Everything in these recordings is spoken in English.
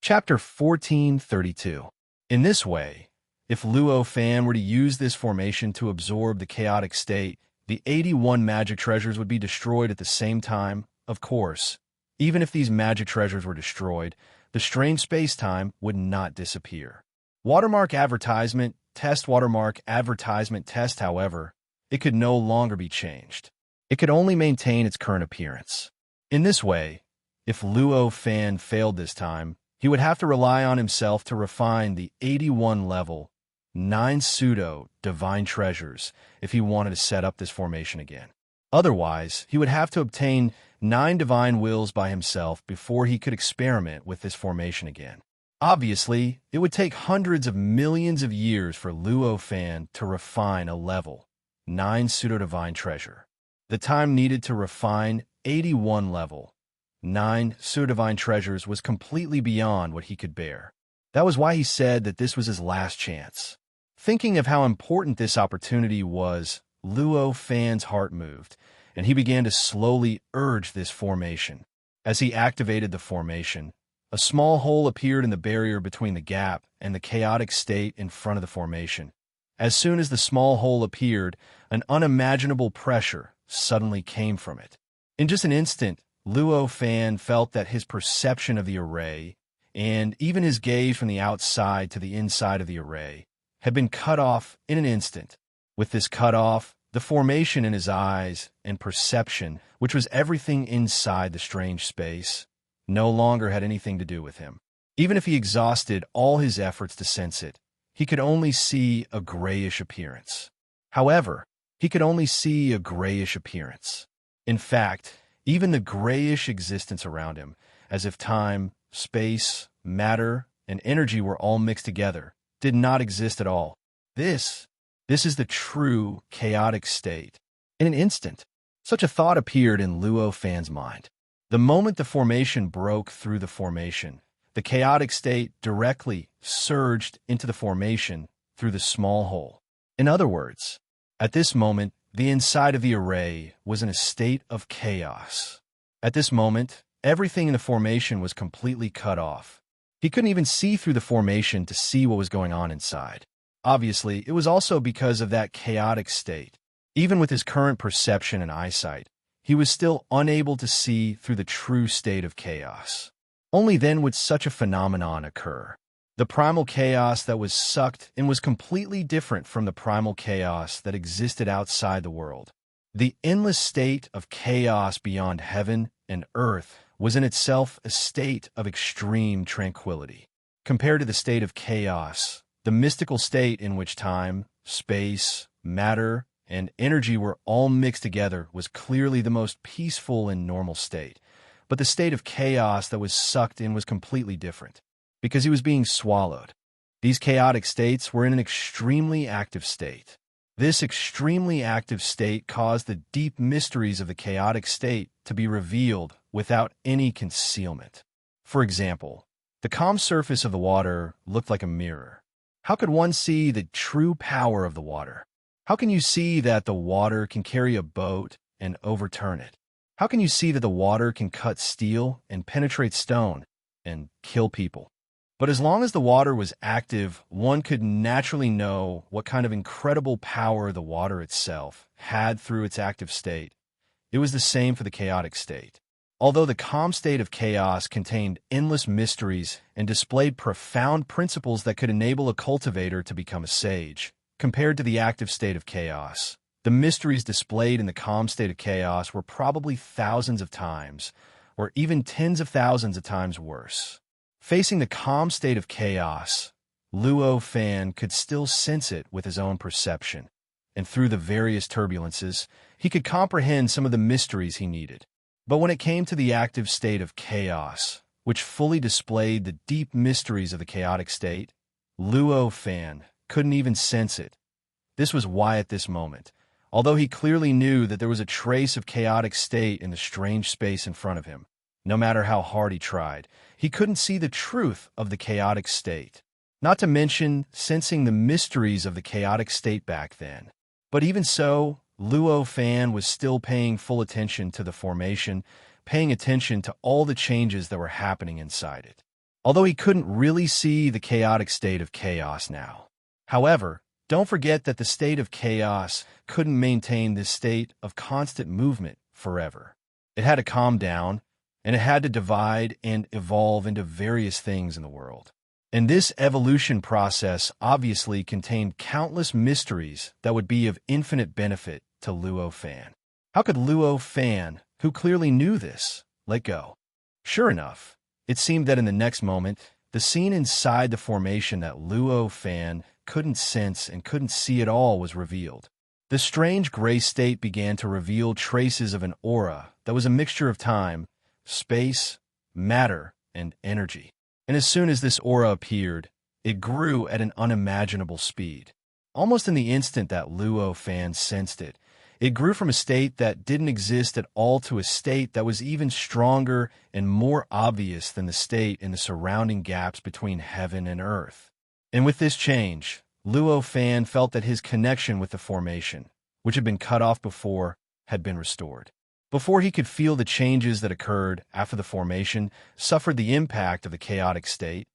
Chapter 1432. In this way, if Luo Fan were to use this formation to absorb the chaotic state, the 81 magic treasures would be destroyed at the same time. Of course, even if these magic treasures were destroyed, the strange space-time would not disappear. Watermark advertisement test, however, it could no longer be changed. It could only maintain its current appearance. In this way, if Luo Fan failed this time, he would have to rely on himself to refine the 81 level, 9 pseudo-divine treasures if he wanted to set up this formation again. Otherwise, he would have to obtain 9 divine wills by himself before he could experiment with this formation again. Obviously, it would take hundreds of millions of years for Luo Fan to refine a level 9 pseudo-divine treasure. The time needed to refine 81 level 9 pseudo-divine treasures was completely beyond what he could bear. That was why he said that this was his last chance. Thinking of how important this opportunity was, Luo Fan's heart moved, and he began to slowly urge this formation. As he activated the formation, a small hole appeared in the barrier between the gap and the chaotic state in front of the formation. As soon as the small hole appeared, an unimaginable pressure suddenly came from it. In just an instant, Luo Fan felt that his perception of the array, and even his gaze from the outside to the inside of the array, had been cut off in an instant. With this cut off, the formation in his eyes and perception, which was everything inside the strange space, no longer had anything to do with him. Even if he exhausted all his efforts to sense it, he could only see a grayish appearance. However, he could only see a grayish appearance. In fact, even the grayish existence around him, as if time, space, matter, and energy were all mixed together, did not exist at all. This is the true chaotic state. In an instant, such a thought appeared in Luo Fan's mind. The moment the formation broke through the formation, the chaotic state directly surged into the formation through the small hole. In other words, at this moment, the inside of the array was in a state of chaos. At this moment, everything in the formation was completely cut off. He couldn't even see through the formation to see what was going on inside. Obviously, it was also because of that chaotic state. Even with his current perception and eyesight, he was still unable to see through the true state of chaos. Only then would such a phenomenon occur. The primal chaos that was sucked in was completely different from the primal chaos that existed outside the world. The endless state of chaos beyond heaven and earth was in itself a state of extreme tranquility. Compared to the state of chaos, the mystical state in which time, space, matter, and energy were all mixed together was clearly the most peaceful and normal state. But the state of chaos that was sucked in was completely different, because he was being swallowed. These chaotic states were in an extremely active state. This extremely active state caused the deep mysteries of the chaotic state to be revealed without any concealment. For example, the calm surface of the water looked like a mirror. How could one see the true power of the water? How can you see that the water can carry a boat and overturn it? How can you see that the water can cut steel and penetrate stone and kill people? But as long as the water was active, one could naturally know what kind of incredible power the water itself had through its active state. It was the same for the chaotic state. Although the calm state of chaos contained endless mysteries and displayed profound principles that could enable a cultivator to become a sage, compared to the active state of chaos, the mysteries displayed in the calm state of chaos were probably thousands of times, or even tens of thousands of times worse. Facing the calm state of chaos, Luo Fan could still sense it with his own perception, and through the various turbulences, he could comprehend some of the mysteries he needed. But when it came to the active state of chaos, which fully displayed the deep mysteries of the chaotic state, Luo Fan couldn't even sense it. This was why at this moment, although he clearly knew that there was a trace of chaotic state in the strange space in front of him, no matter how hard he tried, he couldn't see the truth of the chaotic state, not to mention sensing the mysteries of the chaotic state back then. But even so, Luo Fan was still paying full attention to the formation, paying attention to all the changes that were happening inside it. although he couldn't really see the chaotic state of chaos now. However, don't forget that the state of chaos couldn't maintain this state of constant movement forever. It had to calm down, and it had to divide and evolve into various things in the world. And this evolution process obviously contained countless mysteries that would be of infinite benefit to Luo Fan. How could Luo Fan, who clearly knew this, let go? Sure enough, it seemed that in the next moment, the scene inside the formation that Luo Fan couldn't sense and couldn't see at all was revealed. The strange gray state began to reveal traces of an aura that was a mixture of time, space, matter, and energy. And as soon as this aura appeared, it grew at an unimaginable speed. Almost in the instant that Luo Fan sensed it, it grew from a state that didn't exist at all to a state that was even stronger and more obvious than the state in the surrounding gaps between heaven and earth. And with this change, Luo Fan felt that his connection with the formation, which had been cut off before, had been restored. Before he could feel the changes that occurred after the formation suffered the impact of the chaotic state,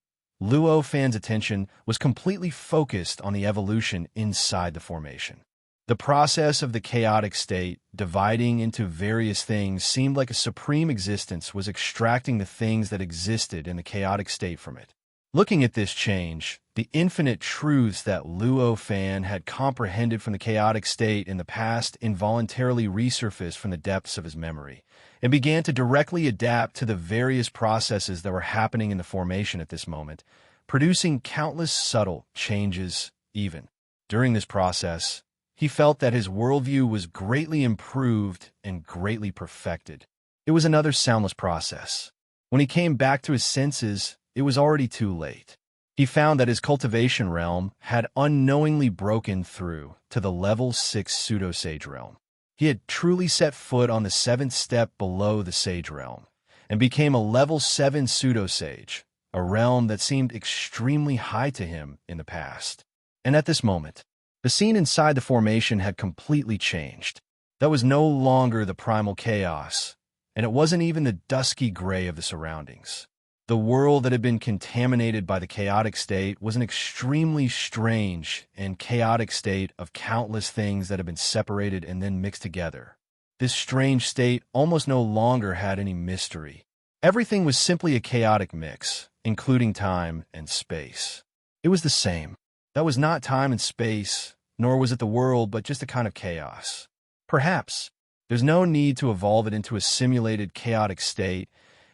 Luo Fan's attention was completely focused on the evolution inside the formation. The process of the chaotic state, dividing into various things, seemed like a supreme existence was extracting the things that existed in the chaotic state from it. Looking at this change, the infinite truths that Luo Fan had comprehended from the chaotic state in the past involuntarily resurfaced from the depths of his memory and began to directly adapt to the various processes that were happening in the formation at this moment, producing countless subtle changes even. During this process, he felt that his worldview was greatly improved and greatly perfected. It was another soundless process. When he came back to his senses, it was already too late. He found that his cultivation realm had unknowingly broken through to the level 6 pseudo-sage realm. He had truly set foot on the 7th step below the sage realm and became a level 7 pseudo-sage, a realm that seemed extremely high to him in the past. And at this moment, the scene inside the formation had completely changed. That was no longer the primal chaos, and it wasn't even the dusky gray of the surroundings. The world that had been contaminated by the chaotic state was an extremely strange and chaotic state of countless things that had been separated and then mixed together. This strange state almost no longer had any mystery. Everything was simply a chaotic mix, including time and space. It was the same. That was not time and space, nor was it the world, but just a kind of chaos. Perhaps there's no need to evolve it into a simulated chaotic state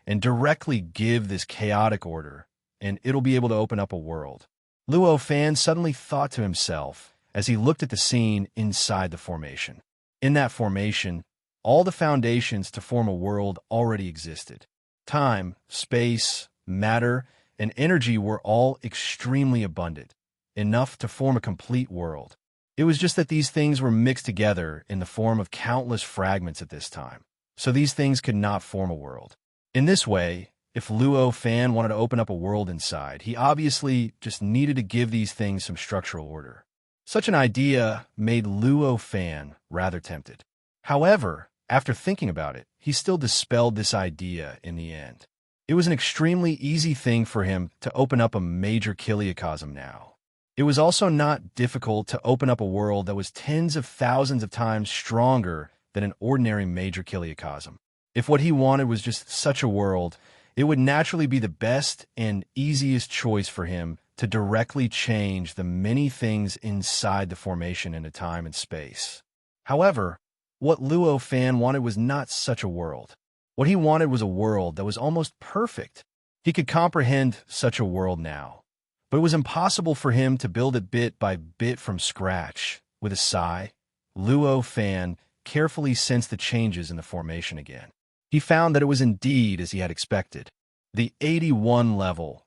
and directly give this chaotic order, and it'll be able to open up a world. Luo Fan suddenly thought to himself as he looked at the scene inside the formation. In that formation, all the foundations to form a world already existed. Time, space, matter, and energy were all extremely abundant, enough to form a complete world. It was just that these things were mixed together in the form of countless fragments at this time, so these things could not form a world. In this way, if Luo Fan wanted to open up a world inside, he obviously just needed to give these things some structural order. Such an idea made Luo Fan rather tempted. However, after thinking about it, he still dispelled this idea in the end. It was an extremely easy thing for him to open up a major kiliocosm now. It was also not difficult to open up a world that was tens of thousands of times stronger than an ordinary major kiliocosm. If what he wanted was just such a world, it would naturally be the best and easiest choice for him to directly change the many things inside the formation into time and space. However, what Luo Fan wanted was not such a world. What he wanted was a world that was almost perfect. He could comprehend such a world now, but it was impossible for him to build it bit by bit from scratch. With a sigh, Luo Fan carefully sensed the changes in the formation again. He found that it was indeed as he had expected. The 81 level,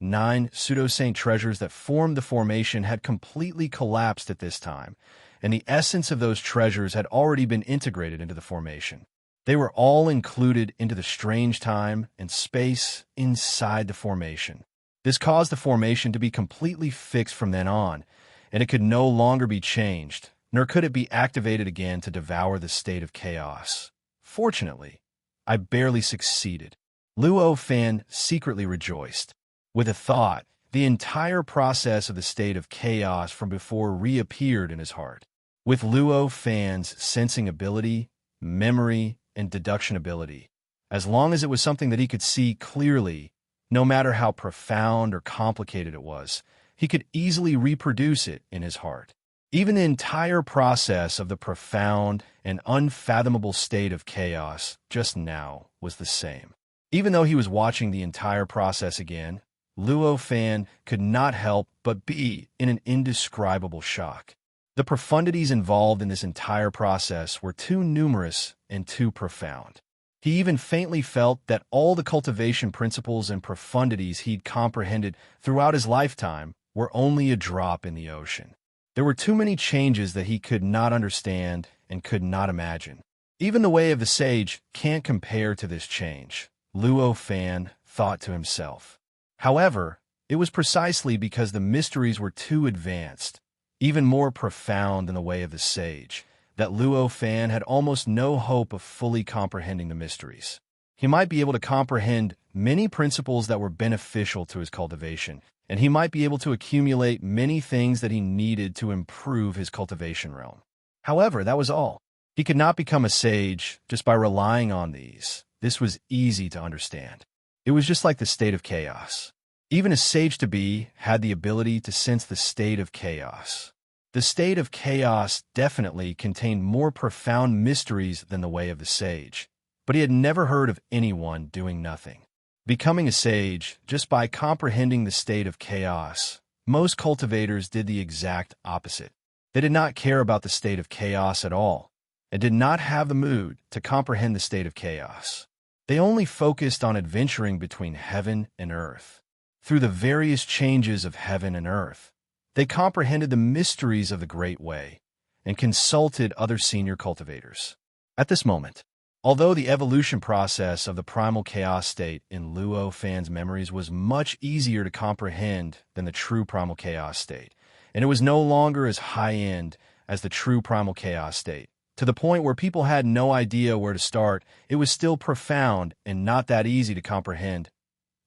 9 pseudo-saint treasures that formed the formation had completely collapsed at this time, and the essence of those treasures had already been integrated into the formation. They were all included into the strange time and space inside the formation. This caused the formation to be completely fixed from then on, and it could no longer be changed, nor could it be activated again to devour the state of chaos. Fortunately, I barely succeeded. Luo Fan secretly rejoiced. With a thought, the entire process of the state of chaos from before reappeared in his heart. With Luo Fan's sensing ability, memory, and deduction ability, as long as it was something that he could see clearly, no matter how profound or complicated it was, he could easily reproduce it in his heart. Even the entire process of the profound and unfathomable state of chaos just now was the same. Even though he was watching the entire process again, Luo Fan could not help but be in an indescribable shock. The profundities involved in this entire process were too numerous and too profound. He even faintly felt that all the cultivation principles and profundities he'd comprehended throughout his lifetime were only a drop in the ocean. There were too many changes that he could not understand and could not imagine. Even the way of the sage can't compare to this change, Luo Fan thought to himself. However, it was precisely because the mysteries were too advanced, even more profound than the way of the sage, that Luo Fan had almost no hope of fully comprehending the mysteries. He might be able to comprehend many principles that were beneficial to his cultivation, and he might be able to accumulate many things that he needed to improve his cultivation realm. However, that was all. He could not become a sage just by relying on these. This was easy to understand. It was just like the state of chaos. Even a sage-to-be had the ability to sense the state of chaos. The state of chaos definitely contained more profound mysteries than the way of the sage, but he had never heard of anyone doing nothing. Becoming a sage just by comprehending the state of chaos, most cultivators did the exact opposite. They did not care about the state of chaos at all, and did not have the mood to comprehend the state of chaos. They only focused on adventuring between heaven and earth. Through the various changes of heaven and earth, they comprehended the mysteries of the Great Way and consulted other senior cultivators. At this moment, although the evolution process of the primal chaos state in Luo Fan's memories was much easier to comprehend than the true primal chaos state, and it was no longer as high-end as the true primal chaos state, to the point where people had no idea where to start, it was still profound and not that easy to comprehend.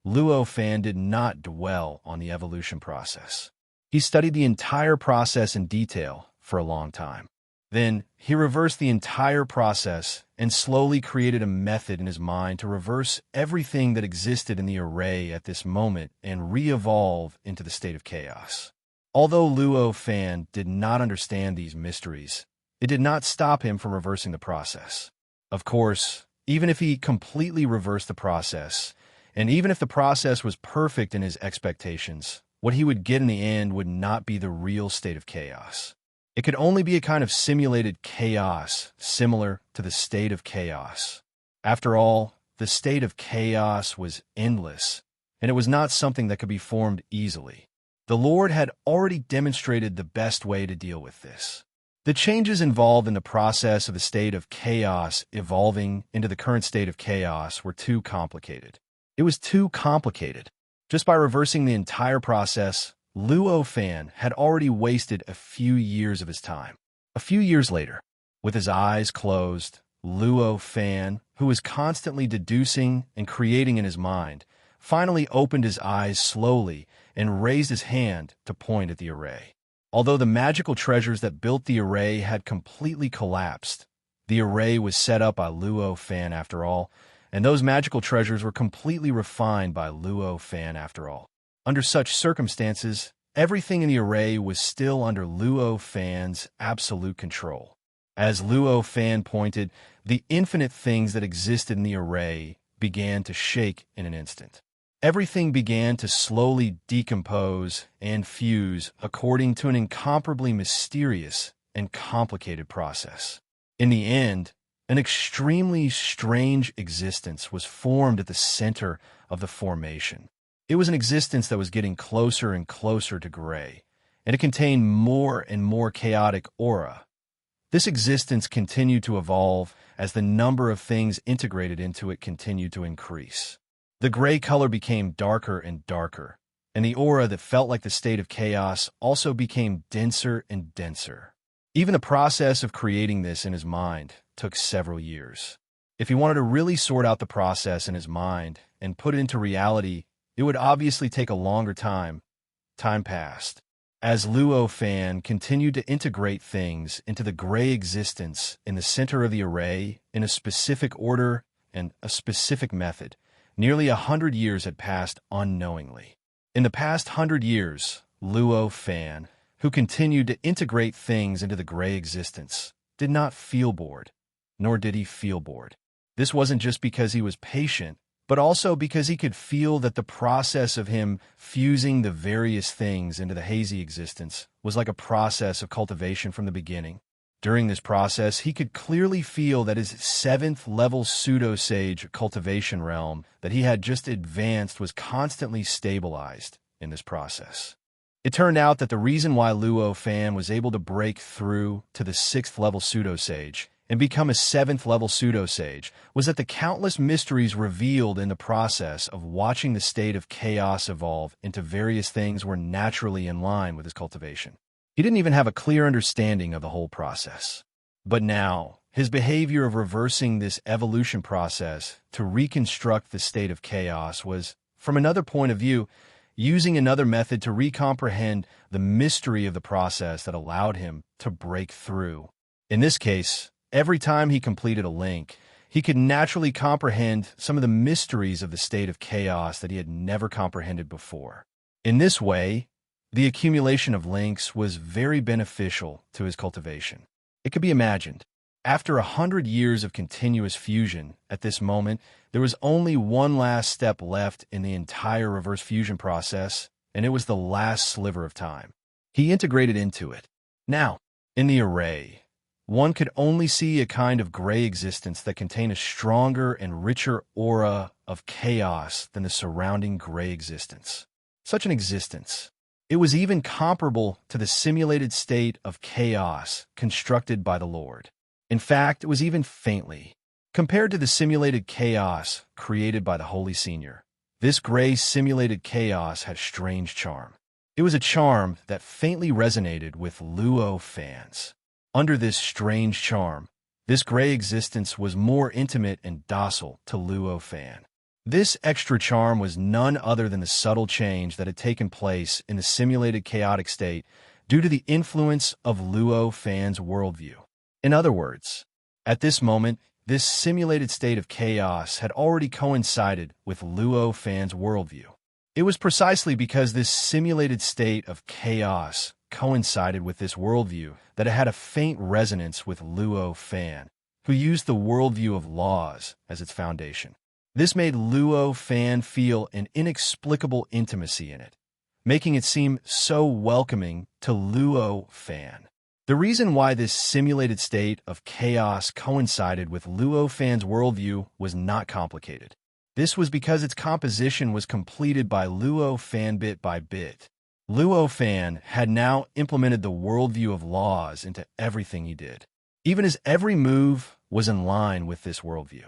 Luo Fan did not dwell on the evolution process. He studied the entire process in detail for a long time. Then, he reversed the entire process and slowly created a method in his mind to reverse everything that existed in the array at this moment and re-evolve into the state of chaos. Although Luo Fan did not understand these mysteries, it did not stop him from reversing the process. Of course, even if he completely reversed the process, and even if the process was perfect in his expectations, what he would get in the end would not be the real state of chaos. It could only be a kind of simulated chaos, similar to the state of chaos. After all, the state of chaos was endless, and it was not something that could be formed easily. The Lord had already demonstrated the best way to deal with this. The changes involved in the process of the state of chaos evolving into the current state of chaos were too complicated. It was too complicated. Just by reversing the entire process, Luo Fan had already wasted a few years of his time. A few years later, with his eyes closed, Luo Fan, who was constantly deducing and creating in his mind, finally opened his eyes slowly and raised his hand to point at the array. Although the magical treasures that built the array had completely collapsed, the array was set up by Luo Fan after all, and those magical treasures were completely refined by Luo Fan after all. Under such circumstances, everything in the array was still under Luo Fan's absolute control. As Luo Fan pointed, the infinite things that existed in the array began to shake in an instant. Everything began to slowly decompose and fuse according to an incomparably mysterious and complicated process. In the end, an extremely strange existence was formed at the center of the formation. It was an existence that was getting closer and closer to gray, and it contained more and more chaotic aura. This existence continued to evolve as the number of things integrated into it continued to increase. The gray color became darker and darker, and the aura that felt like the state of chaos also became denser and denser. Even the process of creating this in his mind took several years. If he wanted to really sort out the process in his mind and put it into reality, it would obviously take a longer time. Time passed. As Luo Fan continued to integrate things into the gray existence in the center of the array in a specific order and a specific method, nearly 100 years had passed unknowingly. In the past 100 years, Luo Fan, who continued to integrate things into the gray existence, did not feel bored, nor did he feel bored. This wasn't just because he was patient, but also because he could feel that the process of him fusing the various things into the hazy existence was like a process of cultivation from the beginning. During this process, he could clearly feel that his 7th-level pseudo-sage cultivation realm that he had just advanced was constantly stabilized in this process. It turned out that the reason why Luo Fan was able to break through to the 6th-level pseudo-sage and become a 7th-level pseudo-sage was that the countless mysteries revealed in the process of watching the state of chaos evolve into various things were naturally in line with his cultivation. He didn't even have a clear understanding of the whole process. But now, his behavior of reversing this evolution process to reconstruct the state of chaos was, from another point of view, using another method to recomprehend the mystery of the process that allowed him to break through. In this case, every time he completed a link, he could naturally comprehend some of the mysteries of the state of chaos that he had never comprehended before. In this way, the accumulation of links was very beneficial to his cultivation. It could be imagined. After 100 years of continuous fusion, at this moment, there was only one last step left in the entire reverse fusion process, and it was the last sliver of time. He integrated into it. Now, in the array, one could only see a kind of gray existence that contained a stronger and richer aura of chaos than the surrounding gray existence. Such an existence. It was even comparable to the simulated state of chaos constructed by the Lord. In fact, it was even faintly. Compared to the simulated chaos created by the Holy Senior, this gray simulated chaos had strange charm. It was a charm that faintly resonated with Luo fans. Under this strange charm, this gray existence was more intimate and docile to Luo Fan. This extra charm was none other than the subtle change that had taken place in the simulated chaotic state due to the influence of Luo Fan's worldview. In other words, at this moment, this simulated state of chaos had already coincided with Luo Fan's worldview. It was precisely because this simulated state of chaos coincided with this worldview that it had a faint resonance with Luo Fan, who used the worldview of laws as its foundation. This made Luo Fan feel an inexplicable intimacy in it, making it seem so welcoming to Luo Fan. The reason why this simulated state of chaos coincided with Luo Fan's worldview was not complicated. This was because its composition was completed by Luo Fan bit by bit. Luo Fan had now implemented the worldview of laws into everything he did. Even his every move was in line with this worldview.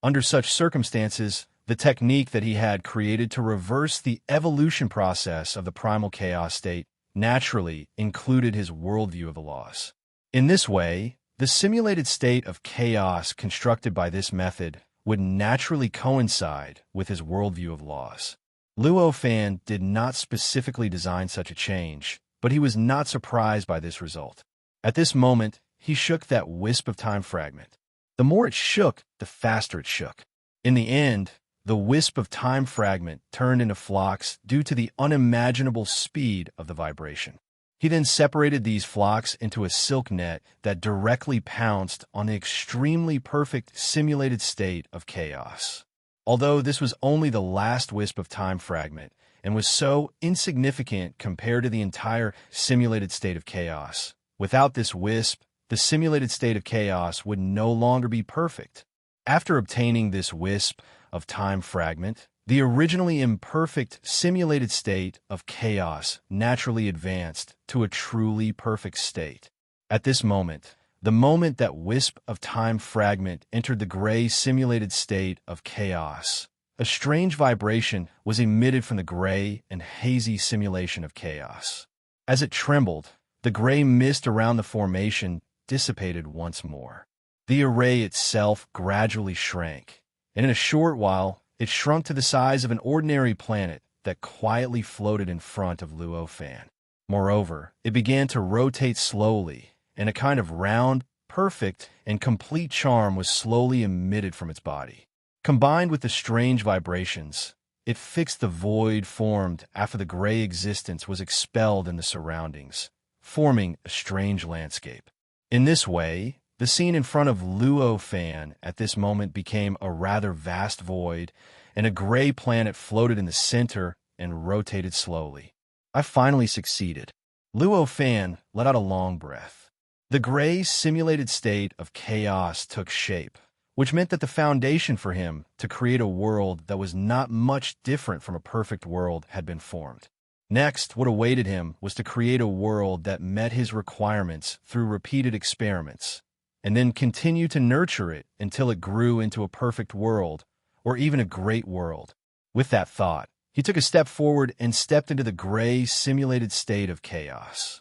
Under such circumstances, the technique that he had created to reverse the evolution process of the primal chaos state naturally included his worldview of the laws. In this way, the simulated state of chaos constructed by this method would naturally coincide with his worldview of laws. Luo Fan did not specifically design such a change, but he was not surprised by this result. At this moment, he shook that wisp of time fragment. The more it shook, the faster it shook. In the end, the wisp of time fragment turned into flocks due to the unimaginable speed of the vibration. He then separated these flocks into a silk net that directly pounced on the extremely perfect simulated state of chaos. Although this was only the last wisp of time fragment and was so insignificant compared to the entire simulated state of chaos, without this wisp, the simulated state of chaos would no longer be perfect. After obtaining this wisp of time fragment, the originally imperfect simulated state of chaos naturally advanced to a truly perfect state. At this moment, the moment that wisp of time fragment entered the gray simulated state of chaos, a strange vibration was emitted from the gray and hazy simulation of chaos. As it trembled, the gray mist around the formation dissipated once more. The array itself gradually shrank, and in a short while, it shrunk to the size of an ordinary planet that quietly floated in front of Luo Fan. Moreover, it began to rotate slowly, and a kind of round, perfect, and complete charm was slowly emitted from its body. Combined with the strange vibrations, it fixed the void formed after the gray existence was expelled in the surroundings, forming a strange landscape. In this way, the scene in front of Luo Fan at this moment became a rather vast void, and a gray planet floated in the center and rotated slowly. I finally succeeded. Luo Fan let out a long breath. The gray, simulated state of chaos took shape, which meant that the foundation for him to create a world that was not much different from a perfect world had been formed. Next, what awaited him was to create a world that met his requirements through repeated experiments, and then continue to nurture it until it grew into a perfect world, or even a great world. With that thought, he took a step forward and stepped into the gray, simulated state of chaos.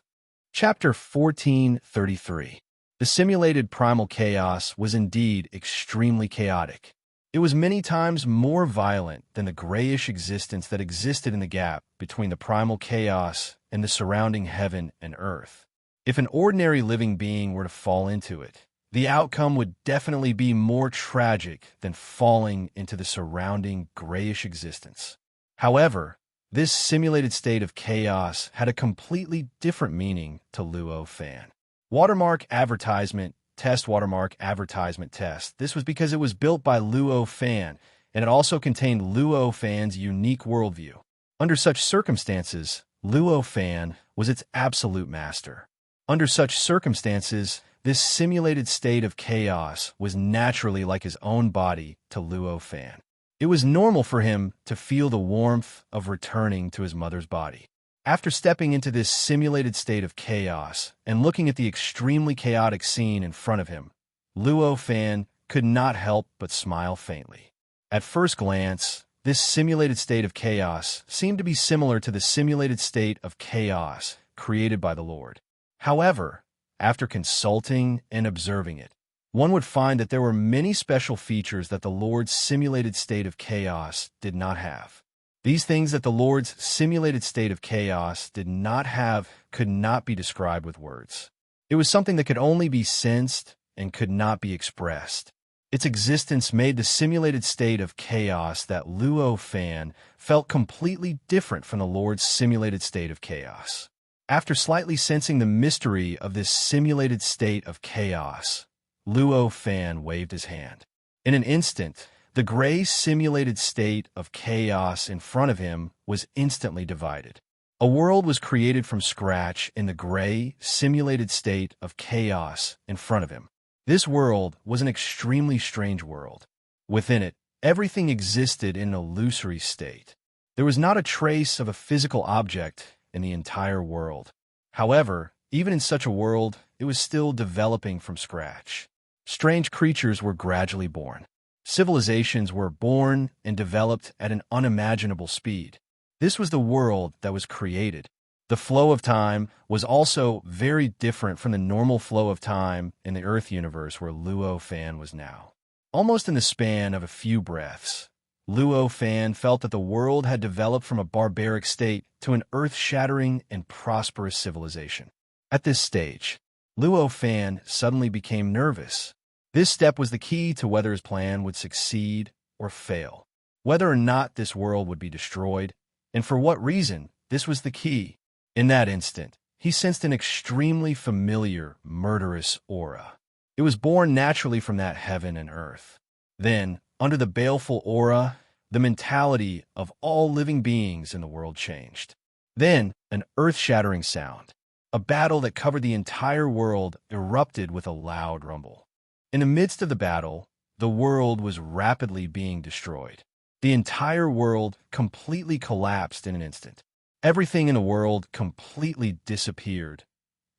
Chapter 1433. The simulated primal chaos was indeed extremely chaotic. It was many times more violent than the grayish existence that existed in the gap between the primal chaos and the surrounding heaven and earth. If an ordinary living being were to fall into it, the outcome would definitely be more tragic than falling into the surrounding grayish existence. However, this simulated state of chaos had a completely different meaning to Luo Fan. Watermark advertisement test, watermark advertisement test. This was because it was built by Luo Fan, and it also contained Luo Fan's unique worldview. Under such circumstances, Luo Fan was its absolute master. Under such circumstances, this simulated state of chaos was naturally like his own body to Luo Fan. It was normal for him to feel the warmth of returning to his mother's body. After stepping into this simulated state of chaos and looking at the extremely chaotic scene in front of him, Luo Fan could not help but smile faintly. At first glance, this simulated state of chaos seemed to be similar to the simulated state of chaos created by the Lord. However, after consulting and observing it, one would find that there were many special features that the Lord's simulated state of chaos did not have. These things that the Lord's simulated state of chaos did not have could not be described with words. It was something that could only be sensed and could not be expressed. Its existence made the simulated state of chaos that Luo Fan felt completely different from the Lord's simulated state of chaos. After slightly sensing the mystery of this simulated state of chaos, Luo Fan waved his hand. In an instant, the gray simulated state of chaos in front of him was instantly divided. A world was created from scratch in the gray simulated state of chaos in front of him. This world was an extremely strange world. Within it, everything existed in an illusory state. There was not a trace of a physical object in the entire world. However, even in such a world, it was still developing from scratch. Strange creatures were gradually born. Civilizations were born and developed at an unimaginable speed. This was the world that was created. The flow of time was also very different from the normal flow of time in the Earth universe where Luo Fan was now. Almost in the span of a few breaths, Luo Fan felt that the world had developed from a barbaric state to an earth-shattering and prosperous civilization. At this stage, Luo Fan suddenly became nervous. This step was the key to whether his plan would succeed or fail, whether or not this world would be destroyed, and for what reason. This was the key. In that instant, he sensed an extremely familiar, murderous aura. It was born naturally from that heaven and earth. Then, under the baleful aura, the mentality of all living beings in the world changed. Then, an earth-shattering sound, a battle that covered the entire world, erupted with a loud rumble. In the midst of the battle, the world was rapidly being destroyed. The entire world completely collapsed in an instant. Everything in the world completely disappeared.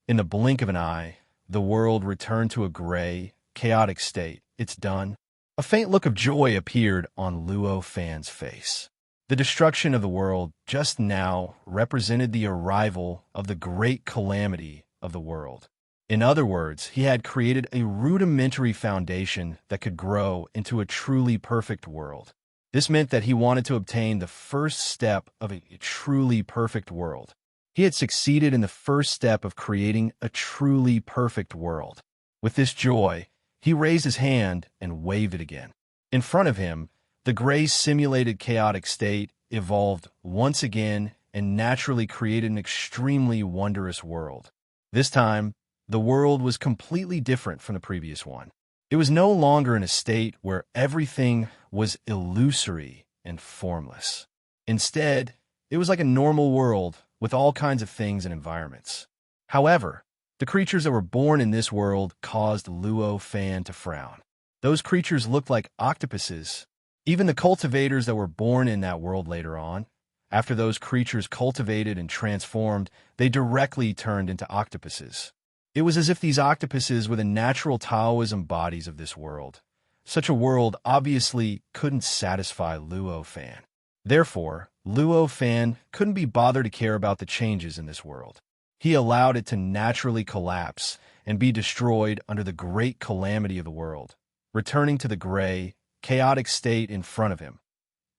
In the blink of an eye, the world returned to a gray, chaotic state. It's done. A faint look of joy appeared on Luo Fan's face. The destruction of the world just now represented the arrival of the great calamity of the world. In other words, he had created a rudimentary foundation that could grow into a truly perfect world. This meant that he wanted to obtain the first step of a truly perfect world. He had succeeded in the first step of creating a truly perfect world. With this joy, he raised his hand and waved it again. In front of him, the gray simulated chaotic state evolved once again and naturally created an extremely wondrous world. This time, the world was completely different from the previous one. It was no longer in a state where everything was illusory and formless. Instead, it was like a normal world with all kinds of things and environments. However, the creatures that were born in this world caused Luo Fan to frown. Those creatures looked like octopuses. Even the cultivators that were born in that world later on, after those creatures cultivated and transformed, they directly turned into octopuses. It was as if these octopuses were the natural Taoism bodies of this world. Such a world obviously couldn't satisfy Luo Fan. Therefore, Luo Fan couldn't be bothered to care about the changes in this world. He allowed it to naturally collapse and be destroyed under the great calamity of the world, returning to the gray, chaotic state in front of him.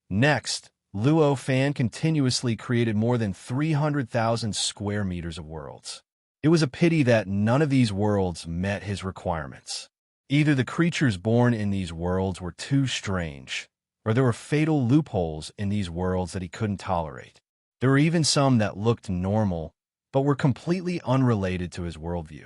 Next, Luo Fan continuously created more than 300,000 square meters of worlds. It was a pity that none of these worlds met his requirements. Either the creatures born in these worlds were too strange, or there were fatal loopholes in these worlds that he couldn't tolerate. There were even some that looked normal, but were completely unrelated to his worldview.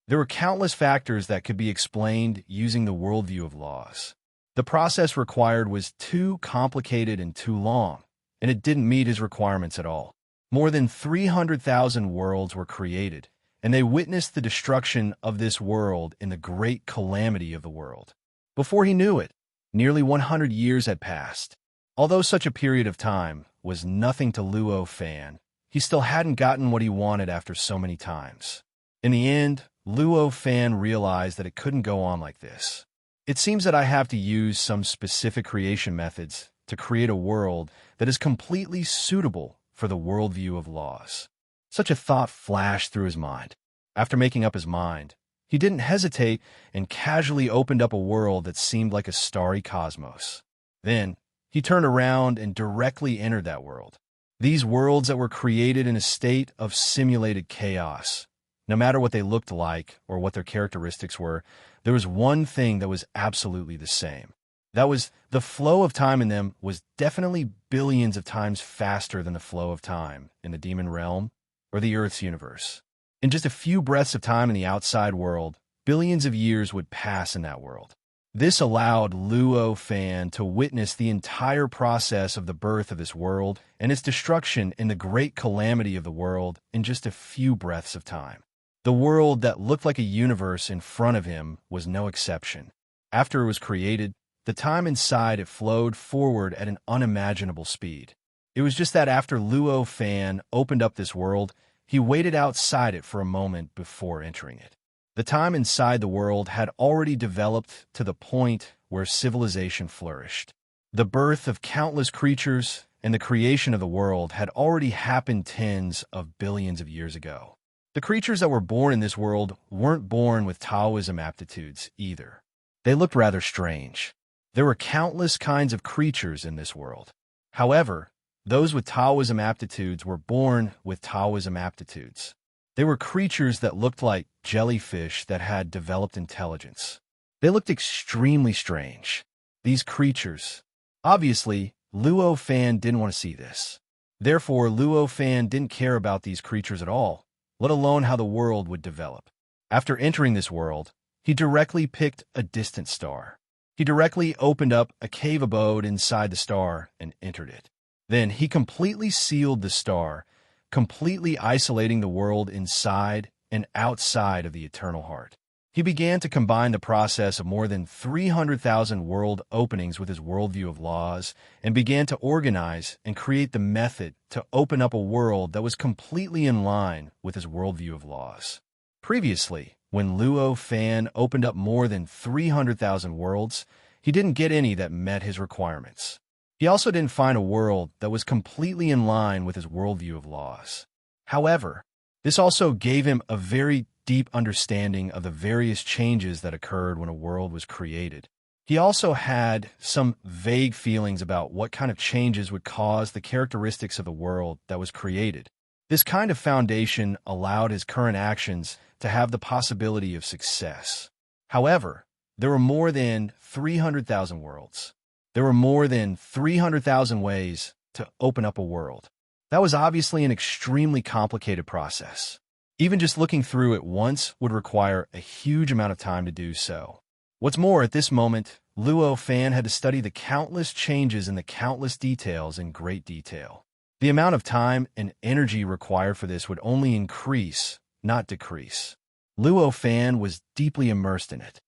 There were countless factors that could be explained using the worldview of laws. The process required was too complicated and too long, and it didn't meet his requirements at all. More than 300,000 worlds were created, and they witnessed the destruction of this world in the great calamity of the world. Before he knew it, nearly 100 years had passed. Although such a period of time was nothing to Luo Fan, he still hadn't gotten what he wanted after so many times. In the end, Luo Fan realized that it couldn't go on like this. It seems that I have to use some specific creation methods to create a world that is completely suitable for the worldview of laws. Such a thought flashed through his mind. After making up his mind, he didn't hesitate and casually opened up a world that seemed like a starry cosmos. Then, he turned around and directly entered that world. These worlds that were created in a state of simulated chaos. No matter what they looked like or what their characteristics were, there was one thing that was absolutely the same. That was, the flow of time in them was definitely billions of times faster than the flow of time in the demon realm or the Earth's universe. In just a few breaths of time in the outside world, billions of years would pass in that world. This allowed Luo Fan to witness the entire process of the birth of this world and its destruction in the great calamity of the world in just a few breaths of time. The world that looked like a universe in front of him was no exception. After it was created, the time inside it flowed forward at an unimaginable speed. It was just that after Luo Fan opened up this world, he waited outside it for a moment before entering it. The time inside the world had already developed to the point where civilization flourished. The birth of countless creatures and the creation of the world had already happened tens of billions of years ago. The creatures that were born in this world weren't born with Taoism aptitudes either. They looked rather strange. There were countless kinds of creatures in this world. However, those with Taoism aptitudes were born with Taoism aptitudes. They were creatures that looked like jellyfish that had developed intelligence. They looked extremely strange. These creatures. Obviously, Luo Fan didn't want to see this. Therefore, Luo Fan didn't care about these creatures at all, let alone how the world would develop. After entering this world, he directly picked a distant star. He directly opened up a cave abode inside the star and entered it. Then he completely sealed the star, completely isolating the world inside and outside of the eternal heart. He began to combine the process of more than 300,000 world openings with his worldview of laws and began to organize and create the method to open up a world that was completely in line with his worldview of laws. Previously, when Luo Fan opened up more than 300,000 worlds, he didn't get any that met his requirements. He also didn't find a world that was completely in line with his worldview of laws. However, this also gave him a very deep understanding of the various changes that occurred when a world was created. He also had some vague feelings about what kind of changes would cause the characteristics of the world that was created. This kind of foundation allowed his current actions to have the possibility of success. However, there were more than 300,000 worlds. There were more than 300,000 ways to open up a world. That was obviously an extremely complicated process. Even just looking through it once would require a huge amount of time to do so. What's more, at this moment, Luo Fan had to study the countless changes and the countless details in great detail. The amount of time and energy required for this would only increase, not decrease. Luo Fan was deeply immersed in it.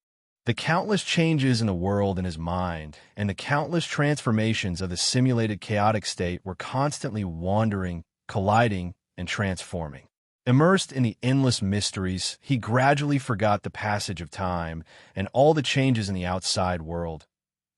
The countless changes in the world in his mind and the countless transformations of the simulated chaotic state were constantly wandering, colliding, and transforming. Immersed in the endless mysteries, he gradually forgot the passage of time and all the changes in the outside world.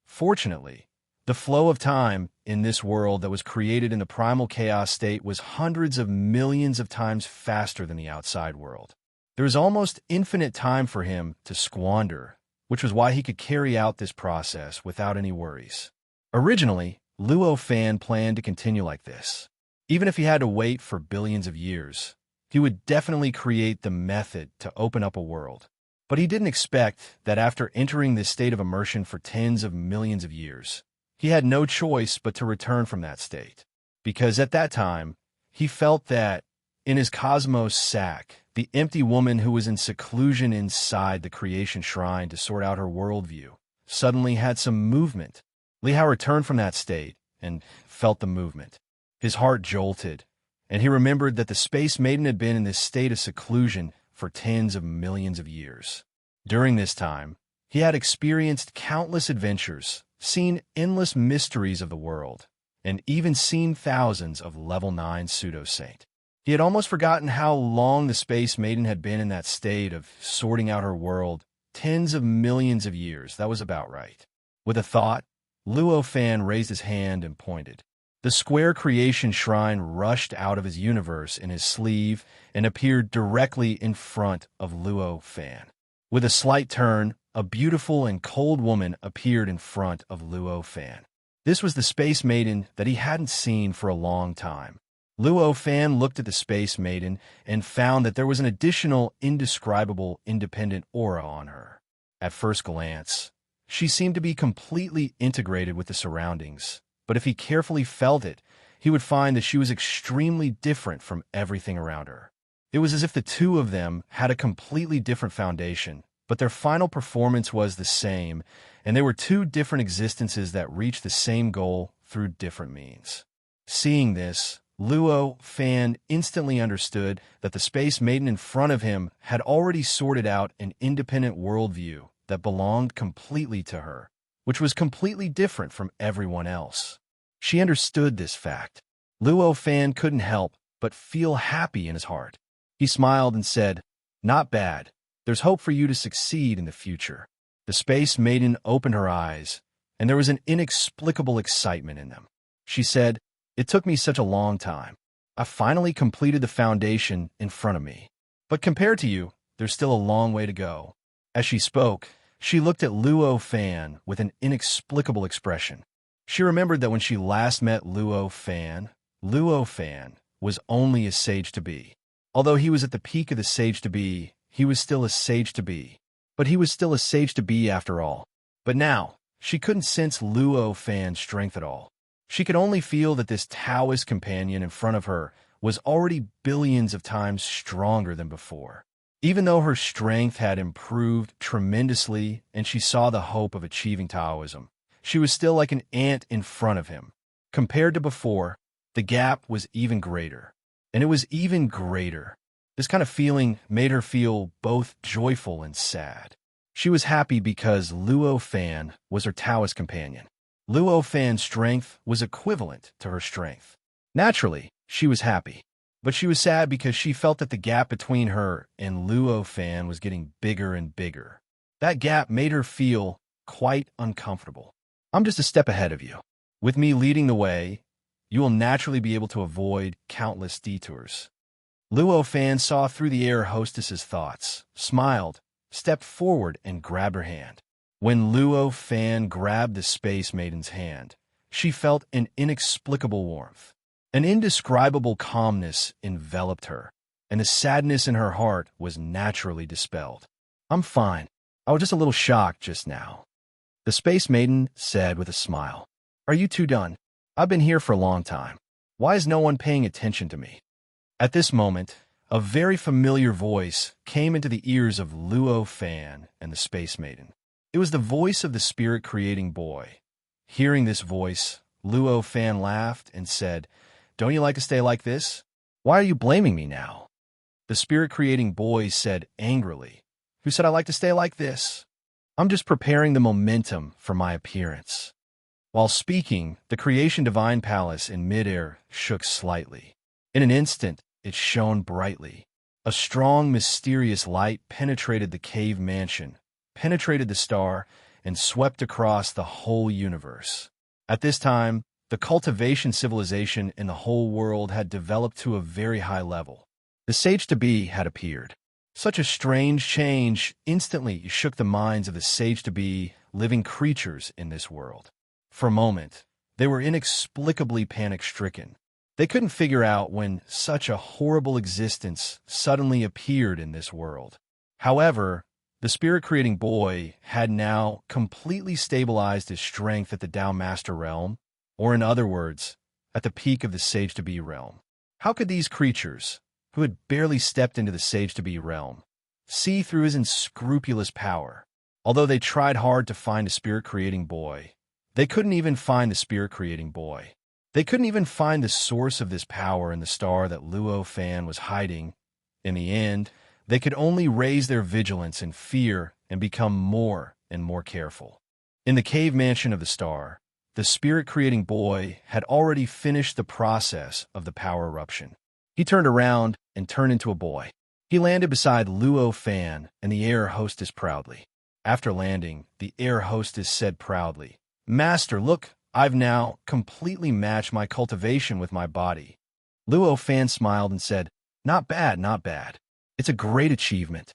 Fortunately, the flow of time in this world that was created in the primal chaos state was hundreds of millions of times faster than the outside world. There was almost infinite time for him to squander, which was why he could carry out this process without any worries. Originally, Luo Fan planned to continue like this. Even if he had to wait for billions of years, he would definitely create the method to open up a world. But he didn't expect that after entering this state of immersion for tens of millions of years, he had no choice but to return from that state. Because at that time, he felt that, in his cosmos sack, the empty woman who was in seclusion inside the creation shrine to sort out her worldview suddenly had some movement. Li Hao returned from that state and felt the movement. His heart jolted, and he remembered that the Space Maiden had been in this state of seclusion for tens of millions of years. During this time, he had experienced countless adventures, seen endless mysteries of the world, and even seen thousands of level 9 pseudo-saint. He had almost forgotten how long the Space Maiden had been in that state of sorting out her world. Tens of millions of years, that was about right. With a thought, Luo Fan raised his hand and pointed. The square creation shrine rushed out of his universe in his sleeve and appeared directly in front of Luo Fan. With a slight turn, a beautiful and cold woman appeared in front of Luo Fan. This was the Space Maiden that he hadn't seen for a long time. Luo Fan looked at the Space Maiden and found that there was an additional, indescribable, independent aura on her. At first glance, she seemed to be completely integrated with the surroundings, but if he carefully felt it, he would find that she was extremely different from everything around her. It was as if the two of them had a completely different foundation, but their final performance was the same, and they were two different existences that reached the same goal through different means. Seeing this, Luo Fan instantly understood that the Space Maiden in front of him had already sorted out an independent worldview that belonged completely to her, which was completely different from everyone else. She understood this fact. Luo Fan couldn't help but feel happy in his heart. He smiled and said, "Not bad. There's hope for you to succeed in the future." The Space Maiden opened her eyes, and there was an inexplicable excitement in them. She said, "It took me such a long time. I finally completed the foundation in front of me. But compared to you, there's still a long way to go." As she spoke, she looked at Luo Fan with an inexplicable expression. She remembered that when she last met Luo Fan was only a sage-to-be. Although he was at the peak of the sage-to-be, he was still a sage-to-be. But he was still a sage-to-be after all. But now, she couldn't sense Luo Fan's strength at all. She could only feel that this Taoist companion in front of her was already billions of times stronger than before. Even though her strength had improved tremendously and she saw the hope of achieving Taoism, she was still like an ant in front of him. Compared to before, the gap was even greater. And it was even greater. This kind of feeling made her feel both joyful and sad. She was happy because Luo Fan was her Taoist companion. Luo Fan's strength was equivalent to her strength. Naturally, she was happy. But she was sad because she felt that the gap between her and Luo Fan was getting bigger and bigger. That gap made her feel quite uncomfortable. "I'm just a step ahead of you. With me leading the way, you will naturally be able to avoid countless detours." Luo Fan saw through the air hostess's thoughts, smiled, stepped forward, and grabbed her hand. When Luo Fan grabbed the Space Maiden's hand, she felt an inexplicable warmth. An indescribable calmness enveloped her, and the sadness in her heart was naturally dispelled. "I'm fine. I was just a little shocked just now," the Space Maiden said with a smile. "Are you two done? I've been here for a long time. Why is no one paying attention to me?" At this moment, a very familiar voice came into the ears of Luo Fan and the Space Maiden. It was the voice of the spirit-creating boy. Hearing this voice, Luo Fan laughed and said, "Don't you like to stay like this? Why are you blaming me now?" The spirit-creating boy said angrily, "Who said I like to stay like this? I'm just preparing the momentum for my appearance." While speaking, the Creation Divine Palace in midair shook slightly. In an instant, it shone brightly. A strong, mysterious light penetrated the cave mansion, penetrated the star, and swept across the whole universe. At this time, the cultivation civilization in the whole world had developed to a very high level. The sage-to-be had appeared. Such a strange change instantly shook the minds of the sage-to-be living creatures in this world. For a moment, they were inexplicably panic-stricken. They couldn't figure out when such a horrible existence suddenly appeared in this world. However, the spirit-creating boy had now completely stabilized his strength at the Tao Master realm, or in other words, at the peak of the Sage-to-be realm. How could these creatures, who had barely stepped into the Sage-to-be realm, see through his unscrupulous power? Although they tried hard to find a spirit-creating boy, they couldn't even find the spirit-creating boy. They couldn't even find the source of this power in the star that Luo Fan was hiding. In the end, they could only raise their vigilance and fear and become more and more careful. In the cave mansion of the star, the spirit-creating boy had already finished the process of the power eruption. He turned around and turned into a boy. He landed beside Luo Fan and the air hostess proudly. After landing, the air hostess said proudly, "Master, look, I've now completely matched my cultivation with my body." Luo Fan smiled and said, "Not bad, not bad. It's a great achievement."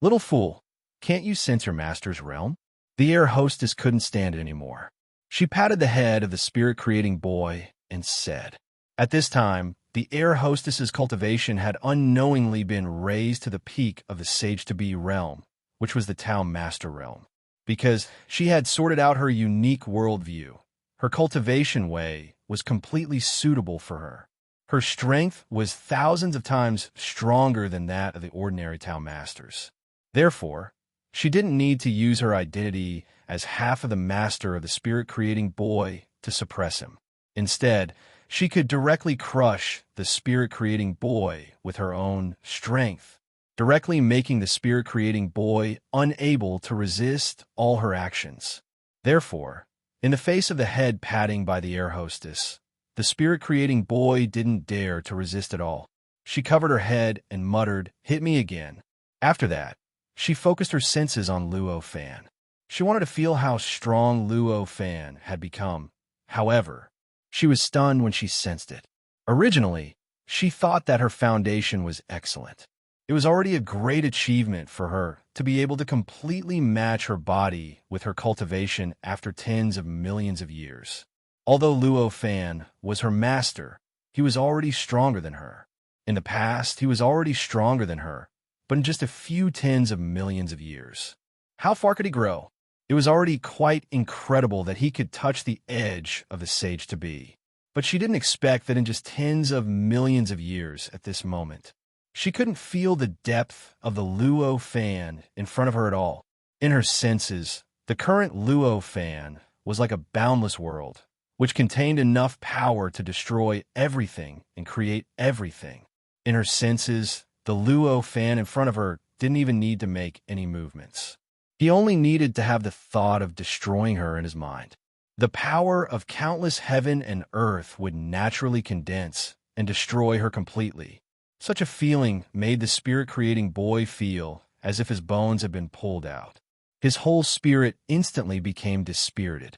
"Little fool, can't you sense your master's realm?" The air hostess couldn't stand it anymore. She patted the head of the spirit-creating boy and said, at this time, the air hostess's cultivation had unknowingly been raised to the peak of the Sage-to-be realm, which was the Tao Master realm. Because she had sorted out her unique worldview, her cultivation way was completely suitable for her. Her strength was thousands of times stronger than that of the ordinary Tao Masters. Therefore, she didn't need to use her identity as half of the master of the spirit-creating boy to suppress him. Instead, she could directly crush the spirit-creating boy with her own strength, directly making the spirit-creating boy unable to resist all her actions. Therefore, in the face of the head patting by the air hostess, the spirit-creating boy didn't dare to resist at all. She covered her head and muttered, "Hit me again." After that, she focused her senses on Luo Fan. She wanted to feel how strong Luo Fan had become. However, she was stunned when she sensed it. Originally, she thought that her foundation was excellent. It was already a great achievement for her to be able to completely match her body with her cultivation after tens of millions of years. Although Luo Fan was her master, he was already stronger than her. In the past, he was already stronger than her, but in just a few tens of millions of years. How far could he grow? It was already quite incredible that he could touch the edge of the Sage-to-be. But she didn't expect that in just tens of millions of years at this moment. She couldn't feel the depth of the Luo Fan in front of her at all. In her senses, the current Luo Fan was like a boundless world, which contained enough power to destroy everything and create everything. In her senses, the Luo Fan in front of her didn't even need to make any movements. He only needed to have the thought of destroying her in his mind. The power of countless heaven and earth would naturally condense and destroy her completely. Such a feeling made the spirit-creating boy feel as if his bones had been pulled out. His whole spirit instantly became dispirited.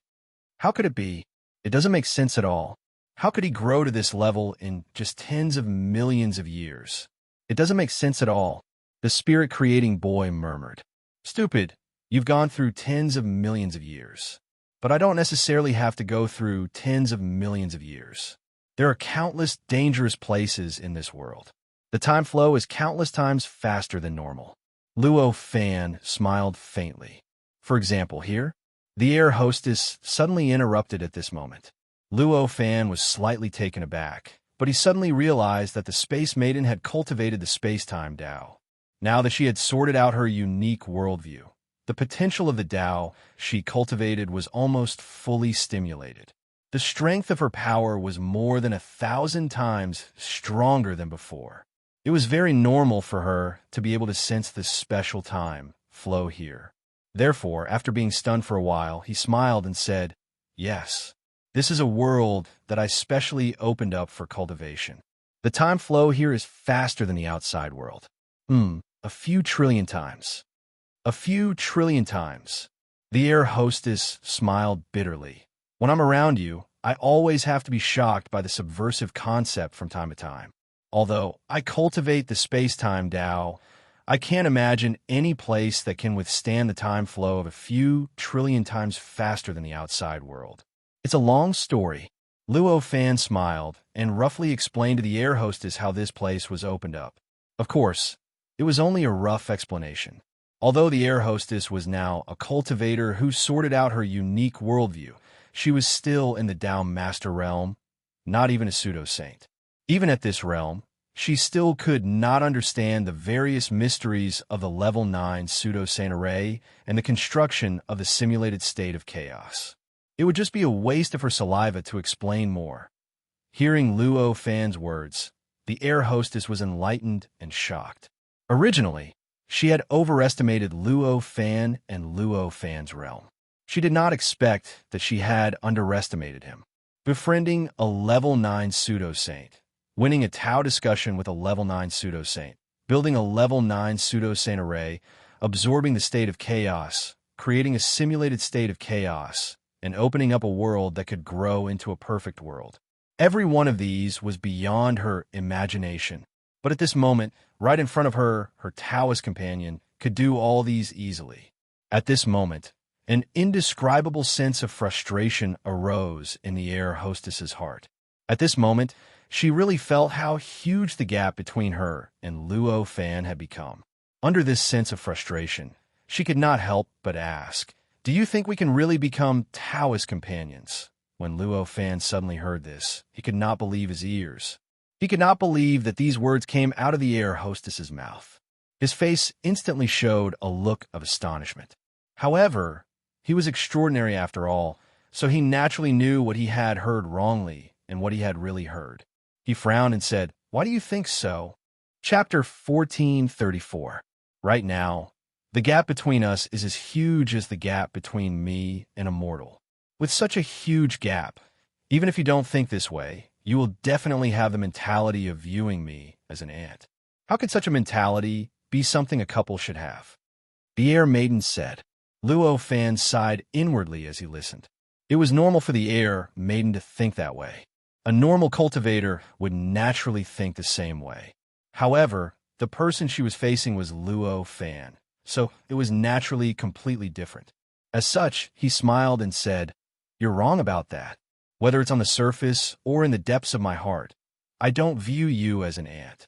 How could it be? It doesn't make sense at all. How could he grow to this level in just tens of millions of years? It doesn't make sense at all, the spirit-creating boy murmured. "Stupid, You've gone through tens of millions of years. But I don't necessarily have to go through tens of millions of years. There are countless dangerous places in this world. The time flow is countless times faster than normal. Luo Fan smiled faintly. For example, here, the air hostess suddenly interrupted at this moment. Luo Fan was slightly taken aback, but he suddenly realized that the Space Maiden had cultivated the space-time Tao. Now that she had sorted out her unique worldview, the potential of the Tao she cultivated was almost fully stimulated. The strength of her power was more than 1,000 times stronger than before. It was very normal for her to be able to sense this special time flow here. Therefore, after being stunned for a while, he smiled and said, "Yes, this is a world that I specially opened up for cultivation. The time flow here is faster than the outside world. A few trillion times. A few trillion times." The air hostess smiled bitterly. "When I'm around you, I always have to be shocked by the subversive concept from time to time. Although I cultivate the space-time Tao, I can't imagine any place that can withstand the time flow of a few trillion times faster than the outside world. It's a long story." Luo Fan smiled and roughly explained to the air hostess how this place was opened up. Of course, it was only a rough explanation. Although the air hostess was now a cultivator who sorted out her unique worldview, she was still in the Tao Master realm, not even a pseudo-saint. Even at this realm, she still could not understand the various mysteries of the Level 9 pseudo-saint array and the construction of the simulated state of chaos. It would just be a waste of her saliva to explain more. Hearing Luo Fan's words, the air hostess was enlightened and shocked. Originally, she had overestimated Luo Fan and Luo Fan's realm. She did not expect that she had underestimated him. Befriending a Level 9 pseudo-saint, winning a Tao discussion with a Level 9 pseudo-saint, building a Level 9 pseudo-saint array, absorbing the state of chaos, creating a simulated state of chaos, and opening up a world that could grow into a perfect world. Every one of these was beyond her imagination. But at this moment, right in front of her, her Taoist companion could do all these easily. At this moment, an indescribable sense of frustration arose in the air hostess's heart. At this moment, she really felt how huge the gap between her and Luo Fan had become. Under this sense of frustration, she could not help but ask, "Do you think we can really become Taoist companions?" When Luo Fan suddenly heard this, he could not believe his ears. He could not believe that these words came out of the air hostess's mouth. His face instantly showed a look of astonishment. However, he was extraordinary after all, so he naturally knew what he had heard wrongly and what he had really heard. He frowned and said, "Why do you think so?" Chapter 1434. Right now, the gap between us is as huge as the gap between me and a mortal. With such a huge gap, even if you don't think this way, you will definitely have the mentality of viewing me as an ant. How could such a mentality be something a couple should have? The air maiden said. Luo Fan sighed inwardly as he listened. It was normal for the air maiden to think that way. A normal cultivator would naturally think the same way. However, the person she was facing was Luo Fan, so it was naturally completely different. As such, he smiled and said, "You're wrong about that. Whether it's on the surface or in the depths of my heart, I don't view you as an ant."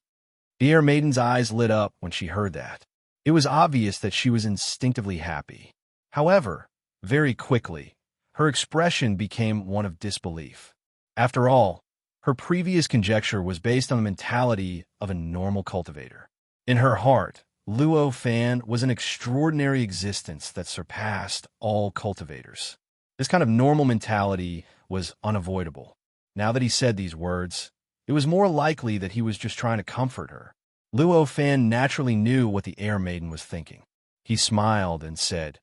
The air maiden's eyes lit up when she heard that. It was obvious that she was instinctively happy. However, very quickly, her expression became one of disbelief. After all, her previous conjecture was based on the mentality of a normal cultivator. In her heart, Luo Fan was an extraordinary existence that surpassed all cultivators. This kind of normal mentality was unavoidable. Now that he said these words, it was more likely that he was just trying to comfort her. Luo Fan naturally knew what the air maiden was thinking. He smiled and said,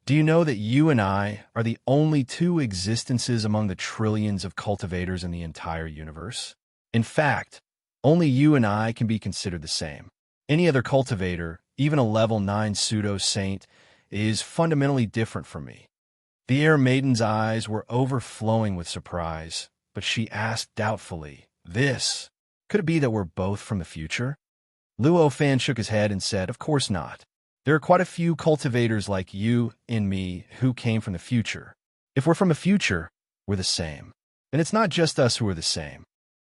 "Do you know that you and I are the only two existences among the trillions of cultivators in the entire universe? In fact, only you and I can be considered the same. Any other cultivator, even a level 9 pseudo-saint, is fundamentally different from me." The air maiden's eyes were overflowing with surprise, but she asked doubtfully, Could it be that we're both from the future?" Luo Fan shook his head and said, "Of course not. There are quite a few cultivators like you and me who came from the future. If we're from the future, we're the same. And it's not just us who are the same.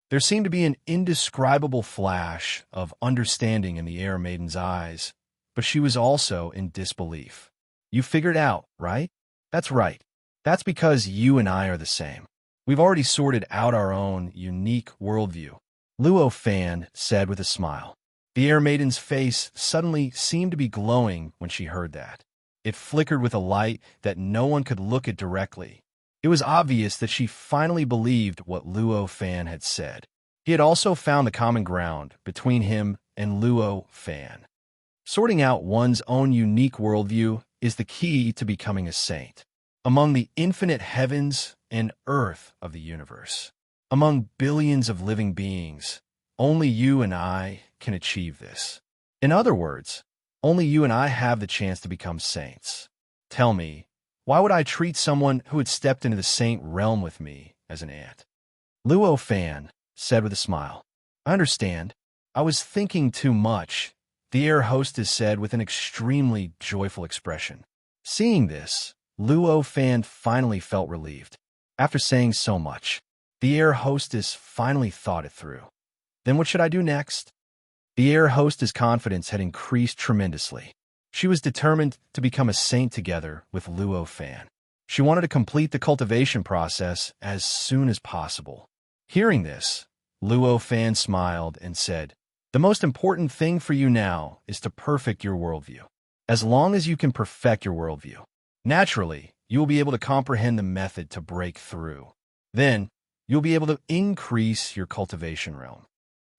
There seemed to be an indescribable flash of understanding in the Air Maiden's eyes, but she was also in disbelief. You figured out, right? That's right. That's because you and I are the same. We've already sorted out our own unique worldview, Luo Fan said with a smile. The Air Maiden's face suddenly seemed to be glowing when she heard that. It flickered with a light that no one could look at directly. It was obvious that she finally believed what Luo Fan had said. He had also found the common ground between him and Luo Fan. Sorting out one's own unique worldview is the key to becoming a saint. Among the infinite heavens and earth of the universe, among billions of living beings, only you and I can achieve this. In other words, only you and I have the chance to become saints. Tell me, why would I treat someone who had stepped into the saint realm with me as an ant? Luo Fan said with a smile. I understand. I was thinking too much, the air hostess said with an extremely joyful expression. Seeing this, Luo Fan finally felt relieved. After saying so much, the air hostess finally thought it through. Then what should I do next? The air hostess' confidence had increased tremendously. She was determined to become a saint together with Luo Fan. She wanted to complete the cultivation process as soon as possible. Hearing this, Luo Fan smiled and said, the most important thing for you now is to perfect your worldview. As long as you can perfect your worldview, naturally, you will be able to comprehend the method to break through. Then, you'll be able to increase your cultivation realm.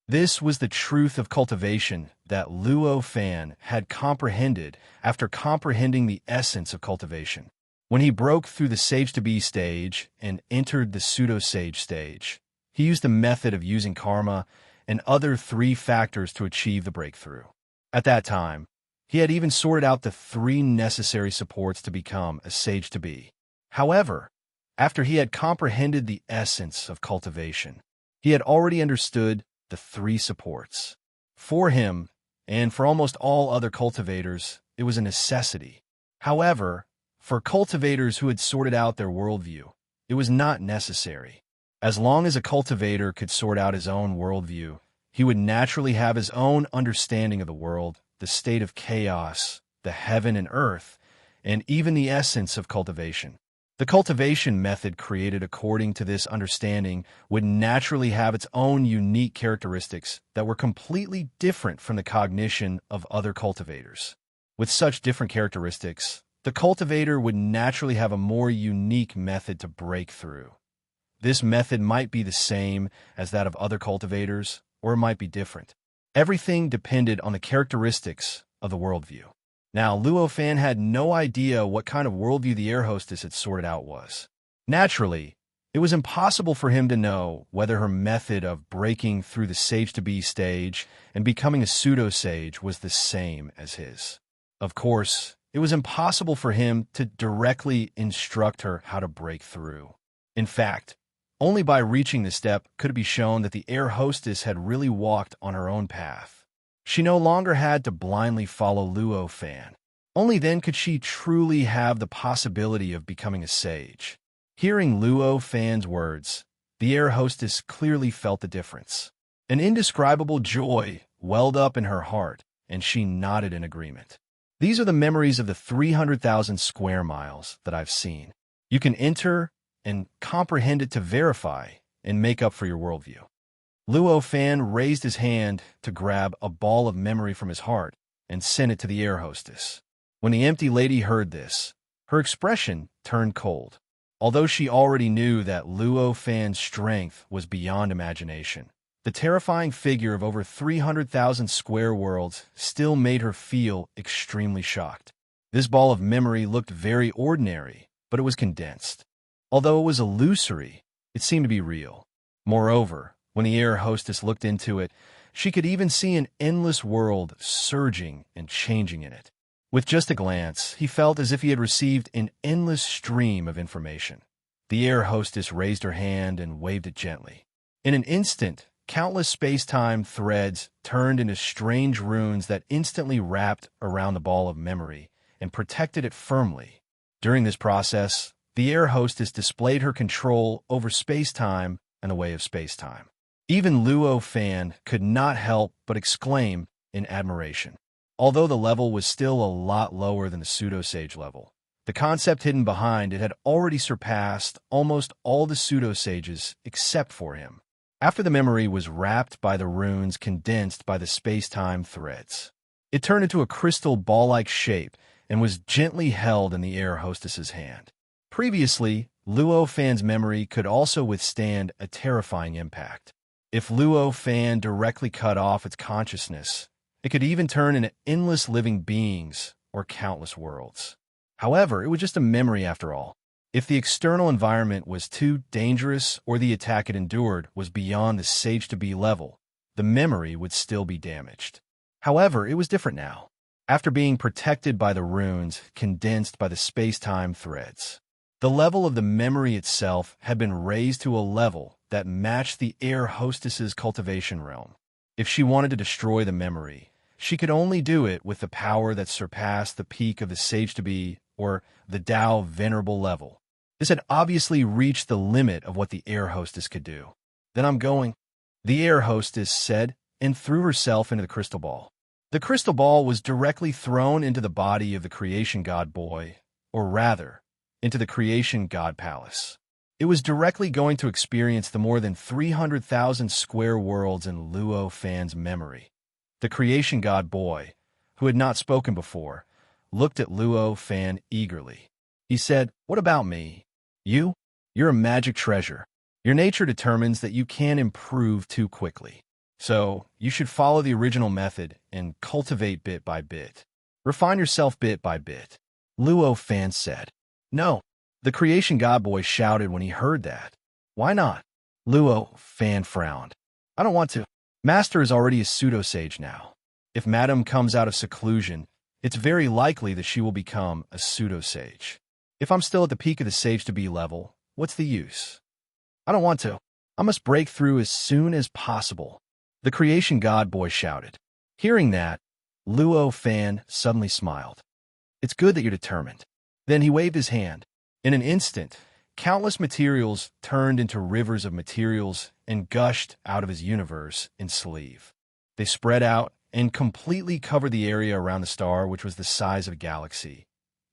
This was the truth of cultivation that Luo Fan had comprehended after comprehending the essence of cultivation. When he broke through the sage-to-be stage and entered the pseudo-sage stage, he used the method of using karma and other 3 factors to achieve the breakthrough. At that time, he had even sorted out the 3 necessary supports to become a sage-to-be. However, after he had comprehended the essence of cultivation, he had already understood the 3 supports. For him, and for almost all other cultivators, it was a necessity. However, for cultivators who had sorted out their worldview, it was not necessary. As long as a cultivator could sort out his own worldview, he would naturally have his own understanding of the world, the state of chaos, the heaven and earth, and even the essence of cultivation. The cultivation method created according to this understanding would naturally have its own unique characteristics that were completely different from the cognition of other cultivators. With such different characteristics, the cultivator would naturally have a more unique method to break through. This method might be the same as that of other cultivators, or it might be different. Everything depended on the characteristics of the worldview. Now, Luo Fan had no idea what kind of worldview the air hostess had sorted out was. Naturally, it was impossible for him to know whether her method of breaking through the sage-to-be stage and becoming a pseudo-sage was the same as his. Of course, it was impossible for him to directly instruct her how to break through. In fact, only by reaching this step could it be shown that the air hostess had really walked on her own path. She no longer had to blindly follow Luo Fan. Only then could she truly have the possibility of becoming a sage. Hearing Luo Fan's words, the air hostess clearly felt the difference. An indescribable joy welled up in her heart, and she nodded in agreement. These are the memories of the 300,000 square miles that I've seen. You can enter and comprehend it to verify and make up for your worldview. Luo Fan raised his hand to grab a ball of memory from his heart and sent it to the air hostess. When the empty lady heard this, her expression turned cold. Although she already knew that Luo Fan's strength was beyond imagination, the terrifying figure of over 300,000 square worlds still made her feel extremely shocked. This ball of memory looked very ordinary, but it was condensed. Although it was illusory, it seemed to be real. Moreover, when the air hostess looked into it, she could even see an endless world surging and changing in it. With just a glance, he felt as if he had received an endless stream of information. The air hostess raised her hand and waved it gently. In an instant, countless space-time threads turned into strange runes that instantly wrapped around the ball of memory and protected it firmly. During this process, the air hostess displayed her control over space-time and the way of space-time. Even Luo Fan could not help but exclaim in admiration. Although the level was still a lot lower than the pseudo-sage level, the concept hidden behind it had already surpassed almost all the pseudo-sages except for him. After the memory was wrapped by the runes condensed by the space-time threads, it turned into a crystal ball-like shape and was gently held in the air hostess's hand. Previously, Luo Fan's memory could also withstand a terrifying impact. If Luo Fan directly cut off its consciousness, it could even turn into endless living beings or countless worlds. However, it was just a memory after all. If the external environment was too dangerous or the attack it endured was beyond the sage-to-be level, the memory would still be damaged. However, it was different now. After being protected by the runes condensed by the space-time threads, the level of the memory itself had been raised to a level that matched the air hostess's cultivation realm. If she wanted to destroy the memory, she could only do it with the power that surpassed the peak of the sage-to-be or the Dao venerable level. This had obviously reached the limit of what the air hostess could do. "Then I'm going," the air hostess said, and threw herself into the crystal ball. The crystal ball was directly thrown into the body of the creation god boy, or rather, into the creation god palace. It was directly going to experience the more than 300,000 square worlds in Luo Fan's memory. The creation god boy, who had not spoken before, looked at Luo Fan eagerly. He said, "What about me? You're a magic treasure. Your nature determines that you can't improve too quickly. So, you should follow the original method and cultivate bit by bit. Refine yourself bit by bit." Luo Fan said. "No," the creation god boy shouted when he heard that. "Why not?" Luo Fan frowned. "I don't want to. Master is already a pseudo-sage now. If Madame comes out of seclusion, it's very likely that she will become a pseudo-sage. If I'm still at the peak of the sage-to-be level, what's the use? I don't want to. I must break through as soon as possible," the creation god boy shouted. Hearing that, Luo Fan suddenly smiled. "It's good that you're determined." Then he waved his hand. In an instant, countless materials turned into rivers of materials and gushed out of his universe in sleeve. They spread out and completely covered the area around the star, which was the size of a galaxy.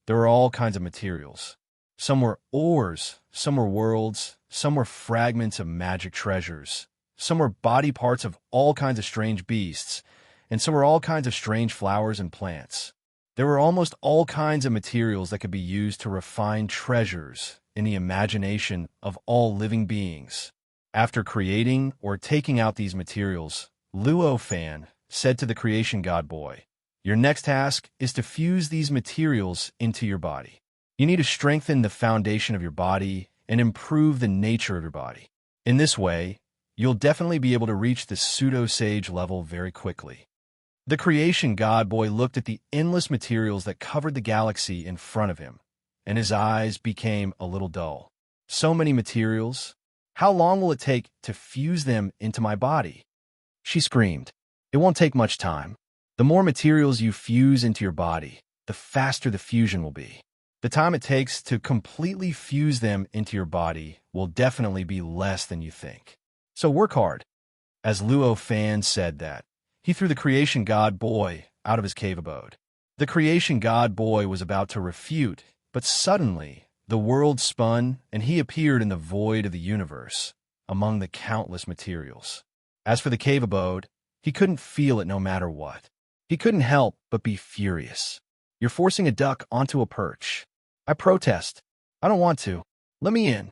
There were all kinds of materials. Some were ores, some were worlds, some were fragments of magic treasures, some were body parts of all kinds of strange beasts, and some were all kinds of strange flowers and plants. There were almost all kinds of materials that could be used to refine treasures in the imagination of all living beings. After creating or taking out these materials, Luo Fan said to the creation god boy, "Your next task is to fuse these materials into your body. You need to strengthen the foundation of your body and improve the nature of your body. In this way, you'll definitely be able to reach the pseudo-sage level very quickly." The creation god boy looked at the endless materials that covered the galaxy in front of him, and his eyes became a little dull. "So many materials. How long will it take to fuse them into my body?" She screamed. "It won't take much time. The more materials you fuse into your body, the faster the fusion will be. The time it takes to completely fuse them into your body will definitely be less than you think. So work hard." As Luo Fan said that, he threw the creation god boy out of his cave abode. The creation god boy was about to refute, but suddenly the world spun and he appeared in the void of the universe, among the countless materials. As for the cave abode, he couldn't feel it no matter what. He couldn't help but be furious. "You're forcing a duck onto a perch. I protest. I don't want to. Let me in."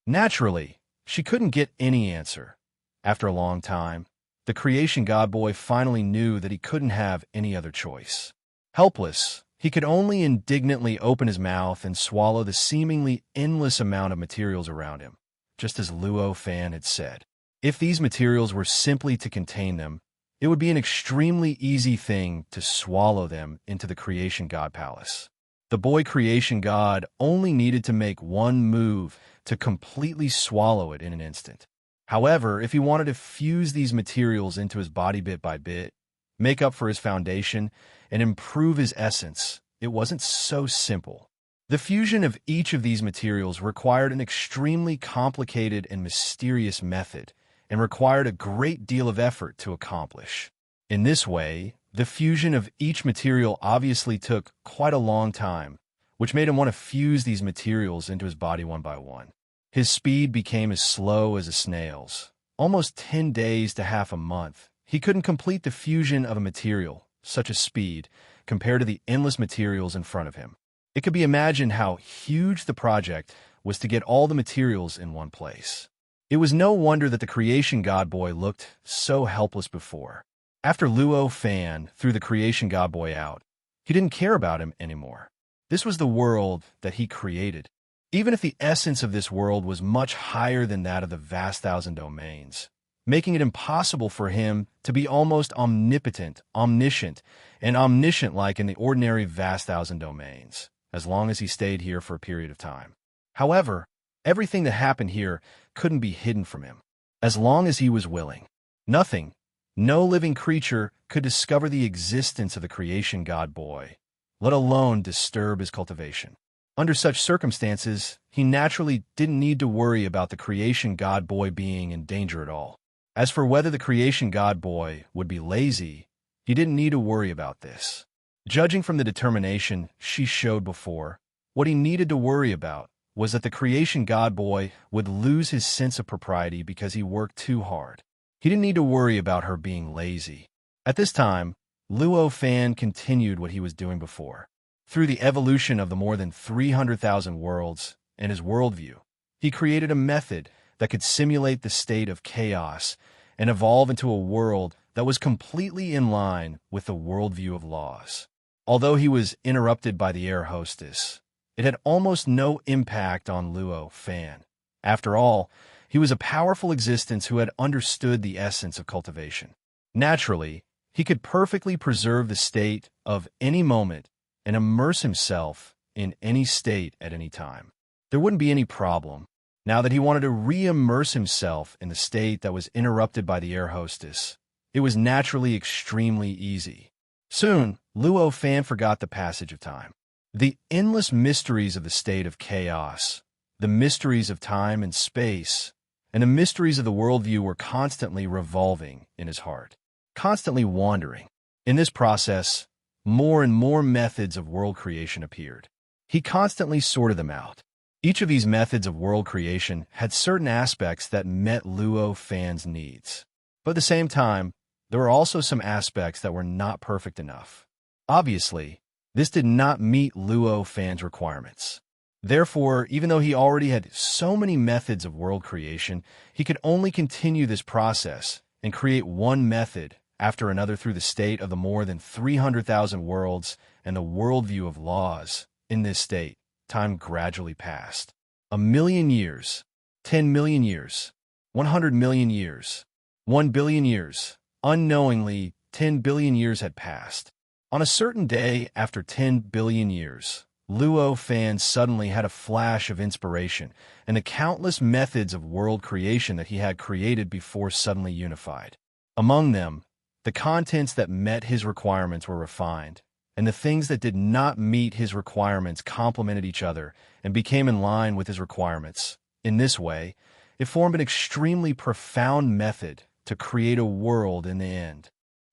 Naturally, she couldn't get any answer. After a long time, the creation god boy finally knew that he couldn't have any other choice. Helpless, he could only indignantly open his mouth and swallow the seemingly endless amount of materials around him, just as Luo Fan had said. If these materials were simply to contain them, it would be an extremely easy thing to swallow them into the creation god palace. The boy creation god only needed to make one move to completely swallow it in an instant. However, if he wanted to fuse these materials into his body bit by bit, make up for his foundation, and improve his essence, it wasn't so simple. The fusion of each of these materials required an extremely complicated and mysterious method, and required a great deal of effort to accomplish. In this way, the fusion of each material obviously took quite a long time, which made him want to fuse these materials into his body one by one. His speed became as slow as a snail's. Almost 10 days to half a month, he couldn't complete the fusion of a material, such as speed, compared to the endless materials in front of him. It could be imagined how huge the project was to get all the materials in one place. It was no wonder that the creation god boy looked so helpless before. After Luo Fan threw the creation god boy out, he didn't care about him anymore. This was the world that he created. Even if the essence of this world was much higher than that of the vast thousand domains, making it impossible for him to be almost omnipotent, omniscient, and omniscient like in the ordinary vast thousand domains, as long as he stayed here for a period of time. However, everything that happened here couldn't be hidden from him, as long as he was willing. Nothing, no living creature could discover the existence of the creation god boy, let alone disturb his cultivation. Under such circumstances, he naturally didn't need to worry about the creation god boy being in danger at all. As for whether the creation god boy would be lazy, he didn't need to worry about this. Judging from the determination she showed before, what he needed to worry about was that the creation god boy would lose his sense of propriety because he worked too hard. He didn't need to worry about her being lazy. At this time, Luo Fan continued what he was doing before. Through the evolution of the more than 300,000 worlds and his worldview, he created a method that could simulate the state of chaos and evolve into a world that was completely in line with the worldview of laws. Although he was interrupted by the air hostess, it had almost no impact on Luo Fan. After all, he was a powerful existence who had understood the essence of cultivation. Naturally, he could perfectly preserve the state of any moment and immerse himself in any state at any time. There wouldn't be any problem. Now that he wanted to re-immerse himself in the state that was interrupted by the air hostess, it was naturally extremely easy. Soon, Luo Fan forgot the passage of time. The endless mysteries of the state of chaos, the mysteries of time and space, and the mysteries of the worldview were constantly revolving in his heart, constantly wandering. In this process, more and more methods of world creation appeared. He constantly sorted them out. Each of these methods of world creation had certain aspects that met Luo Fan's needs. But at the same time, there were also some aspects that were not perfect enough. Obviously, this did not meet Luo Fan's requirements. Therefore, even though he already had so many methods of world creation, he could only continue this process and create one method after another through the state of the more than 300,000 worlds and the worldview of laws. In this state, time gradually passed. 1,000,000 years, 10 million years, 100 million years, 1 billion years. Unknowingly, 10 billion years had passed. On a certain day after 10 billion years, Luo Fan suddenly had a flash of inspiration, and the countless methods of world creation that he had created before suddenly unified. Among them, the contents that met his requirements were refined, and the things that did not meet his requirements complemented each other and became in line with his requirements. In this way, it formed an extremely profound method to create a world in the end.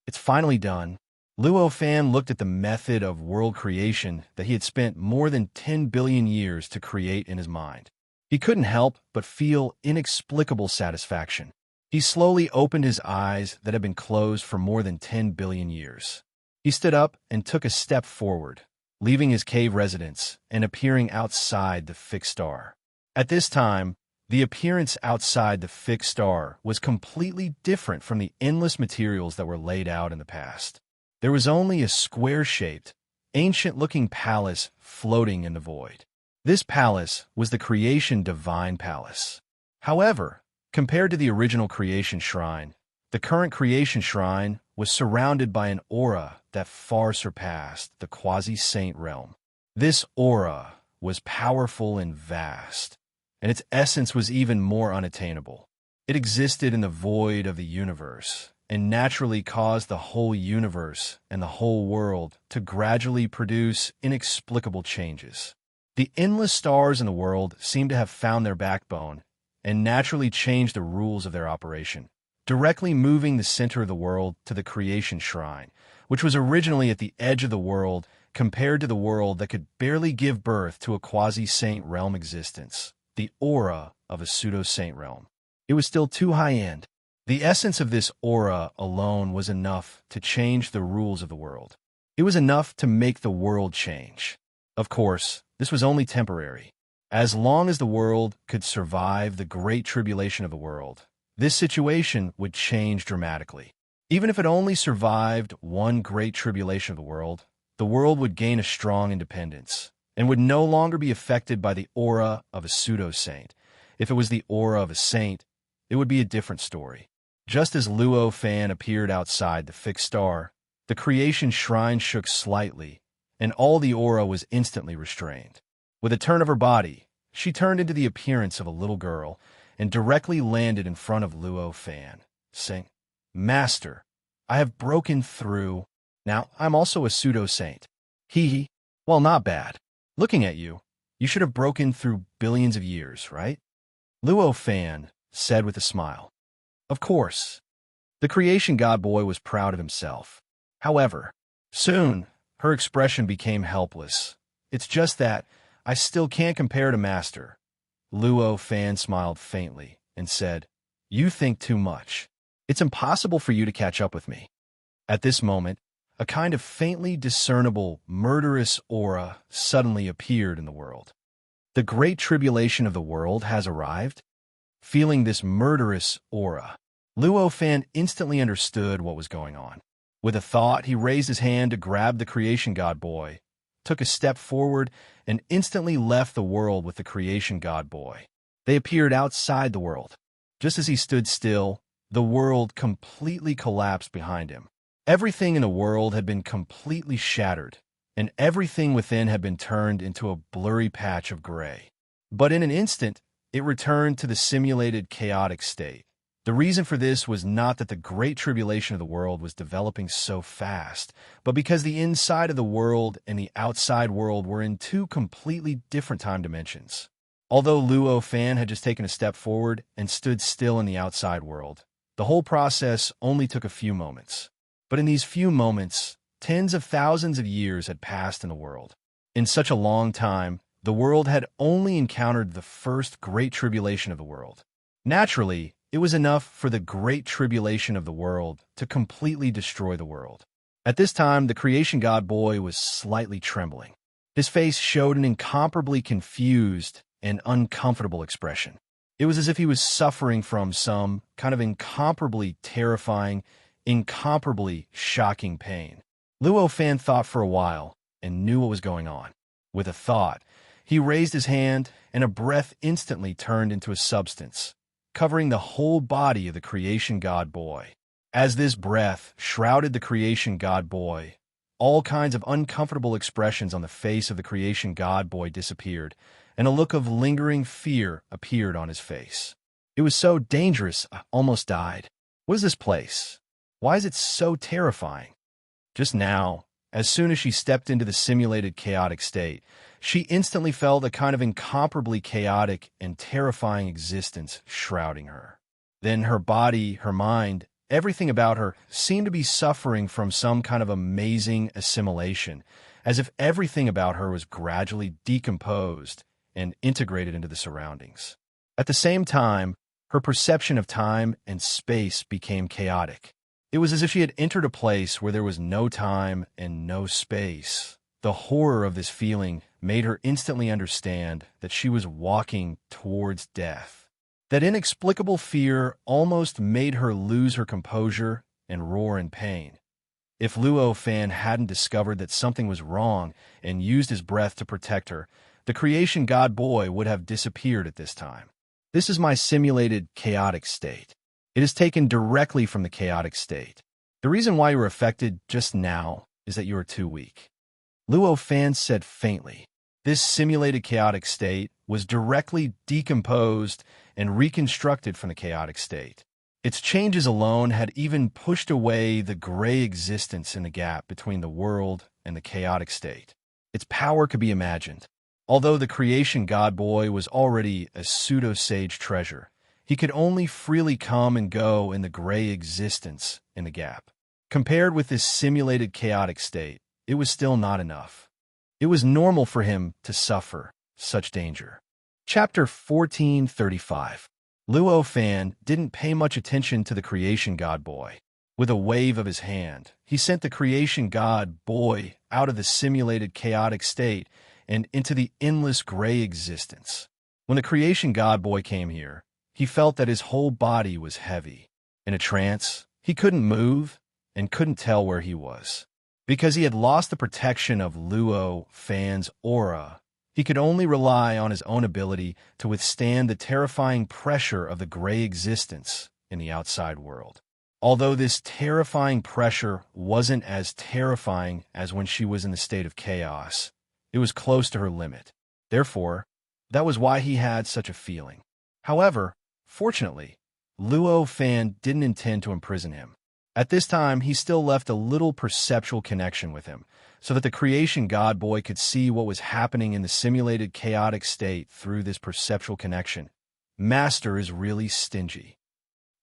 It's finally done. Luo Fan looked at the method of world creation that he had spent more than 10 billion years to create in his mind. He couldn't help but feel inexplicable satisfaction. He slowly opened his eyes that had been closed for more than 10 billion years. He stood up and took a step forward, leaving his cave residence and appearing outside the fixed star. At this time, the appearance outside the fixed star was completely different from the endless materials that were laid out in the past. There was only a square-shaped, ancient-looking palace floating in the void. This palace was the creation divine palace. However, compared to the original creation shrine, the current creation shrine was surrounded by an aura that far surpassed the quasi-saint realm. This aura was powerful and vast, and its essence was even more unattainable. It existed in the void of the universe, and naturally caused the whole universe and the whole world to gradually produce inexplicable changes. The endless stars in the world seemed to have found their backbone and naturally changed the rules of their operation, directly moving the center of the world to the creation shrine, which was originally at the edge of the world compared to the world that could barely give birth to a quasi-saint realm existence, the aura of a pseudo-saint realm. It was still too high-end. The essence of this aura alone was enough to change the rules of the world. It was enough to make the world change. Of course, this was only temporary. As long as the world could survive the great tribulation of the world, this situation would change dramatically. Even if it only survived one great tribulation of the world would gain a strong independence and would no longer be affected by the aura of a pseudo-saint. If it was the aura of a saint, it would be a different story. Just as Luo Fan appeared outside the fixed star, the creation shrine shook slightly, and all the aura was instantly restrained. With a turn of her body, she turned into the appearance of a little girl and directly landed in front of Luo Fan, saying, "Master, I have broken through. Now, I'm also a pseudo-saint. Hee. Well, not bad. Looking at you, you should have broken through billions of years, right?" Luo Fan said with a smile. Of course. The creation god boy was proud of himself. However, soon, her expression became helpless. It's just that I still can't compare to Master. Luo Fan smiled faintly and said, "You think too much. It's impossible for you to catch up with me." At this moment, a kind of faintly discernible, murderous aura suddenly appeared in the world. The great tribulation of the world has arrived? Feeling this murderous aura, Luo Fan instantly understood what was going on. With a thought, he raised his hand to grab the creation god boy, took a step forward, and instantly left the world with the creation god boy. They appeared outside the world. Just as he stood still, the world completely collapsed behind him. Everything in the world had been completely shattered, and everything within had been turned into a blurry patch of gray. But in an instant, it returned to the simulated chaotic state. The reason for this was not that the great tribulation of the world was developing so fast, but because the inside of the world and the outside world were in two completely different time dimensions. Although Luo Fan had just taken a step forward and stood still in the outside world, the whole process only took a few moments. But in these few moments, tens of thousands of years had passed in the world. In such a long time, the world had only encountered the first great tribulation of the world. Naturally, it was enough for the great tribulation of the world to completely destroy the world. At this time, the creation god boy was slightly trembling. His face showed an incomparably confused and uncomfortable expression. It was as if he was suffering from some kind of incomparably terrifying, incomparably shocking pain. Luo Fan thought for a while and knew what was going on. With a thought, he raised his hand, and a breath instantly turned into a substance, covering the whole body of the creation god boy. As this breath shrouded the creation god boy, all kinds of uncomfortable expressions on the face of the creation god boy disappeared, and a look of lingering fear appeared on his face. It was so dangerous, I almost died. What is this place? Why is it so terrifying? Just now, as soon as she stepped into the simulated chaotic state, she instantly felt a kind of incomparably chaotic and terrifying existence shrouding her. Then her body, her mind, everything about her seemed to be suffering from some kind of amazing assimilation, as if everything about her was gradually decomposed and integrated into the surroundings. At the same time, her perception of time and space became chaotic. It was as if she had entered a place where there was no time and no space. The horror of this feeling made her instantly understand that she was walking towards death. That inexplicable fear almost made her lose her composure and roar in pain. If Luo Fan hadn't discovered that something was wrong and used his breath to protect her, the creation god boy would have disappeared at this time. This is my simulated chaotic state. It is taken directly from the chaotic state. The reason why you were affected just now is that you are too weak. Luo Fan said faintly. This simulated chaotic state was directly decomposed and reconstructed from the chaotic state. Its changes alone had even pushed away the gray existence in the gap between the world and the chaotic state. Its power could be imagined. Although the creation god boy was already a pseudo-sage treasure, he could only freely come and go in the gray existence in the gap. Compared with this simulated chaotic state, it was still not enough. It was normal for him to suffer such danger. Chapter 1435. Luo Fan didn't pay much attention to the creation god boy. With a wave of his hand, he sent the creation god boy out of the simulated chaotic state and into the endless gray existence. When the creation god boy came here, he felt that his whole body was heavy. In a trance, he couldn't move and couldn't tell where he was. Because he had lost the protection of Luo Fan's aura, he could only rely on his own ability to withstand the terrifying pressure of the gray existence in the outside world. Although this terrifying pressure wasn't as terrifying as when she was in the state of chaos, it was close to her limit. Therefore, that was why he had such a feeling. However, fortunately, Luo Fan didn't intend to imprison him. At this time, he still left a little perceptual connection with him, so that the creation god boy could see what was happening in the simulated chaotic state through this perceptual connection. Master is really stingy.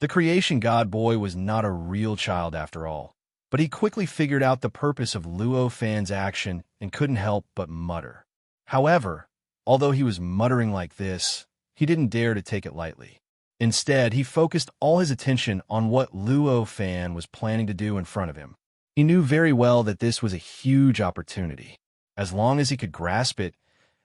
The creation god boy was not a real child after all, but he quickly figured out the purpose of Luo Fan's action and couldn't help but mutter. However, although he was muttering like this, he didn't dare to take it lightly. Instead, he focused all his attention on what Luo Fan was planning to do in front of him. He knew very well that this was a huge opportunity. As long as he could grasp it,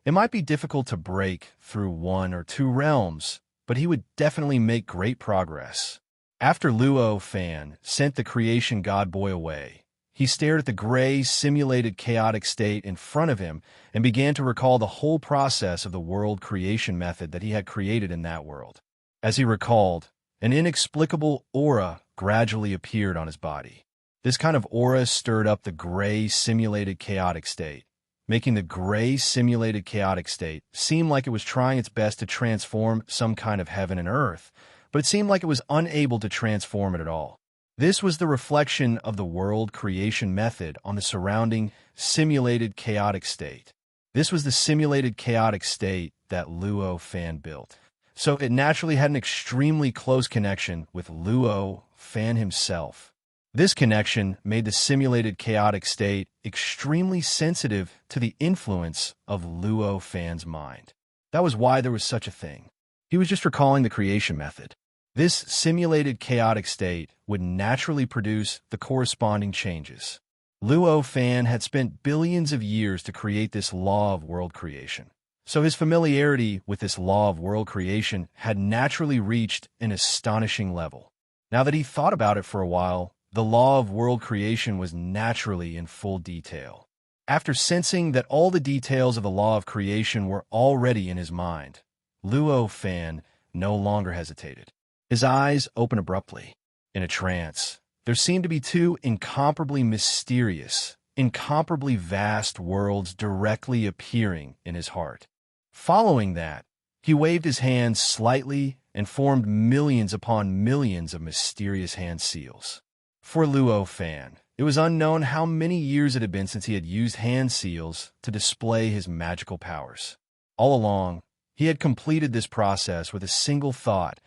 it might be difficult to break through 1 or 2 realms, but he would definitely make great progress. After Luo Fan sent the creation god boy away, he stared at the gray, simulated chaotic state in front of him and began to recall the whole process of the world creation method that he had created in that world. As he recalled, an inexplicable aura gradually appeared on his body. This kind of aura stirred up the gray, simulated chaotic state, making the gray, simulated chaotic state seem like it was trying its best to transform some kind of heaven and earth, but it seemed like it was unable to transform it at all. This was the reflection of the world creation method on the surrounding simulated chaotic state. This was the simulated chaotic state that Luo Fan built. So it naturally had an extremely close connection with Luo Fan himself. This connection made the simulated chaotic state extremely sensitive to the influence of Luo Fan's mind. That was why there was such a thing. He was just recalling the creation method. This simulated chaotic state would naturally produce the corresponding changes. Luo Fan had spent billions of years to create this law of world creation. So his familiarity with this law of world creation had naturally reached an astonishing level. Now that he thought about it for a while, the law of world creation was naturally in full detail. After sensing that all the details of the law of creation were already in his mind, Luo Fan no longer hesitated. His eyes opened abruptly. In a trance, there seemed to be 2 incomparably mysterious, incomparably vast worlds directly appearing in his heart. Following that, he waved his hands slightly and formed millions upon millions of mysterious hand seals. For Luo Fan, it was unknown how many years it had been since he had used hand seals to display his magical powers. All along, he had completed this process with a single thought,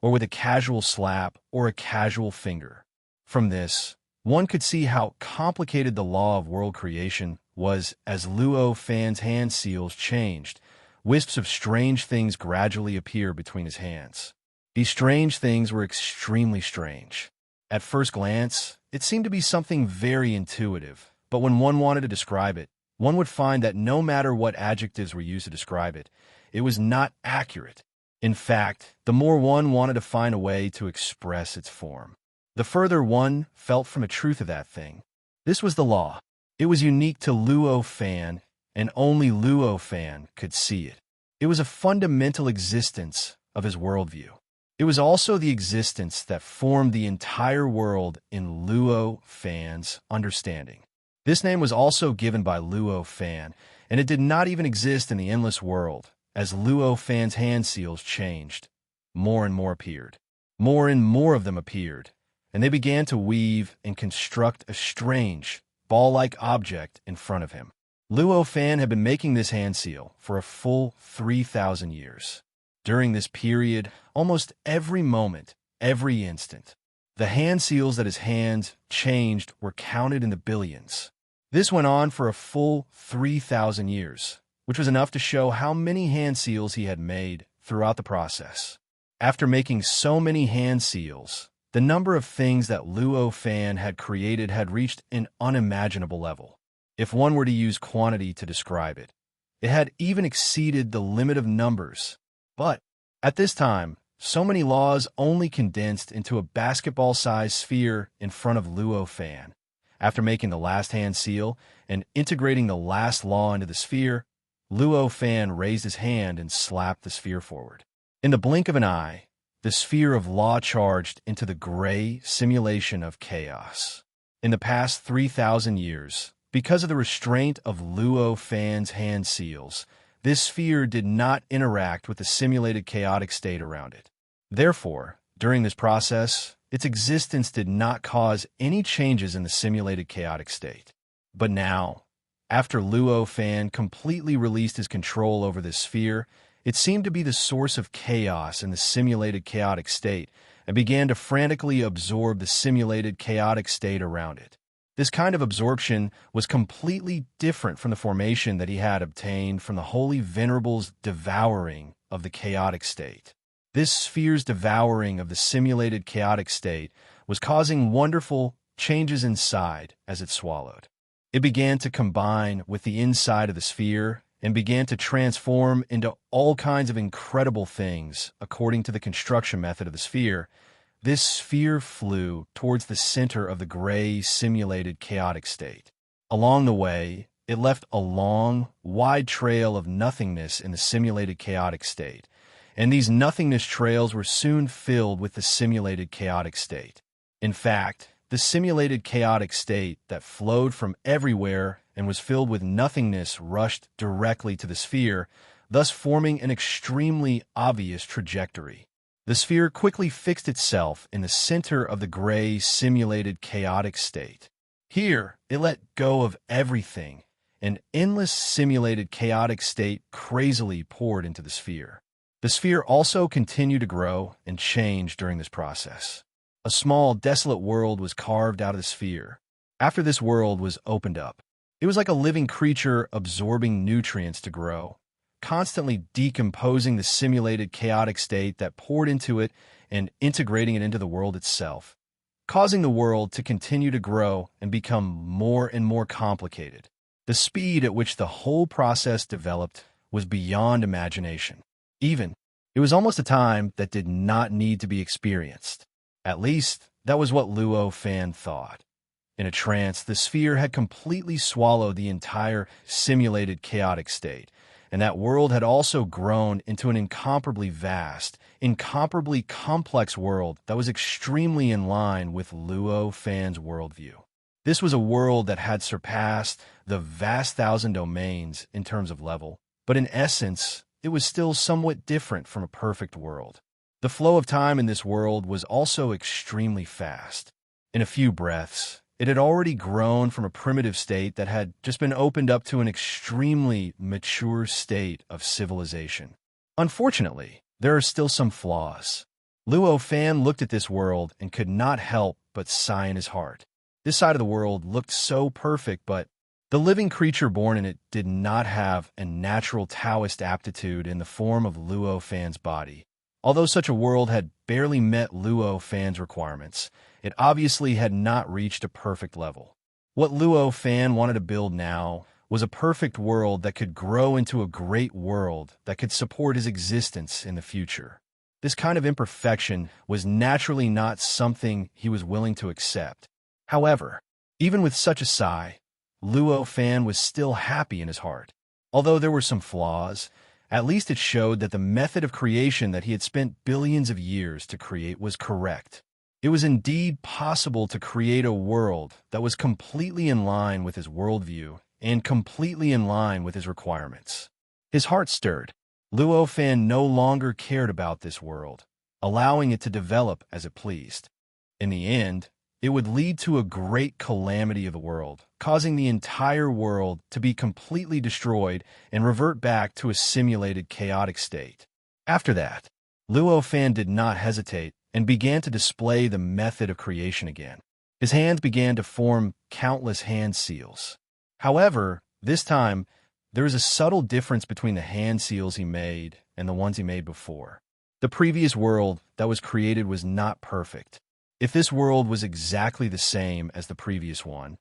or with a casual slap or a casual finger. From this, one could see how complicated the law of world creation was as Luo Fan's hand seals changed. Wisps of strange things gradually appear between his hands. These strange things were extremely strange. At first glance, it seemed to be something very intuitive, but when one wanted to describe it, one would find that no matter what adjectives were used to describe it, it was not accurate. In fact, the more one wanted to find a way to express its form, the further one felt from the truth of that thing. This was the law. It was unique to Luo Fan, and only Luo Fan could see it. It was a fundamental existence of his worldview. It was also the existence that formed the entire world in Luo Fan's understanding. This name was also given by Luo Fan, and it did not even exist in the endless world, as Luo Fan's hand seals changed. more and more appeared. More and more of them appeared, and they began to weave and construct a strange, ball-like object in front of him. Luo Fan had been making this hand seal for a full 3,000 years. During this period, almost every moment, every instant, the hand seals that his hands changed were counted in the billions. This went on for a full 3,000 years, which was enough to show how many hand seals he had made throughout the process. After making so many hand seals, the number of things that Luo Fan had created had reached an unimaginable level. If one were to use quantity to describe it, it had even exceeded the limit of numbers. But at this time, so many laws only condensed into a basketball-sized sphere in front of Luo Fan. After making the last hand seal and integrating the last law into the sphere, Luo Fan raised his hand and slapped the sphere forward. In the blink of an eye, the sphere of law charged into the gray simulation of chaos. In the past 3,000 years, because of the restraint of Luo Fan's hand seals, this sphere did not interact with the simulated chaotic state around it. Therefore, during this process, its existence did not cause any changes in the simulated chaotic state. But now, after Luo Fan completely released his control over this sphere, it seemed to be the source of chaos in the simulated chaotic state and began to frantically absorb the simulated chaotic state around it. This kind of absorption was completely different from the formation that he had obtained from the Holy Venerable's devouring of the chaotic state. This sphere's devouring of the simulated chaotic state was causing wonderful changes inside as it swallowed. It began to combine with the inside of the sphere and began to transform into all kinds of incredible things according to the construction method of the sphere. This sphere flew towards the center of the gray, simulated chaotic state. Along the way, it left a long, wide trail of nothingness in the simulated chaotic state, and these nothingness trails were soon filled with the simulated chaotic state. In fact, the simulated chaotic state that flowed from everywhere and was filled with nothingness rushed directly to the sphere, thus forming an extremely obvious trajectory. The sphere quickly fixed itself in the center of the gray, simulated chaotic state. Here, it let go of everything. An endless simulated chaotic state crazily poured into the sphere. The sphere also continued to grow and change during this process. A small, desolate world was carved out of the sphere. After this world was opened up, it was like a living creature absorbing nutrients to grow, constantly decomposing the simulated chaotic state that poured into it and integrating it into the world itself, causing the world to continue to grow and become more and more complicated. The speed at which the whole process developed was beyond imagination. Even, it was almost a time that did not need to be experienced. At least, that was what Luo Fan thought. In a trance, the sphere had completely swallowed the entire simulated chaotic state, and that world had also grown into an incomparably vast, incomparably complex world that was extremely in line with Luo Fan's worldview. This was a world that had surpassed the vast thousand domains in terms of level, but in essence, it was still somewhat different from a perfect world. The flow of time in this world was also extremely fast. In a few breaths, it had already grown from a primitive state that had just been opened up to an extremely mature state of civilization. Unfortunately, there are still some flaws. Luo Fan looked at this world and could not help but sigh in his heart. This side of the world looked so perfect, but the living creature born in it did not have a natural Taoist aptitude in the form of Luo Fan's body. Although such a world had barely met Luo Fan's requirements, it obviously had not reached a perfect level. What Luo Fan wanted to build now was a perfect world that could grow into a great world that could support his existence in the future. This kind of imperfection was naturally not something he was willing to accept. However, even with such a sigh, Luo Fan was still happy in his heart. Although there were some flaws, at least it showed that the method of creation that he had spent billions of years to create was correct. It was indeed possible to create a world that was completely in line with his worldview and completely in line with his requirements. His heart stirred. Luo Fan no longer cared about this world. allowing it to develop as it pleased. In the end, it would lead to a great calamity of the world, causing the entire world to be completely destroyed and revert back to a simulated chaotic state. After that, Luo Fan did not hesitate and began to display the method of creation again. His hands began to form countless hand seals. However, this time, there is a subtle difference between the hand seals he made and the ones he made before. The previous world that was created was not perfect. If this world was exactly the same as the previous one,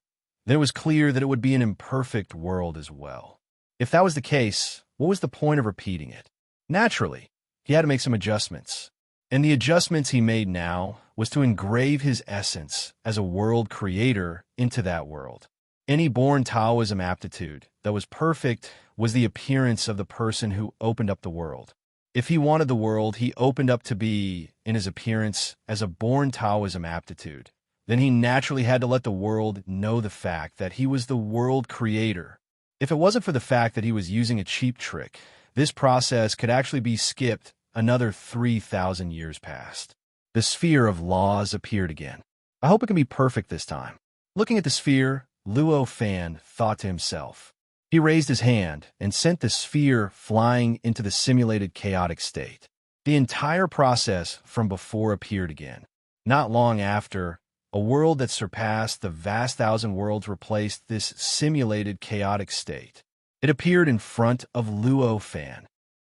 then it was clear that it would be an imperfect world as well. If that was the case, what was the point of repeating it? Naturally, he had to make some adjustments. And the adjustments he made now was to engrave his essence as a world creator into that world. Any born Taoism aptitude that was perfect was the appearance of the person who opened up the world. If he wanted the world he opened up to be in his appearance as a born Taoism aptitude, then he naturally had to let the world know the fact that he was the world creator. If it wasn't for the fact that he was using a cheap trick, this process could actually be skipped another 3,000 years past. The sphere of laws appeared again. I hope it can be perfect this time. Looking at the sphere, Luo Fan thought to himself. He raised his hand and sent the sphere flying into the simulated chaotic state. The entire process from before appeared again. Not long after, a world that surpassed the vast thousand worlds replaced this simulated chaotic state. It appeared in front of Luo Fan.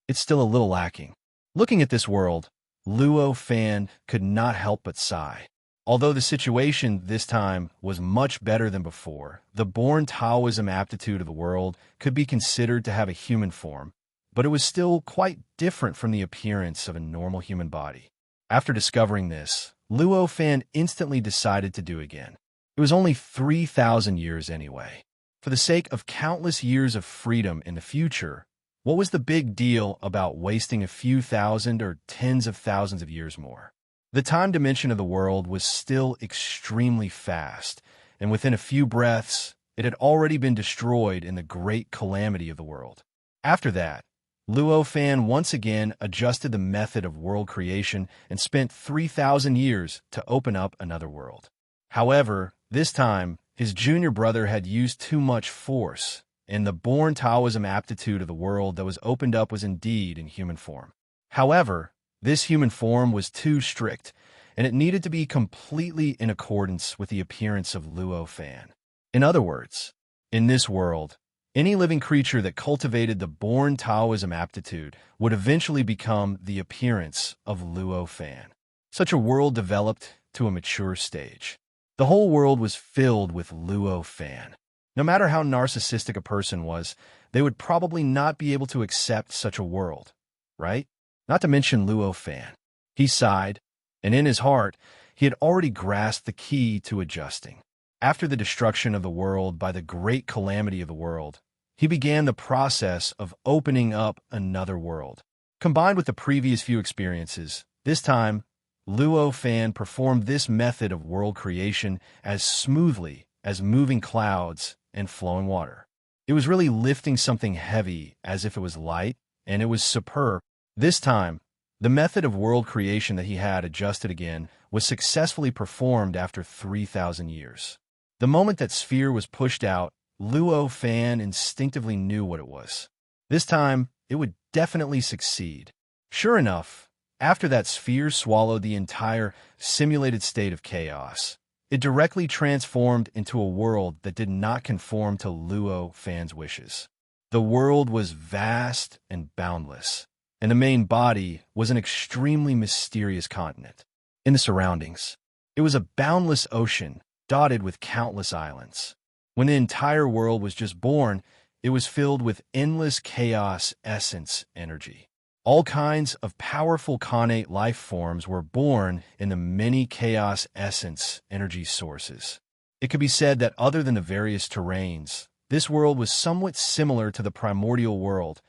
It's still a little lacking. Looking at this world, Luo Fan could not help but sigh. Although the situation this time was much better than before, the born Taoism aptitude of the world could be considered to have a human form, but it was still quite different from the appearance of a normal human body. After discovering this, Luo Fan instantly decided to do again. It was only 3,000 years anyway. For the sake of countless years of freedom in the future, what was the big deal about wasting a few thousand or tens of thousands of years more? The time dimension of the world was still extremely fast, and within a few breaths, it had already been destroyed in the great calamity of the world. After that, Luo Fan once again adjusted the method of world creation and spent 3,000 years to open up another world. However, this time, his junior brother had used too much force, and the born Taoism aptitude of the world that was opened up was indeed in human form. However, this human form was too strict, and it needed to be completely in accordance with the appearance of Luo Fan. In other words, in this world, any living creature that cultivated the born Taoism aptitude would eventually become the appearance of Luo Fan. Such a world developed to a mature stage. The whole world was filled with Luo Fan. No matter how narcissistic a person was, they would probably not be able to accept such a world, right? Not to mention Luo Fan. He sighed, and in his heart, he had already grasped the key to adjusting. After the destruction of the world by the great calamity of the world, he began the process of opening up another world. Combined with the previous few experiences, this time, Luo Fan performed this method of world creation as smoothly as moving clouds and flowing water. It was really lifting something heavy as if it was light, and it was superb. This time, the method of world creation that he had adjusted again was successfully performed after 3,000 years. The moment that sphere was pushed out, Luo Fan instinctively knew what it was. This time, it would definitely succeed. Sure enough, after that sphere swallowed the entire simulated state of chaos, it directly transformed into a world that did not conform to Luo Fan's wishes. The world was vast and boundless, and the main body was an extremely mysterious continent. In the surroundings, it was a boundless ocean dotted with countless islands. When the entire world was just born, it was filled with endless chaos essence energy. All kinds of powerful connate life forms were born in the many chaos essence energy sources. It could be said that other than the various terrains, this world was somewhat similar to the primordial world.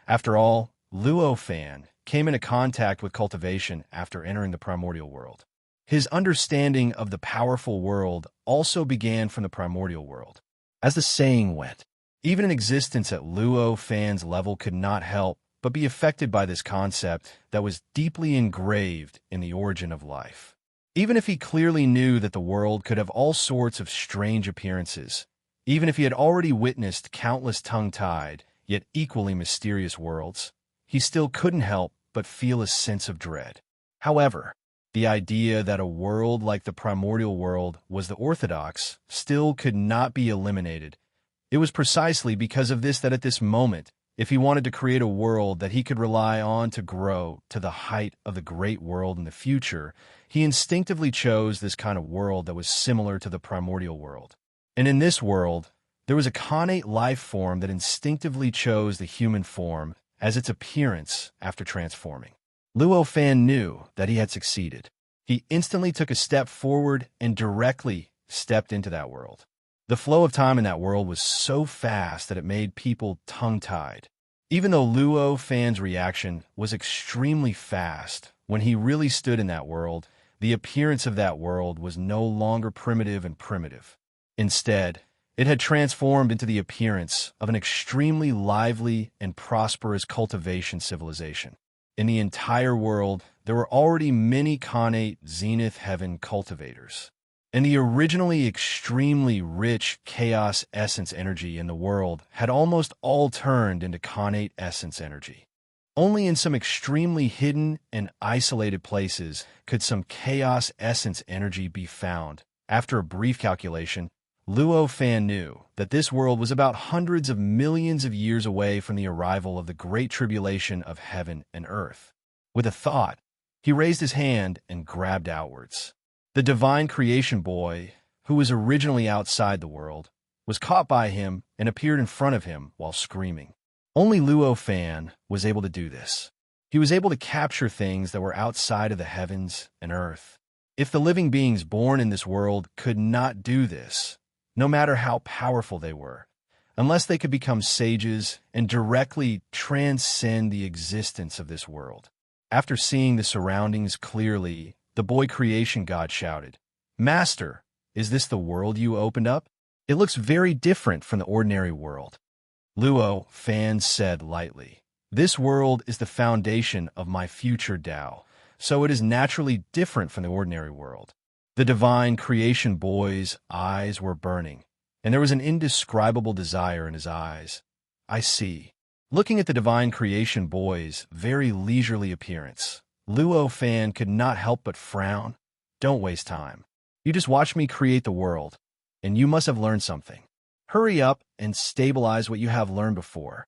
After all, Luo Fan came into contact with cultivation after entering the primordial world. His understanding of the powerful world also began from the primordial world. As the saying went, even an existence at Luo Fan's level could not help but be affected by this concept that was deeply engraved in the origin of life. Even if he clearly knew that the world could have all sorts of strange appearances, even if he had already witnessed countless tongue-tied, yet equally mysterious worlds, he still couldn't help but feel a sense of dread. However, the idea that a world like the primordial world was the orthodox still could not be eliminated. It was precisely because of this that at this moment, if he wanted to create a world that he could rely on to grow to the height of the great world in the future, he instinctively chose this kind of world that was similar to the primordial world. And in this world, there was a connate life form that instinctively chose the human form as its appearance after transforming. Luo Fan knew that he had succeeded. He instantly took a step forward and directly stepped into that world. The flow of time in that world was so fast that it made people tongue-tied. Even though Luo Fan's reaction was extremely fast, when he really stood in that world, the appearance of that world was no longer primitive and primitive. Instead, it had transformed into the appearance of an extremely lively and prosperous cultivation civilization. In the entire world, there were already many connate Zenith Heaven cultivators. And the originally extremely rich chaos essence energy in the world had almost all turned into connate essence energy. Only in some extremely hidden and isolated places could some chaos essence energy be found. After a brief calculation, Luo Fan knew that this world was about hundreds of millions of years away from the arrival of the Great Tribulation of heaven and earth. With a thought, he raised his hand and grabbed outwards. The divine creation boy, who was originally outside the world, was caught by him and appeared in front of him while screaming. Only Luo Fan was able to do this. He was able to capture things that were outside of the heavens and earth. If the living beings born in this world could not do this, no matter how powerful they were, unless they could become sages and directly transcend the existence of this world. After seeing the surroundings clearly, the boy creation god shouted, "Master, is this the world you opened up? It looks very different from the ordinary world." Luo Fan said lightly, "This world is the foundation of my future Tao, so it is naturally different from the ordinary world." The divine creation boy's eyes were burning, and there was an indescribable desire in his eyes. "I see." Looking at the divine creation boy's very leisurely appearance, Luo Fan could not help but frown. "Don't waste time. You just watched me create the world, and you must have learned something. Hurry up and stabilize what you have learned before."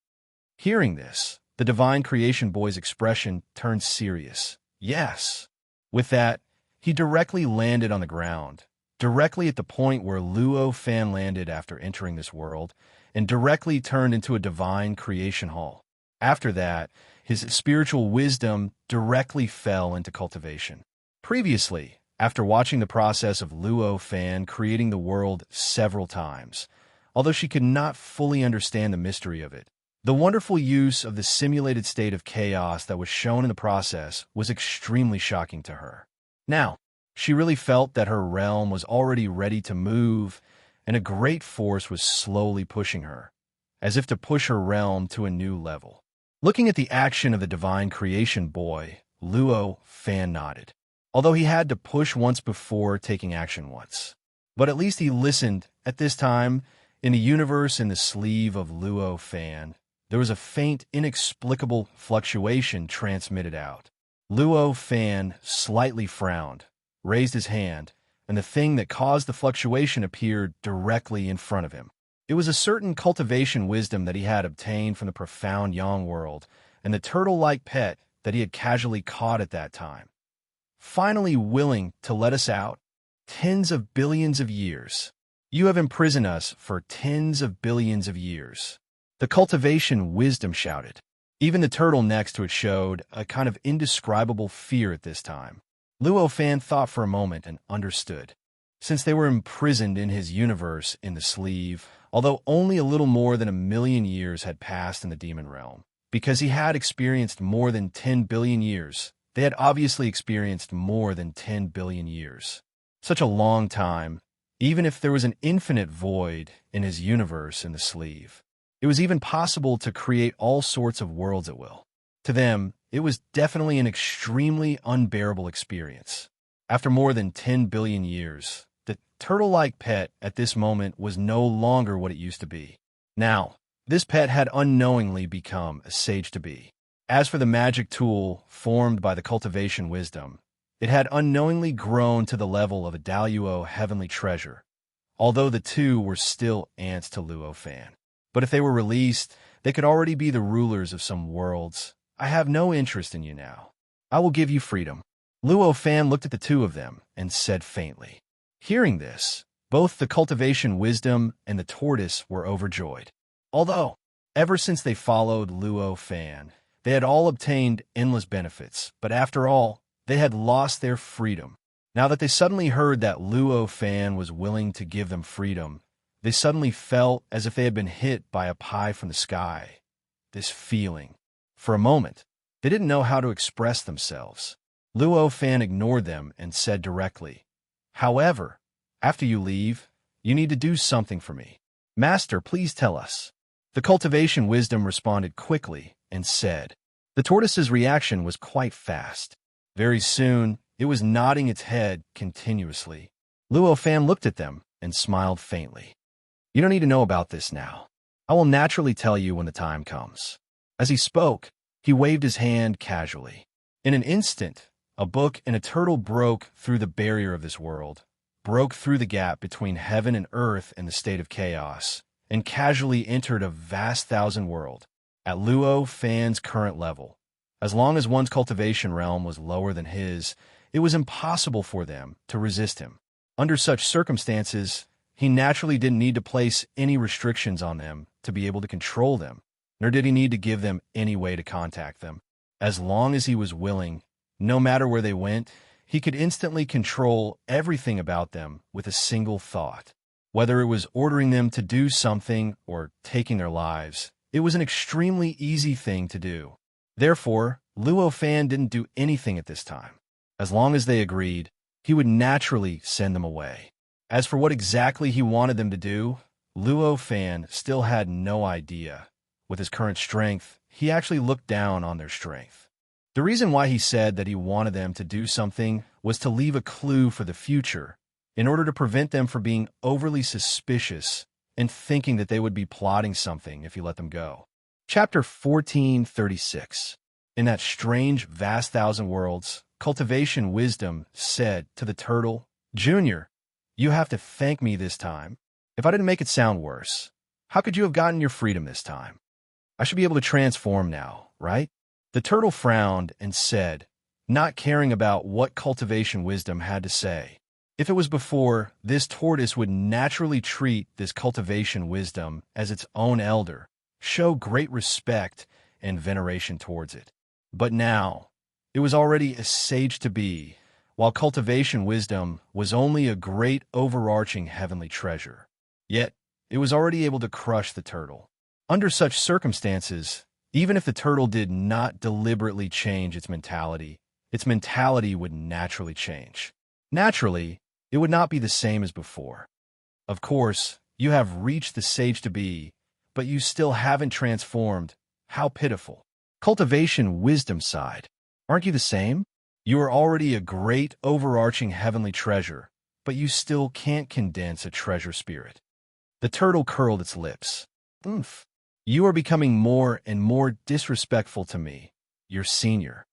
Hearing this, the divine creation boy's expression turned serious. "Yes." With that, he directly landed on the ground, directly at the point where Luo Fan landed after entering this world, and directly turned into a divine creation hall. After that, his spiritual wisdom directly fell into cultivation. Previously, after watching the process of Luo Fan creating the world several times, although she could not fully understand the mystery of it, the wonderful use of the simulated state of chaos that was shown in the process was extremely shocking to her. Now, she really felt that her realm was already ready to move, and a great force was slowly pushing her, as if to push her realm to a new level. Looking at the action of the divine creation boy, Luo Fan nodded, although he had to push once before taking action once. But at least he listened. At this time, in the universe in the sleeve of Luo Fan, there was a faint, inexplicable fluctuation transmitted out. Luo Fan slightly frowned, raised his hand, and the thing that caused the fluctuation appeared directly in front of him. It was a certain cultivation wisdom that he had obtained from the profound Yang world, and the turtle-like pet that he had casually caught at that time. Finally willing to let us out, tens of billions of years. You have imprisoned us for tens of billions of years. The cultivation wisdom shouted. Even the turtle next to it showed a kind of indescribable fear at this time. Luo Fan thought for a moment and understood. Since they were imprisoned in his universe in the sleeve, although only a little more than 1,000,000 years had passed in the demon realm, because he had experienced more than 10 billion years, they had obviously experienced more than 10 billion years. Such a long time, even if there was an infinite void in his universe in the sleeve. It was even possible to create all sorts of worlds at will. To them, it was definitely an extremely unbearable experience. After more than 10 billion years, the turtle-like pet at this moment was no longer what it used to be. Now, this pet had unknowingly become a sage-to-be. As for the magic tool formed by the cultivation wisdom, it had unknowingly grown to the level of a Daluo heavenly treasure, although the two were still ants to Luo Fan. But if they were released, they could already be the rulers of some worlds. I have no interest in you now. I will give you freedom. Luo Fan looked at the two of them and said faintly. Hearing this, both the cultivation wisdom and the tortoise were overjoyed. Although, ever since they followed Luo Fan, they had all obtained endless benefits, but after all, they had lost their freedom. Now that they suddenly heard that Luo Fan was willing to give them freedom, they suddenly felt as if they had been hit by a pie from the sky. This feeling. For a moment, they didn't know how to express themselves. Luo Fan ignored them and said directly, However, after you leave, you need to do something for me. Master, please tell us. The cultivation wisdom responded quickly and said. The tortoise's reaction was quite fast. Very soon, it was nodding its head continuously. Luo Fan looked at them and smiled faintly. You don't need to know about this now. I will naturally tell you when the time comes. As he spoke, he waved his hand casually. In an instant, a book and a turtle broke through the barrier of this world, broke through the gap between heaven and earth in the state of chaos, and casually entered a vast thousand world. At Luo Fan's current level, as long as one's cultivation realm was lower than his, it was impossible for them to resist him. Under such circumstances, he naturally didn't need to place any restrictions on them to be able to control them, nor did he need to give them any way to contact them. As long as he was willing, no matter where they went, he could instantly control everything about them with a single thought. Whether it was ordering them to do something or taking their lives, it was an extremely easy thing to do. Therefore, Luo Fan didn't do anything at this time. As long as they agreed, he would naturally send them away. As for what exactly he wanted them to do, Luo Fan still had no idea. With his current strength, he actually looked down on their strength. The reason why he said that he wanted them to do something was to leave a clue for the future, in order to prevent them from being overly suspicious and thinking that they would be plotting something if he let them go. Chapter 1436. In that strange, vast thousand worlds, cultivation wisdom said to the turtle, Junior, you have to thank me this time. If I didn't make it sound worse, how could you have gotten your freedom this time? I should be able to transform now, right? The turtle frowned and said, not caring about what cultivation wisdom had to say. If it was before, this tortoise would naturally treat this cultivation wisdom as its own elder, show great respect and veneration towards it. But now, it was already a sage-to-be, while cultivation wisdom was only a great overarching heavenly treasure. Yet, it was already able to crush the turtle. Under such circumstances, even if the turtle did not deliberately change its mentality would naturally change. Naturally, it would not be the same as before. Of course, you have reached the sage-to-be, but you still haven't transformed. How pitiful. Cultivation wisdom sighed. Aren't you the same? You are already a great overarching heavenly treasure, but you still can't condense a treasure spirit. The turtle curled its lips. Oomph. You are becoming more and more disrespectful to me, your senior.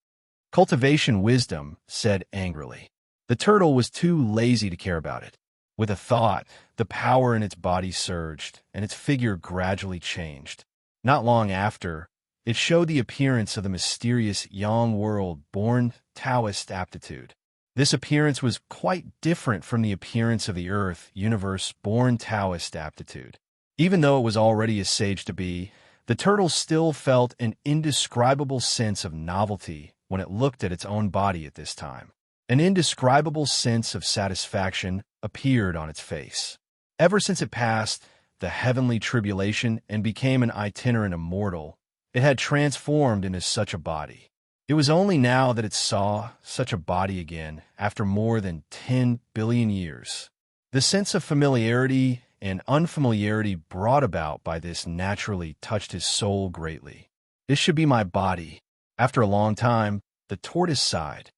Cultivation wisdom said angrily. The turtle was too lazy to care about it. With a thought, the power in its body surged, and its figure gradually changed. Not long after, it showed the appearance of the mysterious Yang world-born Taoist aptitude. This appearance was quite different from the appearance of the Earth universe-born Taoist aptitude. Even though it was already a sage-to-be, the turtle still felt an indescribable sense of novelty when it looked at its own body at this time. An indescribable sense of satisfaction appeared on its face. Ever since it passed the heavenly tribulation and became an itinerant immortal, it had transformed into such a body. It was only now that it saw such a body again after more than 10 billion years. The sense of familiarity and unfamiliarity brought about by this naturally touched his soul greatly. This should be my body. After a long time, the tortoise sighed.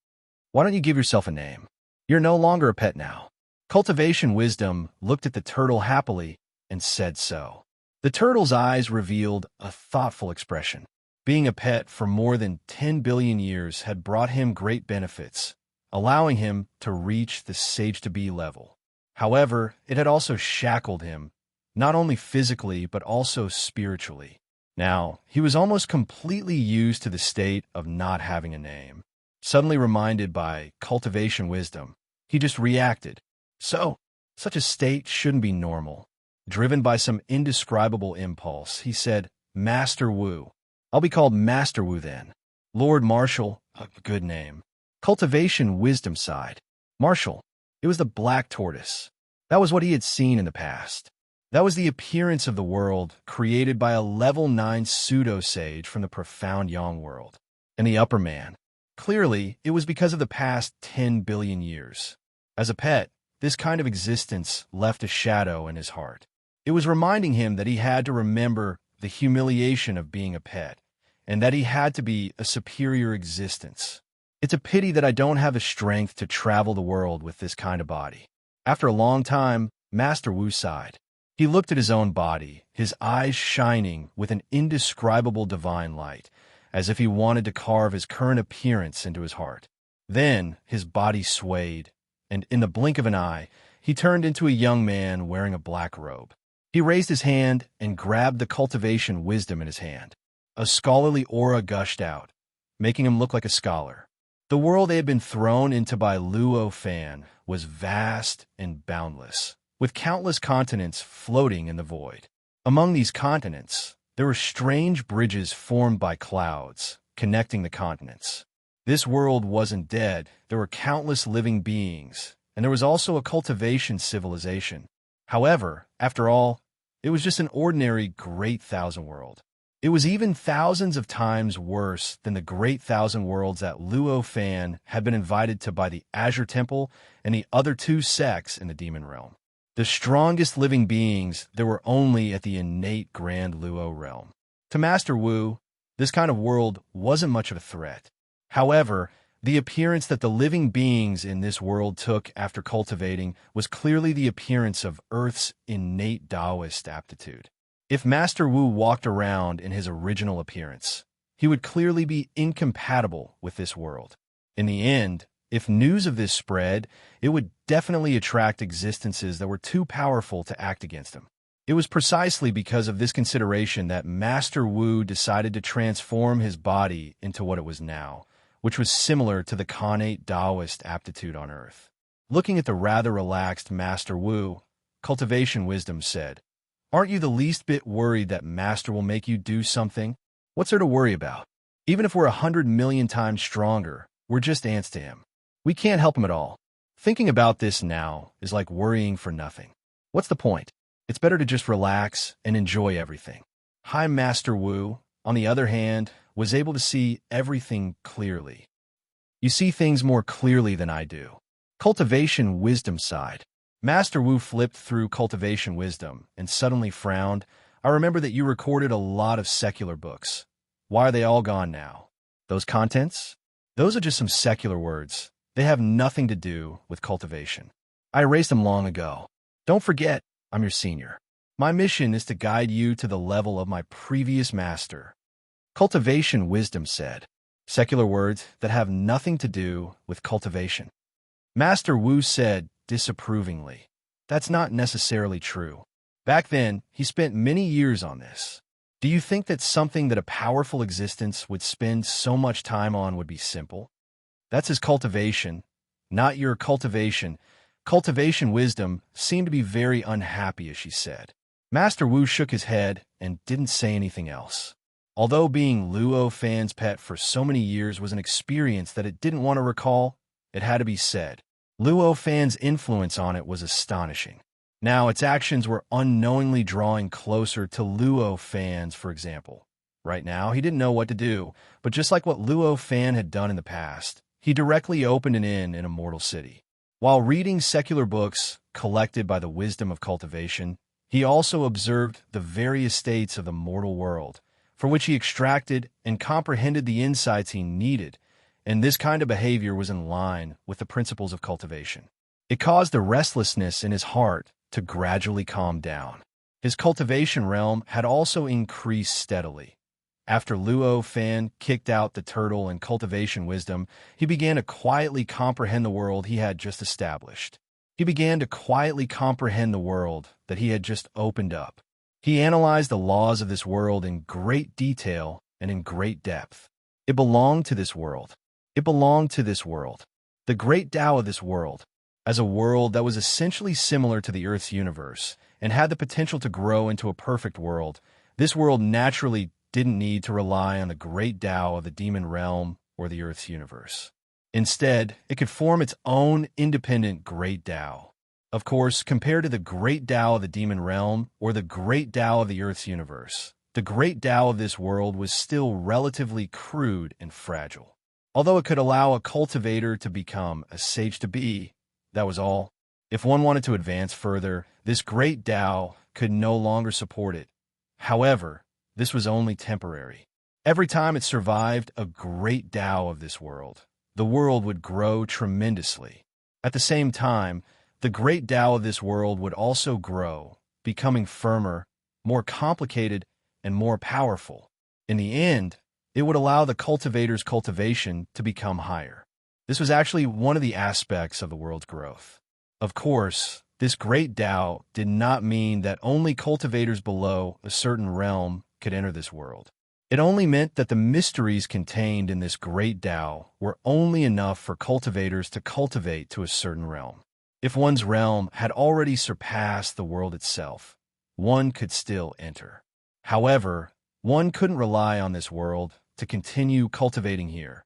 Why don't you give yourself a name? You're no longer a pet now. Cultivation Wisdom looked at the turtle happily and said so. The turtle's eyes revealed a thoughtful expression. Being a pet for more than 10 billion years had brought him great benefits, allowing him to reach the sage-to-be level. However, it had also shackled him, not only physically but also spiritually. Now, he was almost completely used to the state of not having a name. Suddenly reminded by Cultivation Wisdom, he just reacted. So, such a state shouldn't be normal. Driven by some indescribable impulse, he said, Master Wu. I'll be called Master Wu then. Lord Marshall, a good name. Cultivation Wisdom sighed. Marshall. It was the black tortoise. That was what he had seen in the past. That was the appearance of the world created by a level 9 pseudo-sage from the profound Yang world. And the upper man. Clearly, it was because of the past 10 billion years. As a pet, this kind of existence left a shadow in his heart. It was reminding him that he had to remember the humiliation of being a pet, and that he had to be a superior existence. It's a pity that I don't have the strength to travel the world with this kind of body. After a long time, Master Wu sighed. He looked at his own body, his eyes shining with an indescribable divine light, as if he wanted to carve his current appearance into his heart. Then his body swayed, and in the blink of an eye, he turned into a young man wearing a black robe. He raised his hand and grabbed the Cultivation Wisdom in his hand. A scholarly aura gushed out, making him look like a scholar. The world they had been thrown into by Luo Fan was vast and boundless, with countless continents floating in the void. Among these continents, there were strange bridges formed by clouds, connecting the continents. This world wasn't dead. There were countless living beings, and there was also a cultivation civilization. However, after all, it was just an ordinary Great Thousand World. It was even thousands of times worse than the Great Thousand Worlds that Luo Fan had been invited to by the Azure Temple and the other two sects in the Demon Realm. The strongest living beings there were only at the innate Grand Luo Realm. To Master Wu, this kind of world wasn't much of a threat. However, the appearance that the living beings in this world took after cultivating was clearly the appearance of Earth's innate Taoist aptitude. If Master Wu walked around in his original appearance, he would clearly be incompatible with this world. In the end, if news of this spread, it would definitely attract existences that were too powerful to act against him. It was precisely because of this consideration that Master Wu decided to transform his body into what it was now, which was similar to the connate Taoist aptitude on Earth. Looking at the rather relaxed Master Wu, Cultivation Wisdom said, Aren't you the least bit worried that Master will make you do something? What's there to worry about? Even if we're 100 million times stronger, we're just ants to him. We can't help him at all. Thinking about this now is like worrying for nothing. What's the point? It's better to just relax and enjoy everything. High Master Wu, on the other hand, was able to see everything clearly. You see things more clearly than I do. Cultivation Wisdom sighed. Master Wu flipped through Cultivation Wisdom and suddenly frowned. I remember that you recorded a lot of secular books. Why are they all gone now? Those contents? Those are just some secular words. They have nothing to do with cultivation. I erased them long ago. Don't forget, I'm your senior. My mission is to guide you to the level of my previous master. Cultivation Wisdom said, secular words that have nothing to do with cultivation. Master Wu said disapprovingly, that's not necessarily true. Back then, he spent many years on this. Do you think that something that a powerful existence would spend so much time on would be simple? That's his cultivation, not your cultivation. Cultivation Wisdom seemed to be very unhappy as she said. Master Wu shook his head and didn't say anything else. Although being Luo Fan's pet for so many years was an experience that it didn't want to recall, it had to be said. Luo Fan's influence on it was astonishing. Now its actions were unknowingly drawing closer to Luo Fan's, for example. Right now, he didn't know what to do, but just like what Luo Fan had done in the past, he directly opened an inn in a mortal city. While reading secular books collected by the wisdom of cultivation, he also observed the various states of the mortal world, for which he extracted and comprehended the insights he needed, and this kind of behavior was in line with the principles of cultivation. It caused the restlessness in his heart to gradually calm down. His cultivation realm had also increased steadily. After Luo Fan kicked out the turtle and cultivation wisdom, he began to quietly comprehend the world he had just established. He began to quietly comprehend the world that he had just opened up. He analyzed the laws of this world in great detail and in great depth. It belonged to this world. It belonged to this world. The great Tao of this world, as a world that was essentially similar to the Earth's universe and had the potential to grow into a perfect world, this world naturally didn't need to rely on the great Tao of the demon realm or the Earth's universe. Instead, it could form its own independent great Tao. Of course, compared to the great Tao of the demon realm or the great Tao of the Earth's universe, the great Tao of this world was still relatively crude and fragile. Although it could allow a cultivator to become a sage to be, that was all. If one wanted to advance further, this great Tao could no longer support it. However, this was only temporary. Every time it survived a great Tao of this world, the world would grow tremendously. At the same time, the great Tao of this world would also grow, becoming firmer, more complicated, and more powerful. In the end, it would allow the cultivator's cultivation to become higher. This was actually one of the aspects of the world's growth. Of course, this great Tao did not mean that only cultivators below a certain realm could enter this world. It only meant that the mysteries contained in this great Tao were only enough for cultivators to cultivate to a certain realm. If one's realm had already surpassed the world itself, one could still enter. However, one couldn't rely on this world to continue cultivating here.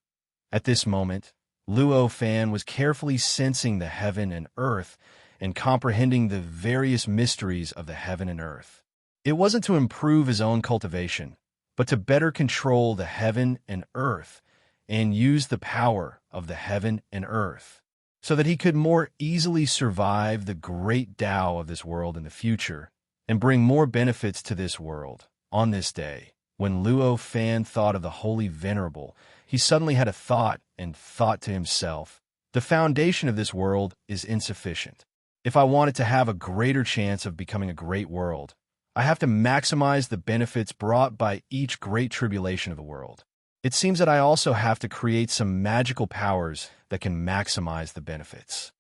At this moment, Luo Fan was carefully sensing the heaven and earth and comprehending the various mysteries of the heaven and earth. It wasn't to improve his own cultivation, but to better control the heaven and earth and use the power of the heaven and earth so that he could more easily survive the great Tao of this world in the future and bring more benefits to this world. On this day, when Luo Fan thought of the Holy Venerable, he suddenly had a thought and thought to himself, the foundation of this world is insufficient. If I want it to have a greater chance of becoming a great world, I have to maximize the benefits brought by each great tribulation of the world. It seems that I also have to create some magical powers that can maximize the benefits.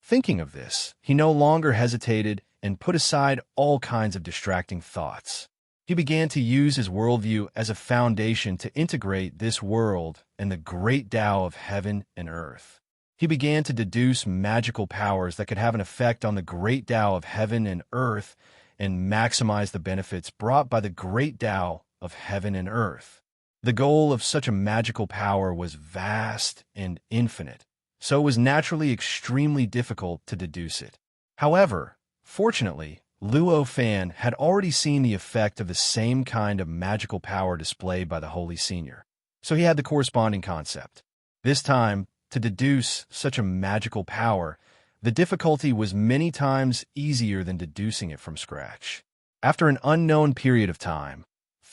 Thinking of this, he no longer hesitated and put aside all kinds of distracting thoughts. He began to use his worldview as a foundation to integrate this world and the great Tao of heaven and earth. He began to deduce magical powers that could have an effect on the great Tao of heaven and earth and maximize the benefits brought by the great Tao of heaven and earth. The goal of such a magical power was vast and infinite, so it was naturally extremely difficult to deduce it. However, fortunately, Luo Fan had already seen the effect of the same kind of magical power displayed by the Holy Senior, so he had the corresponding concept. This time, to deduce such a magical power, the difficulty was many times easier than deducing it from scratch. After an unknown period of time,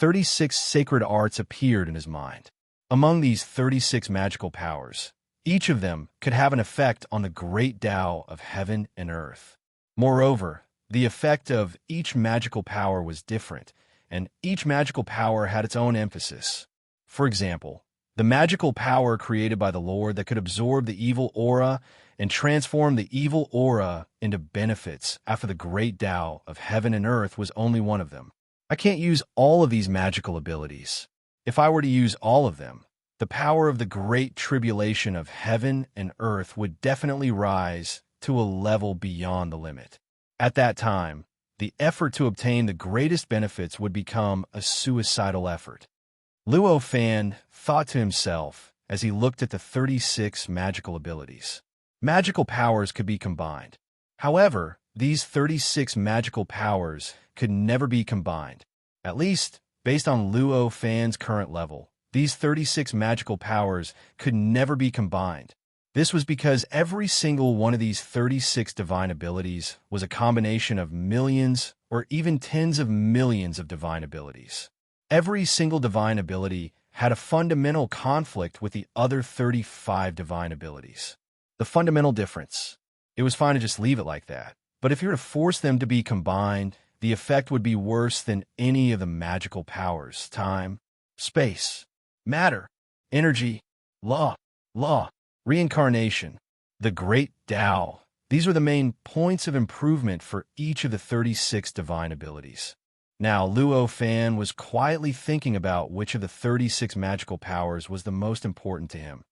36 sacred arts appeared in his mind. Among these 36 magical powers, each of them could have an effect on the great Tao of heaven and earth. Moreover, the effect of each magical power was different, and each magical power had its own emphasis. For example, the magical power created by the Lord that could absorb the evil aura and transform the evil aura into benefits after the great Tao of heaven and earth was only one of them. I can't use all of these magical abilities. If I were to use all of them, the power of the great tribulation of heaven and earth would definitely rise to a level beyond the limit. At that time, the effort to obtain the greatest benefits would become a suicidal effort. Luo Fan thought to himself as he looked at the 36 magical abilities. Magical powers could be combined. However, these 36 magical powers could never be combined. At least, based on Luo Fan's current level, these 36 magical powers could never be combined. This was because every single one of these 36 divine abilities was a combination of millions or even tens of millions of divine abilities. Every single divine ability had a fundamental conflict with the other 35 divine abilities. The fundamental difference. It was fine to just leave it like that. But if you were to force them to be combined, the effect would be worse than any of the magical powers: time, space, matter, energy, law, reincarnation, the great Tao. These were the main points of improvement for each of the 36 divine abilities. Now, Luo Fan was quietly thinking about which of the 36 magical powers was the most important to him.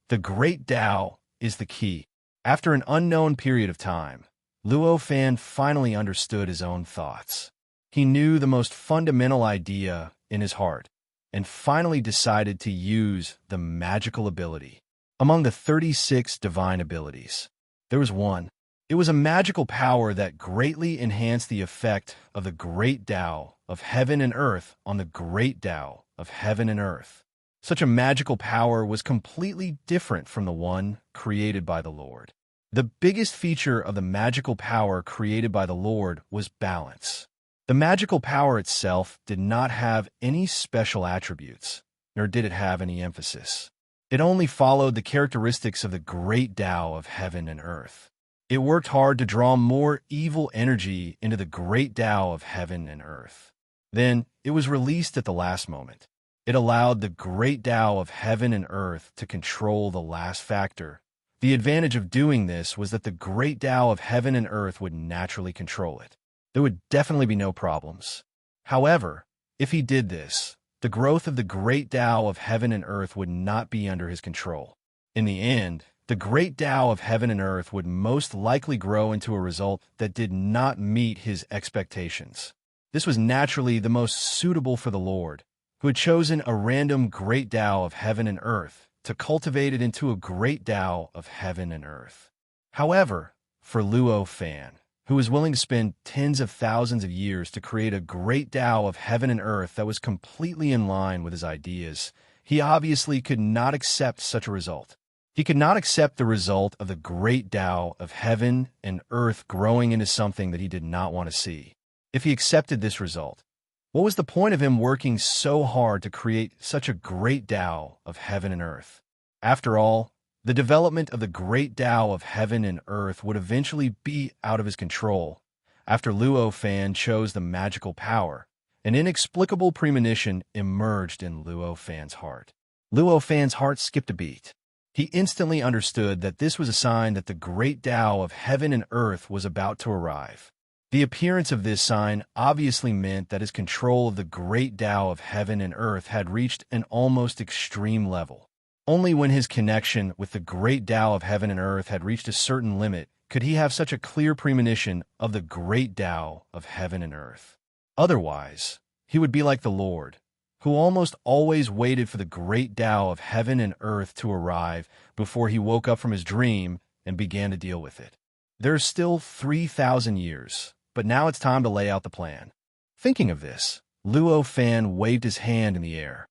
The great Tao is the key. After an unknown period of time, Luo Fan finally understood his own thoughts. He knew the most fundamental idea in his heart, and finally decided to use the magical ability. Among the 36 divine abilities, there was one. It was a magical power that greatly enhanced the effect of the great Tao of heaven and earth on the great Tao of heaven and earth. Such a magical power was completely different from the one created by the Lord. The biggest feature of the magical power created by the Lord was balance. The magical power itself did not have any special attributes, nor did it have any emphasis. It only followed the characteristics of the great Tao of heaven and earth. It worked hard to draw more evil energy into the great Tao of heaven and earth. Then it was released at the last moment. It allowed the great Tao of heaven and earth to control the last factor. The advantage of doing this was that the great Tao of heaven and earth would naturally control it. There would definitely be no problems. However, if he did this, the growth of the great Tao of heaven and earth would not be under his control. In the end, the great Tao of heaven and earth would most likely grow into a result that did not meet his expectations. This was naturally the most suitable for the Lord, who had chosen a random great Tao of heaven and earth to cultivate it into a great Tao of heaven and earth. However, for Luo Fan, who was willing to spend tens of thousands of years to create a great Tao of heaven and earth that was completely in line with his ideas, he obviously could not accept such a result. He could not accept the result of the great Tao of heaven and earth growing into something that he did not want to see. If he accepted this result, what was the point of him working so hard to create such a great Tao of heaven and earth? After all, the development of the great Tao of heaven and earth would eventually be out of his control. After Luo Fan chose the magical power, an inexplicable premonition emerged in Luo Fan's heart. Luo Fan's heart skipped a beat. He instantly understood that this was a sign that the great Tao of heaven and earth was about to arrive. The appearance of this sign obviously meant that his control of the great Tao of heaven and earth had reached an almost extreme level. Only when his connection with the great Tao of heaven and earth had reached a certain limit could he have such a clear premonition of the great Tao of heaven and earth. Otherwise, he would be like the Lord, who almost always waited for the great Tao of heaven and earth to arrive before he woke up from his dream and began to deal with it. There's still 3,000 years, but now it's time to lay out the plan. Thinking of this, Luo Fan waved his hand in the air.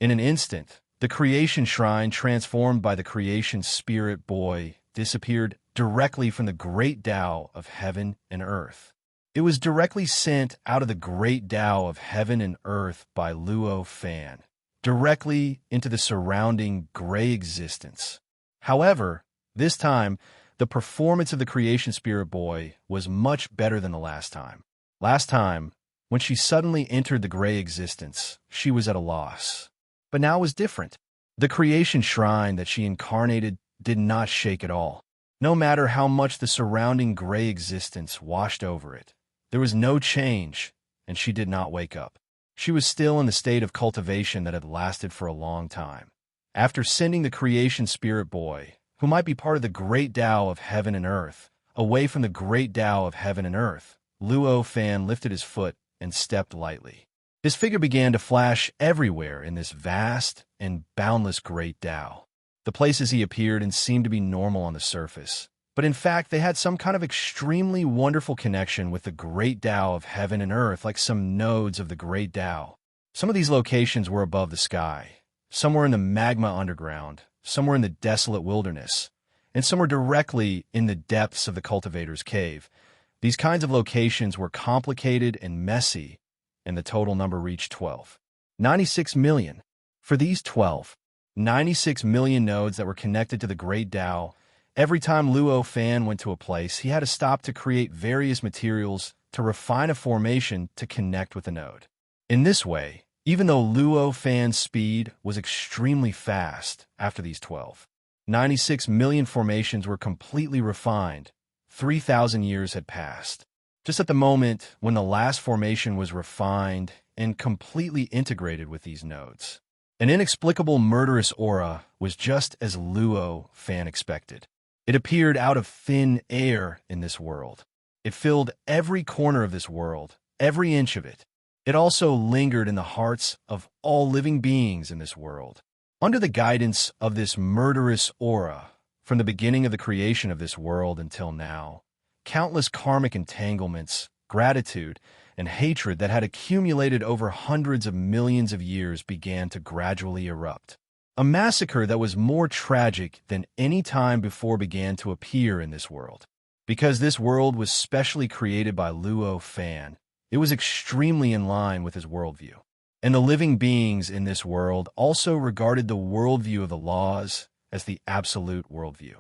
In an instant, the creation shrine transformed by the creation spirit boy disappeared directly from the great Tao of heaven and earth. It was directly sent out of the great Tao of heaven and earth by Luo Fan, directly into the surrounding gray existence. However, this time, the performance of the creation spirit boy was much better than the last time. Last time, when she suddenly entered the gray existence, she was at a loss. But now it was different. The creation shrine that she incarnated did not shake at all. No matter how much the surrounding gray existence washed over it, there was no change, and she did not wake up. She was still in the state of cultivation that had lasted for a long time. After sending the creation spirit boy, who might be part of the great Tao of heaven and earth, away from the great Tao of heaven and earth, Luo Fan lifted his foot and stepped lightly. His figure began to flash everywhere in this vast and boundless great Tao. The places he appeared in seemed to be normal on the surface, but in fact they had some kind of extremely wonderful connection with the great Tao of heaven and earth, like some nodes of the great Tao. Some of these locations were above the sky, some were in the magma underground, some were in the desolate wilderness, and some were directly in the depths of the cultivator's cave. These kinds of locations were complicated and messy, and the total number reached 12. 96 million. For these 96 million nodes that were connected to the Great Tao, every time Luo Fan went to a place, he had to stop to create various materials to refine a formation to connect with the node. In this way, even though Luo Fan's speed was extremely fast after these 96 million formations were completely refined, 3,000 years had passed. Just at the moment when the last formation was refined and completely integrated with these nodes, an inexplicable murderous aura was just as Luo Fan expected. It appeared out of thin air in this world. It filled every corner of this world, every inch of it. It also lingered in the hearts of all living beings in this world. Under the guidance of this murderous aura, from the beginning of the creation of this world until now, countless karmic entanglements, gratitude, and hatred that had accumulated over hundreds of millions of years began to gradually erupt. A massacre that was more tragic than any time before began to appear in this world. Because this world was specially created by Luo Fan, it was extremely in line with his worldview. And the living beings in this world also regarded the worldview of the laws as the absolute worldview.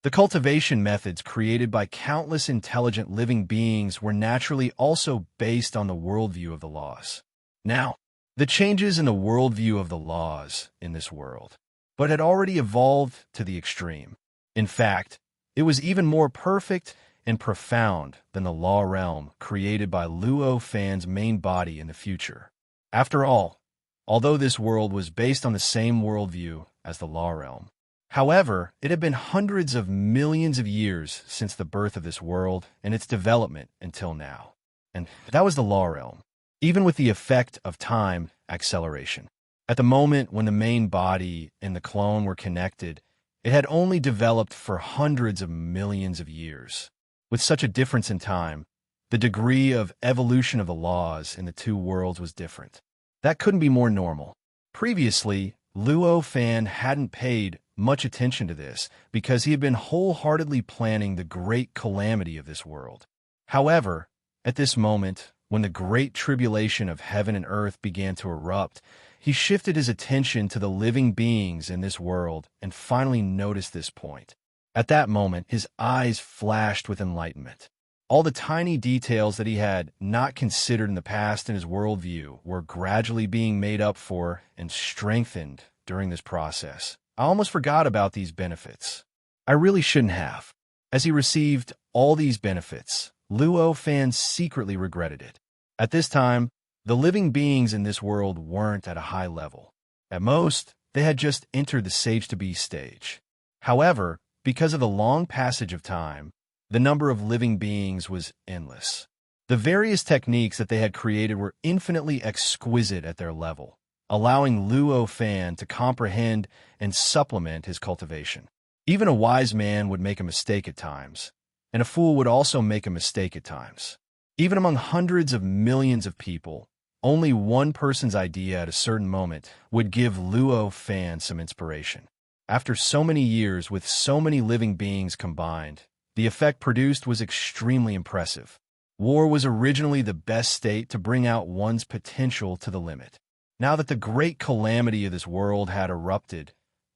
The cultivation methods created by countless intelligent living beings were naturally also based on the worldview of the laws. Now, the changes in the worldview of the laws in this world, but had already evolved to the extreme. In fact, it was even more perfect and profound than the law realm created by Luo Fan's main body in the future. After all, although this world was based on the same worldview as the law realm, however, it had been hundreds of millions of years since the birth of this world and its development until now. And that was the law realm, even with the effect of time acceleration. At the moment when the main body and the clone were connected, it had only developed for hundreds of millions of years. With such a difference in time, the degree of evolution of the laws in the two worlds was different. That couldn't be more normal. Previously, Luo Fan hadn't paid much attention to this because he had been wholeheartedly planning the great calamity of this world. However, at this moment, when the great tribulation of heaven and earth began to erupt, he shifted his attention to the living beings in this world and finally noticed this point. At that moment, his eyes flashed with enlightenment. All the tiny details that he had not considered in the past in his worldview were gradually being made up for and strengthened during this process. I almost forgot about these benefits. I really shouldn't have. As he received all these benefits, Luo Fan secretly regretted it. At this time, the living beings in this world weren't at a high level. At most, they had just entered the sage-to-be stage. However, because of the long passage of time, the number of living beings was endless. The various techniques that they had created were infinitely exquisite at their level, allowing Luo Fan to comprehend and supplement his cultivation. Even a wise man would make a mistake at times, and a fool would also make a mistake at times. Even among hundreds of millions of people, only one person's idea at a certain moment would give Luo Fan some inspiration. After so many years with so many living beings combined, the effect produced was extremely impressive. War was originally the best state to bring out one's potential to the limit. Now that the great calamity of this world had erupted,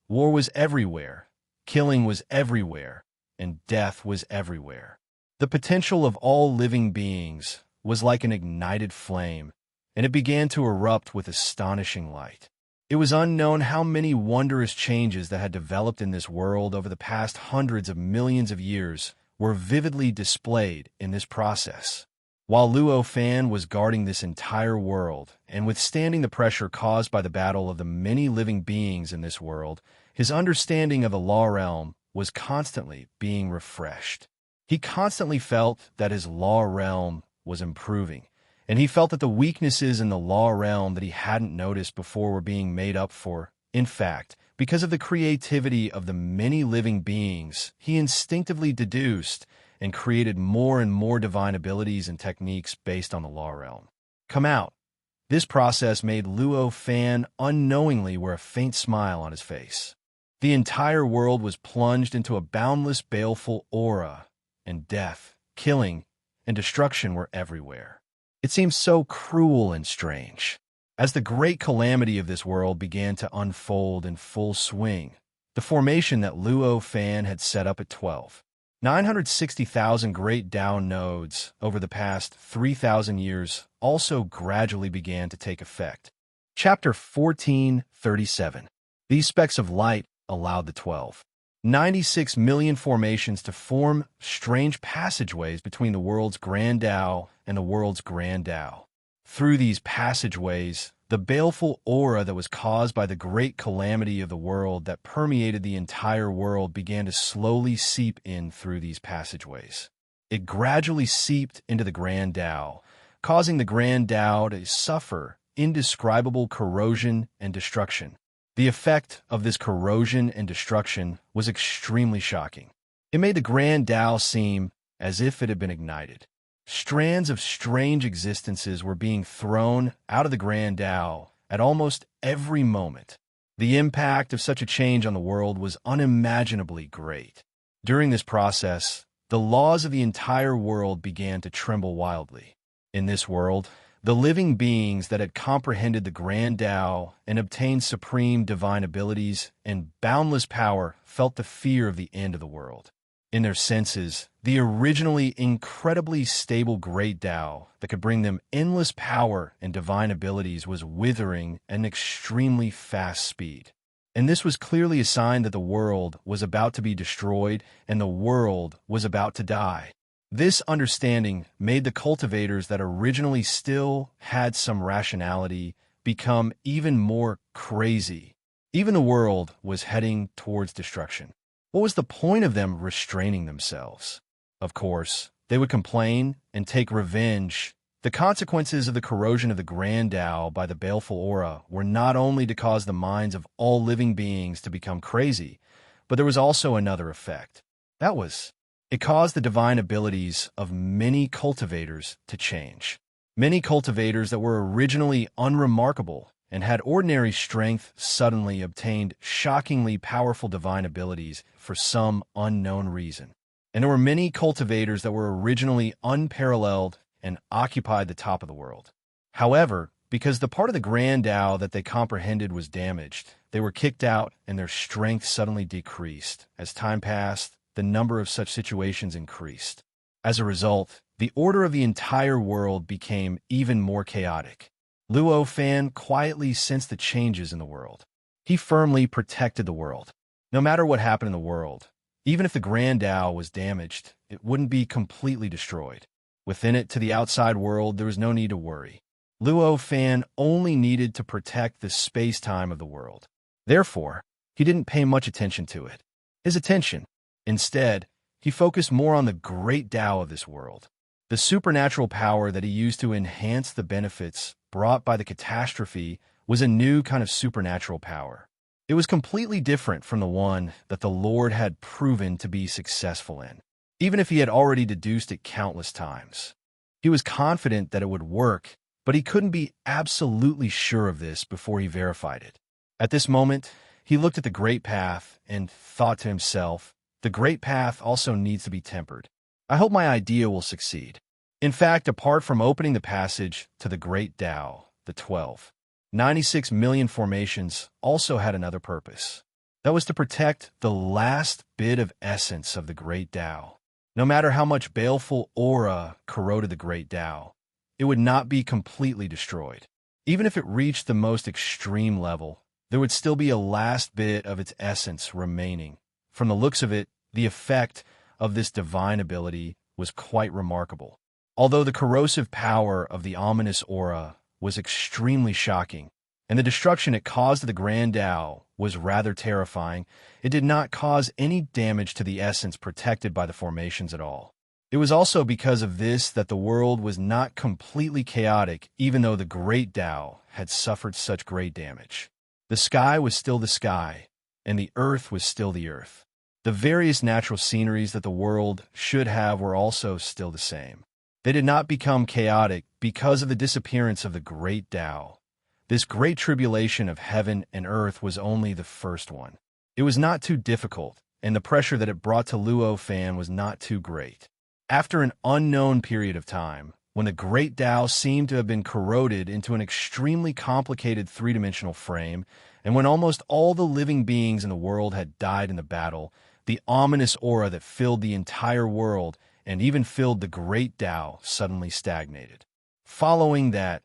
war was everywhere, killing was everywhere, and death was everywhere. The potential of all living beings was like an ignited flame, and it began to erupt with astonishing light. It was unknown how many wondrous changes that had developed in this world over the past hundreds of millions of years were vividly displayed in this process. While Luo Fan was guarding this entire world and withstanding the pressure caused by the battle of the many living beings in this world, his understanding of the law realm was constantly being refreshed. He constantly felt that his law realm was improving, and he felt that the weaknesses in the law realm that he hadn't noticed before were being made up for. In fact, because of the creativity of the many living beings, he instinctively deduced and created more and more divine abilities and techniques based on the law realm. Come out. This process made Luo Fan unknowingly wear a faint smile on his face. The entire world was plunged into a boundless, baleful aura, and death, killing, and destruction were everywhere. It seemed so cruel and strange. As the great calamity of this world began to unfold in full swing, the formation that Luo Fan had set up at 12, 960,000 great Tao nodes over the past 3,000 years also gradually began to take effect. Chapter 1437. These specks of light allowed the 96 million formations to form strange passageways between the world's Grand Tao and the world's Grand Tao. Through these passageways, the baleful aura that was caused by the great calamity of the world that permeated the entire world began to slowly seep in through these passageways. It gradually seeped into the Grand Tao, causing the Grand Tao to suffer indescribable corrosion and destruction. The effect of this corrosion and destruction was extremely shocking. It made the Grand Tao seem as if it had been ignited. Strands of strange existences were being thrown out of the Grand Tao at almost every moment. The impact of such a change on the world was unimaginably great. During this process, the laws of the entire world began to tremble wildly. In this world, the living beings that had comprehended the Grand Tao and obtained supreme divine abilities and boundless power felt the fear of the end of the world. In their senses, the originally incredibly stable Great Tao that could bring them endless power and divine abilities was withering at an extremely fast speed. And this was clearly a sign that the world was about to be destroyed and the world was about to die. This understanding made the cultivators that originally still had some rationality become even more crazy. Even the world was heading towards destruction. What was the point of them restraining themselves? Of course, they would complain and take revenge. The consequences of the corrosion of the Grand Tao by the baleful aura were not only to cause the minds of all living beings to become crazy, but there was also another effect. It caused the divine abilities of many cultivators to change. Many cultivators that were originally unremarkable and had ordinary strength suddenly obtained shockingly powerful divine abilities for some unknown reason. And there were many cultivators that were originally unparalleled and occupied the top of the world. However, because the part of the Grand Tao that they comprehended was damaged, they were kicked out and their strength suddenly decreased. As time passed, the number of such situations increased. As a result, the order of the entire world became even more chaotic. Luo Fan quietly sensed the changes in the world. He firmly protected the world. No matter what happened in the world, even if the Grand Tao was damaged, it wouldn't be completely destroyed. Within it to the outside world, there was no need to worry. Luo Fan only needed to protect the space-time of the world. Therefore, he didn't pay much attention to it. Instead, he focused more on the great Tao of this world. The supernatural power that he used to enhance the benefits brought by the catastrophe was a new kind of supernatural power. It was completely different from the one that the Lord had proven to be successful in, even if he had already deduced it countless times. He was confident that it would work, but he couldn't be absolutely sure of this before he verified it. At this moment, he looked at the Great Path and thought to himself, the Great Path also needs to be tempered. I hope my idea will succeed. In fact, apart from opening the passage to the Great Tao, the 96 million formations also had another purpose. That was to protect the last bit of essence of the Great Tao. No matter how much baleful aura corroded the Great Tao, it would not be completely destroyed. Even if it reached the most extreme level, there would still be a last bit of its essence remaining. From the looks of it, the effect of this divine ability was quite remarkable. Although the corrosive power of the ominous aura was extremely shocking, and the destruction it caused to the Grand Tao was rather terrifying, it did not cause any damage to the essence protected by the formations at all. It was also because of this that the world was not completely chaotic, even though the Great Tao had suffered such great damage. The sky was still the sky, and the earth was still the earth. The various natural sceneries that the world should have were also still the same. They did not become chaotic because of the disappearance of the Great Tao. This great tribulation of heaven and earth was only the first one. It was not too difficult, and the pressure that it brought to Luo Fan was not too great. After an unknown period of time, when the great Tao seemed to have been corroded into an extremely complicated three-dimensional frame, and when almost all the living beings in the world had died in the battle, the ominous aura that filled the entire world and even filled the great Tao suddenly stagnated. Following that,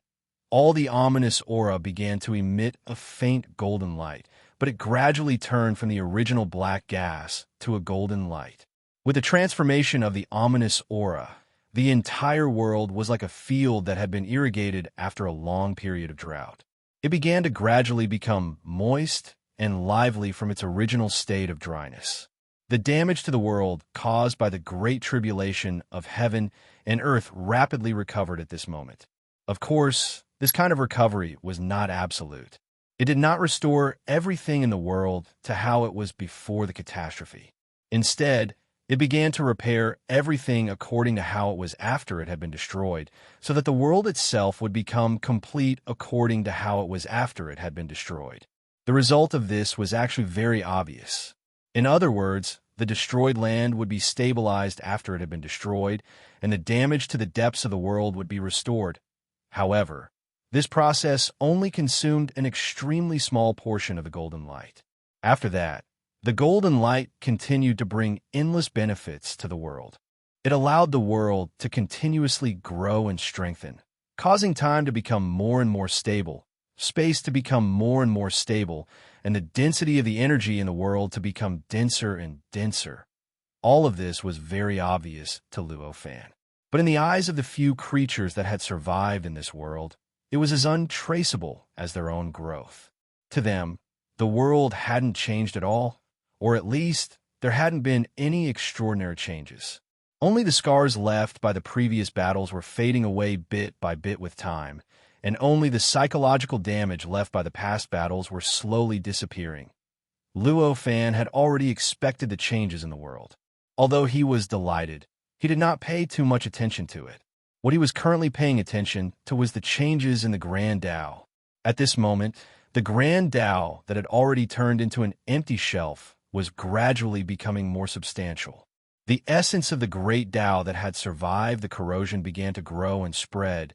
all the ominous aura began to emit a faint golden light, but it gradually turned from the original black gas to a golden light. With the transformation of the ominous aura, the entire world was like a field that had been irrigated after a long period of drought. It began to gradually become moist and lively from its original state of dryness. The damage to the world caused by the great tribulation of heaven and earth rapidly recovered at this moment. Of course, this kind of recovery was not absolute. It did not restore everything in the world to how it was before the catastrophe. Instead, it began to repair everything according to how it was after it had been destroyed, so that the world itself would become complete according to how it was after it had been destroyed. The result of this was actually very obvious. In other words, the destroyed land would be stabilized after it had been destroyed, and the damage to the depths of the world would be restored. However, this process only consumed an extremely small portion of the golden light. After that, the golden light continued to bring endless benefits to the world. It allowed the world to continuously grow and strengthen, causing time to become more and more stable, space to become more and more stable, and the density of the energy in the world to become denser and denser. All of this was very obvious to Luo Fan. But in the eyes of the few creatures that had survived in this world, it was as untraceable as their own growth. To them, the world hadn't changed at all, or at least there hadn't been any extraordinary changes. Only the scars left by the previous battles were fading away bit by bit with time, and only the psychological damage left by the past battles were slowly disappearing. Luo Fan had already expected the changes in the world. Although he was delighted, he did not pay too much attention to it. What he was currently paying attention to was the changes in the Grand Tao. At this moment, the Grand Tao that had already turned into an empty shelf was gradually becoming more substantial. The essence of the great Tao that had survived the corrosion began to grow and spread,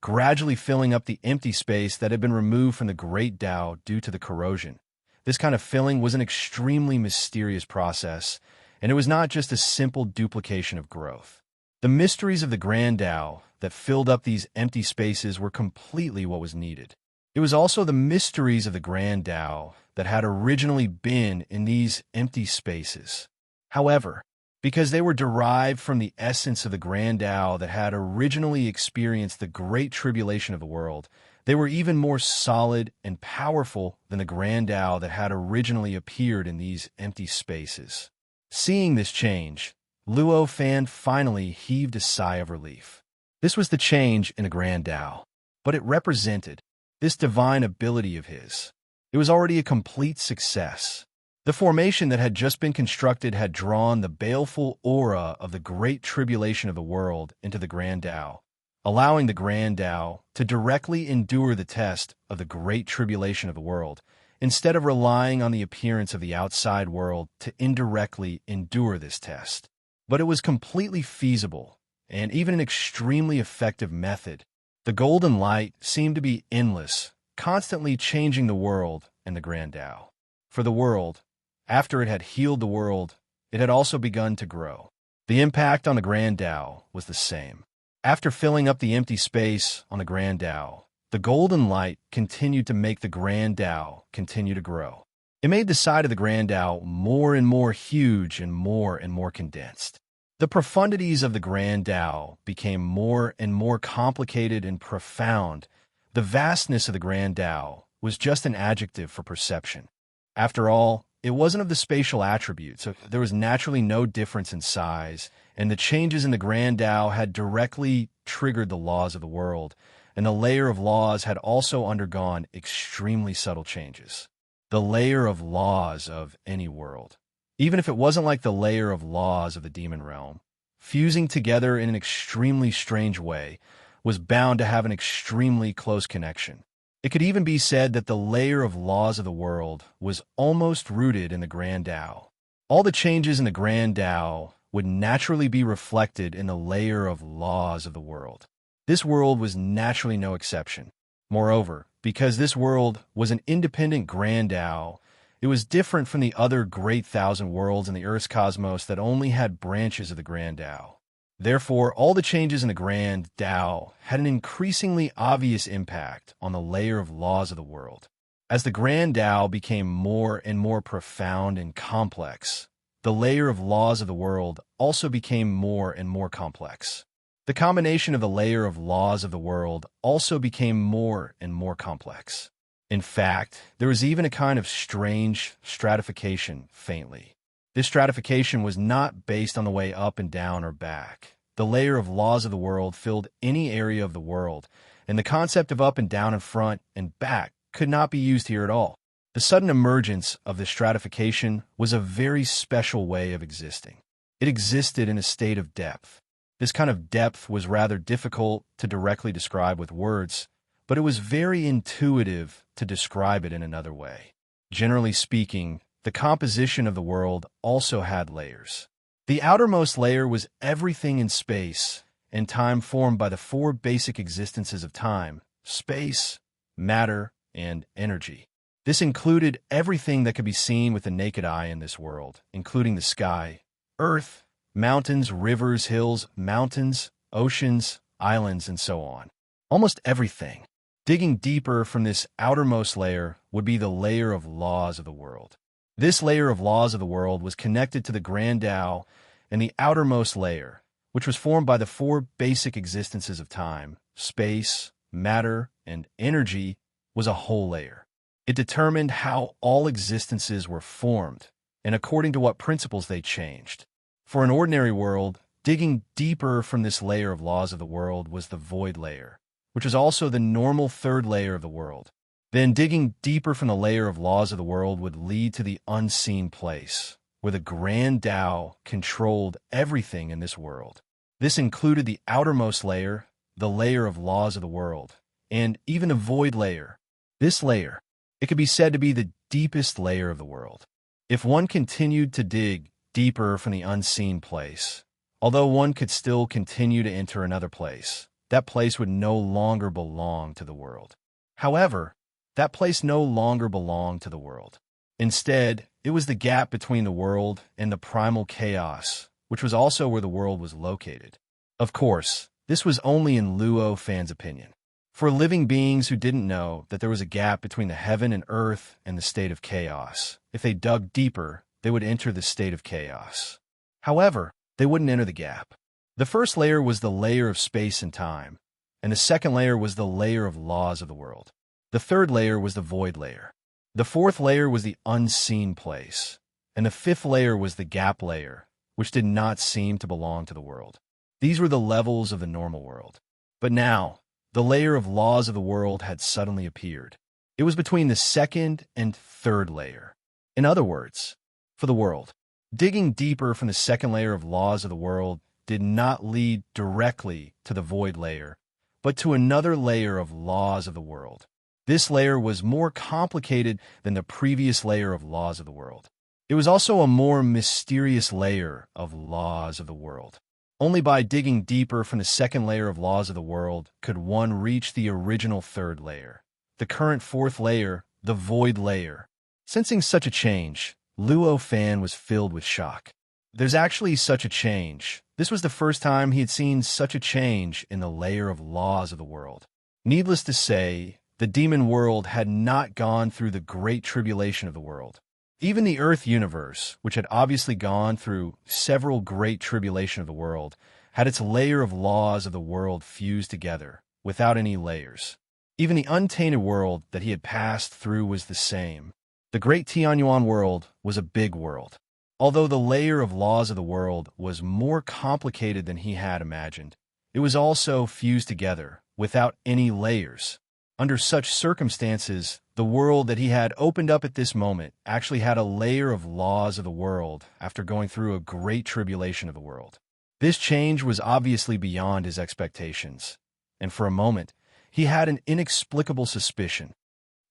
gradually filling up the empty space that had been removed from the great Tao due to the corrosion. This kind of filling was an extremely mysterious process, and it was not just a simple duplication of growth. The mysteries of the Grand Tao that filled up these empty spaces were completely what was needed. It was also the mysteries of the Grand Tao that had originally been in these empty spaces. However, because they were derived from the essence of the Grand Tao that had originally experienced the great tribulation of the world, they were even more solid and powerful than the Grand Tao that had originally appeared in these empty spaces. Seeing this change, Luo Fan finally heaved a sigh of relief. This was the change in the Grand Tao, but it represented this divine ability of his. It was already a complete success. The formation that had just been constructed had drawn the baleful aura of the great tribulation of the world into the Grand Tao, allowing the Grand Tao to directly endure the test of the great tribulation of the world, instead of relying on the appearance of the outside world to indirectly endure this test. But it was completely feasible, and even an extremely effective method. The golden light seemed to be endless, constantly changing the world and the Grand Tao. For the world, after it had healed the world, it had also begun to grow. The impact on the Grand Tao was the same. After filling up the empty space on the Grand Tao, the golden light continued to make the Grand Tao continue to grow. It made the side of the Grand Tao more and more huge and more condensed. The profundities of the Grand Tao became more and more complicated and profound. The vastness of the Grand Tao was just an adjective for perception. After all, it wasn't of the spatial attributes, so there was naturally no difference in size, and the changes in the Grand Tao had directly triggered the laws of the world, and the layer of laws had also undergone extremely subtle changes. The layer of laws of any world, even if it wasn't like the layer of laws of the demon realm, fusing together in an extremely strange way, was bound to have an extremely close connection. It could even be said that the layer of laws of the world was almost rooted in the Grand Tao. All the changes in the Grand Tao would naturally be reflected in the layer of laws of the world. This world was naturally no exception. Moreover, because this world was an independent grand Tao, it was different from the other great thousand worlds in the Earth's cosmos that only had branches of the grand Tao. Therefore, all the changes in the grand Tao had an increasingly obvious impact on the layer of laws of the world. As the grand Tao became more and more profound and complex, the layer of laws of the world also became more and more complex. The combination of the layer of laws of the world also became more and more complex. In fact, there was even a kind of strange stratification, faintly. This stratification was not based on the way up and down or back. The layer of laws of the world filled any area of the world, and the concept of up and down and front and back could not be used here at all. The sudden emergence of this stratification was a very special way of existing. It existed in a state of depth. This kind of depth was rather difficult to directly describe with words, but it was very intuitive to describe it in another way. Generally speaking, the composition of the world also had layers. The outermost layer was everything in space and time formed by the four basic existences of time: space, matter, and energy. This included everything that could be seen with the naked eye in this world, including the sky, earth, mountains, rivers, hills, mountains, oceans, islands, and so on. Almost everything. Digging deeper from this outermost layer would be the layer of laws of the world. This layer of laws of the world was connected to the grand Tao, and the outermost layer, which was formed by the four basic existences of time, space, matter, and energy, was a whole layer. It determined how all existences were formed, and according to what principles they changed. For an ordinary world, digging deeper from this layer of laws of the world was the void layer, which is also the normal third layer of the world. Then digging deeper from the layer of laws of the world would lead to the unseen place, where the grand Tao controlled everything in this world. This included the outermost layer, the layer of laws of the world, and even a void layer. This layer, it could be said to be the deepest layer of the world. If one continued to dig deeper from the unseen place, although one could still continue to enter another place, that place would no longer belong to the world. However, that place no longer belonged to the world. Instead, it was the gap between the world and the primal chaos, which was also where the world was located. Of course, this was only in Luo Fan's opinion. For living beings who didn't know that there was a gap between the heaven and earth and the state of chaos, if they dug deeper, they would enter the state of chaos. However, they wouldn't enter the gap. The first layer was the layer of space and time, and the second layer was the layer of laws of the world. The third layer was the void layer. The fourth layer was the unseen place, and the fifth layer was the gap layer, which did not seem to belong to the world. These were the levels of the normal world. But now, the layer of laws of the world had suddenly appeared. It was between the second and third layer. In other words, for the world, digging deeper from the second layer of laws of the world did not lead directly to the void layer, but to another layer of laws of the world. This layer was more complicated than the previous layer of laws of the world. It was also a more mysterious layer of laws of the world. Only by digging deeper from the second layer of laws of the world could one reach the original third layer, the current fourth layer, the void layer. Sensing such a change, Luo Fan was filled with shock. There's actually such a change. This was the first time he had seen such a change in the layer of laws of the world. Needless to say, the demon world had not gone through the great tribulation of the world. Even the Earth universe, which had obviously gone through several great tribulation of the world, had its layer of laws of the world fused together, without any layers. Even the untainted world that he had passed through was the same. The great Tianyuan world was a big world. Although the layer of laws of the world was more complicated than he had imagined, it was also fused together, without any layers. Under such circumstances, the world that he had opened up at this moment actually had a layer of laws of the world after going through a great tribulation of the world. This change was obviously beyond his expectations, and for a moment, he had an inexplicable suspicion.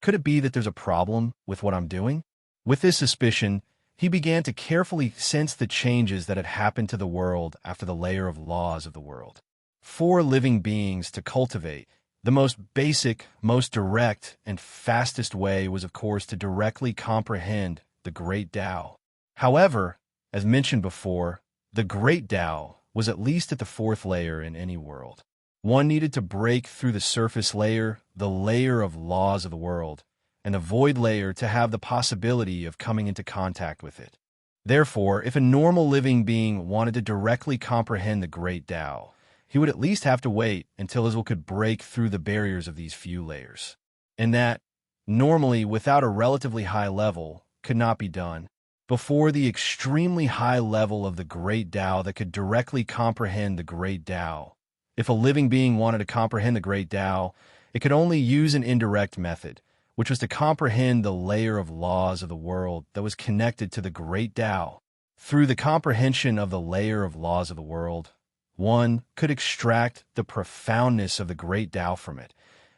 Could it be that there's a problem with what I'm doing? With this suspicion, he began to carefully sense the changes that had happened to the world after the layer of laws of the world. 4 living beings to cultivate. The most basic, most direct, and fastest way was, of course, to directly comprehend the Great Tao. However, as mentioned before, the Great Tao was at least at the 4th layer in any world. One needed to break through the surface layer, the layer of laws of the world, and the void layer to have the possibility of coming into contact with it. Therefore, if a normal living being wanted to directly comprehend the Great Tao, he would at least have to wait until his will could break through the barriers of these few layers. And that, normally without a relatively high level, could not be done before the extremely high level of the Great Tao that could directly comprehend the Great Tao. If a living being wanted to comprehend the Great Tao, it could only use an indirect method, which was to comprehend the layer of laws of the world that was connected to the Great Tao. Through the comprehension of the layer of laws of the world, one could extract the profoundness of the Great Tao from it,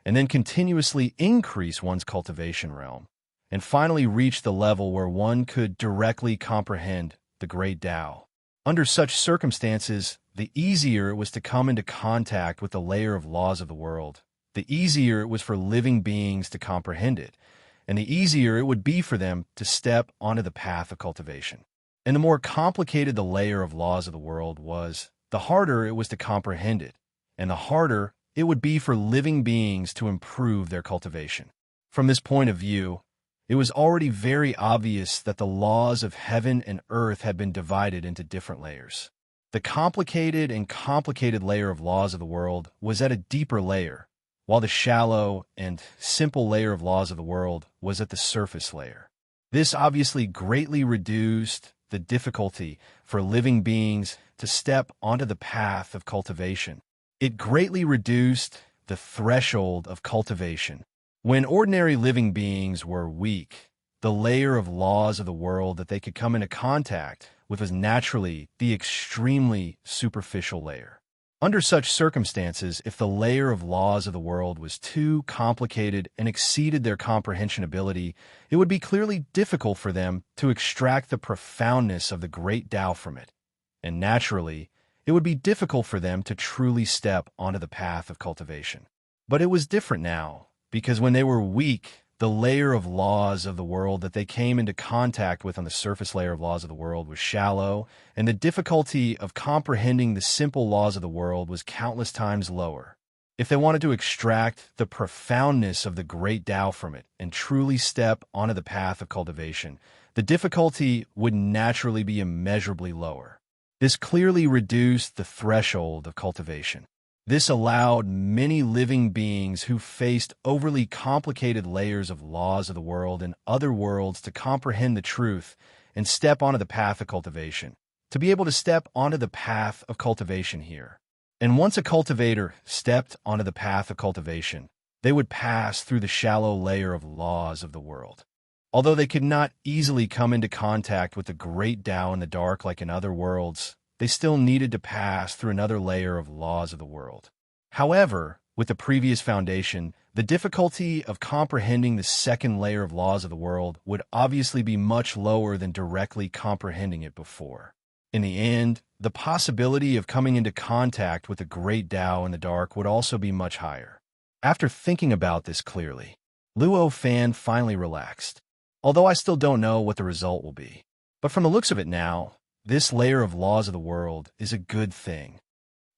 and then continuously increase one's cultivation realm, and finally reach the level where one could directly comprehend the Great Tao. Under such circumstances, the easier it was to come into contact with the layer of laws of the world, the easier it was for living beings to comprehend it, and the easier it would be for them to step onto the path of cultivation. And the more complicated the layer of laws of the world was, the harder it was to comprehend it, and the harder it would be for living beings to improve their cultivation. From this point of view, it was already very obvious that the laws of heaven and earth had been divided into different layers. The complicated and complicated layer of laws of the world was at a deeper layer, while the shallow and simple layer of laws of the world was at the surface layer. This obviously greatly reduced the difficulty for living beings to step onto the path of cultivation. It greatly reduced the threshold of cultivation. When ordinary living beings were weak, the layer of laws of the world that they could come into contact with was naturally the extremely superficial layer. Under such circumstances, if the layer of laws of the world was too complicated and exceeded their comprehension ability, it would be clearly difficult for them to extract the profoundness of the Great Tao from it. And naturally, it would be difficult for them to truly step onto the path of cultivation. But it was different now, because when they were weak, the layer of laws of the world that they came into contact with on the surface layer of laws of the world was shallow, and the difficulty of comprehending the simple laws of the world was countless times lower. If they wanted to extract the profoundness of the Great Tao from it and truly step onto the path of cultivation, the difficulty would naturally be immeasurably lower. This clearly reduced the threshold of cultivation. This allowed many living beings who faced overly complicated layers of laws of the world and other worlds to comprehend the truth and step onto the path of cultivation, to be able to step onto the path of cultivation here. And once a cultivator stepped onto the path of cultivation, they would pass through the shallow layer of laws of the world. Although they could not easily come into contact with the Great Tao in the dark like in other worlds, they still needed to pass through another layer of laws of the world. However, with the previous foundation, the difficulty of comprehending the second layer of laws of the world would obviously be much lower than directly comprehending it before. In the end, the possibility of coming into contact with the Great Tao in the dark would also be much higher. After thinking about this clearly, Luo Fan finally relaxed, although I still don't know what the result will be. But from the looks of it now, this layer of laws of the world is a good thing.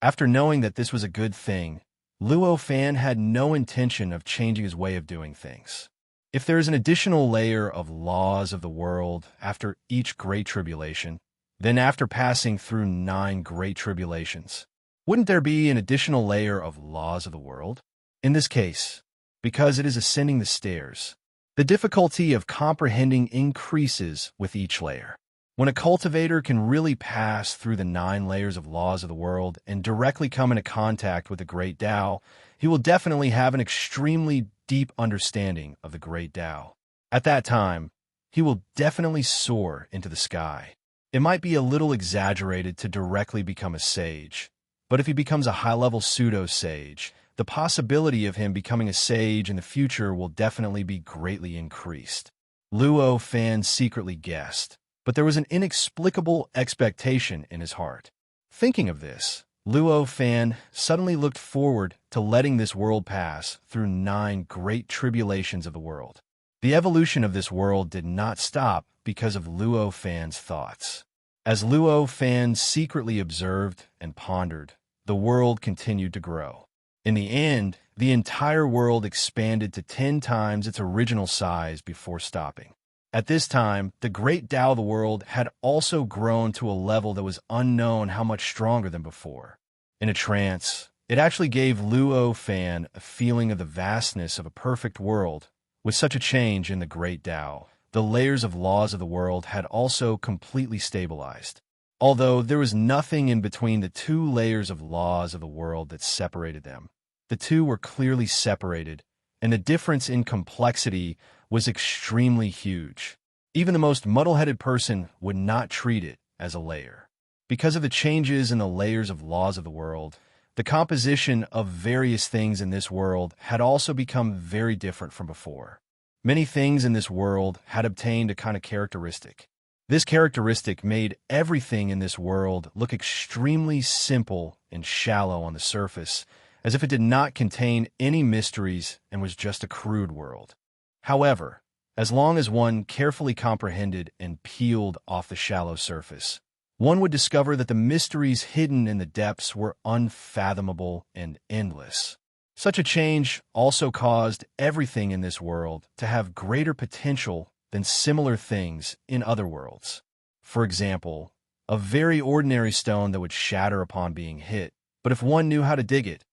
After knowing that this was a good thing, Luo Fan had no intention of changing his way of doing things. If there is an additional layer of laws of the world after each great tribulation, then after passing through 9 great tribulations, wouldn't there be an additional layer of laws of the world? In this case, because it is ascending the stairs, the difficulty of comprehending increases with each layer. When a cultivator can really pass through the 9 layers of laws of the world and directly come into contact with the Great Tao, he will definitely have an extremely deep understanding of the Great Tao. At that time, he will definitely soar into the sky. It might be a little exaggerated to directly become a sage, but if he becomes a high-level pseudo-sage, the possibility of him becoming a sage in the future will definitely be greatly increased. Luo Fan secretly guessed, but there was an inexplicable expectation in his heart. Thinking of this, Luo Fan suddenly looked forward to letting this world pass through 9 great tribulations of the world. The evolution of this world did not stop because of Luo Fan's thoughts. As Luo Fan secretly observed and pondered, the world continued to grow. In the end, the entire world expanded to 10 times its original size before stopping. At this time, the great Tao of the world had also grown to a level that was unknown how much stronger than before. In a trance, it actually gave Luo Fan a feeling of the vastness of a perfect world. With such a change in the great Tao, the layers of laws of the world had also completely stabilized. Although there was nothing in between the 2 layers of laws of the world that separated them, the 2 were clearly separated, and the difference in complexity was extremely huge. Even the most muddle-headed person would not treat it as a layer. Because of the changes in the layers of laws of the world, the composition of various things in this world had also become very different from before. Many things in this world had obtained a kind of characteristic. This characteristic made everything in this world look extremely simple and shallow on the surface, as if it did not contain any mysteries and was just a crude world. However, as long as one carefully comprehended and peeled off the shallow surface, one would discover that the mysteries hidden in the depths were unfathomable and endless. Such a change also caused everything in this world to have greater potential than similar things in other worlds. For example, a very ordinary stone that would shatter upon being hit, but if one knew how to dig it,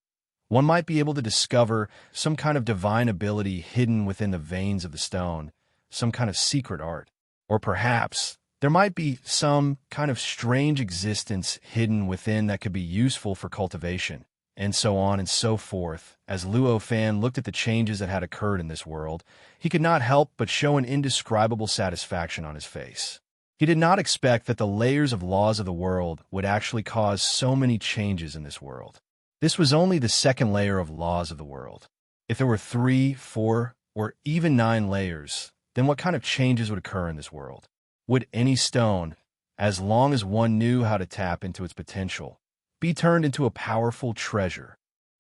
one might be able to discover some kind of divine ability hidden within the veins of the stone, some kind of secret art. Or perhaps there might be some kind of strange existence hidden within that could be useful for cultivation, and so on and so forth. As Luo Fan looked at the changes that had occurred in this world, he could not help but show an indescribable satisfaction on his face. He did not expect that the layers of laws of the world would actually cause so many changes in this world. This was only the 2nd layer of laws of the world. If there were 3, 4, or even 9 layers, then what kind of changes would occur in this world? Would any stone, as long as one knew how to tap into its potential, be turned into a powerful treasure?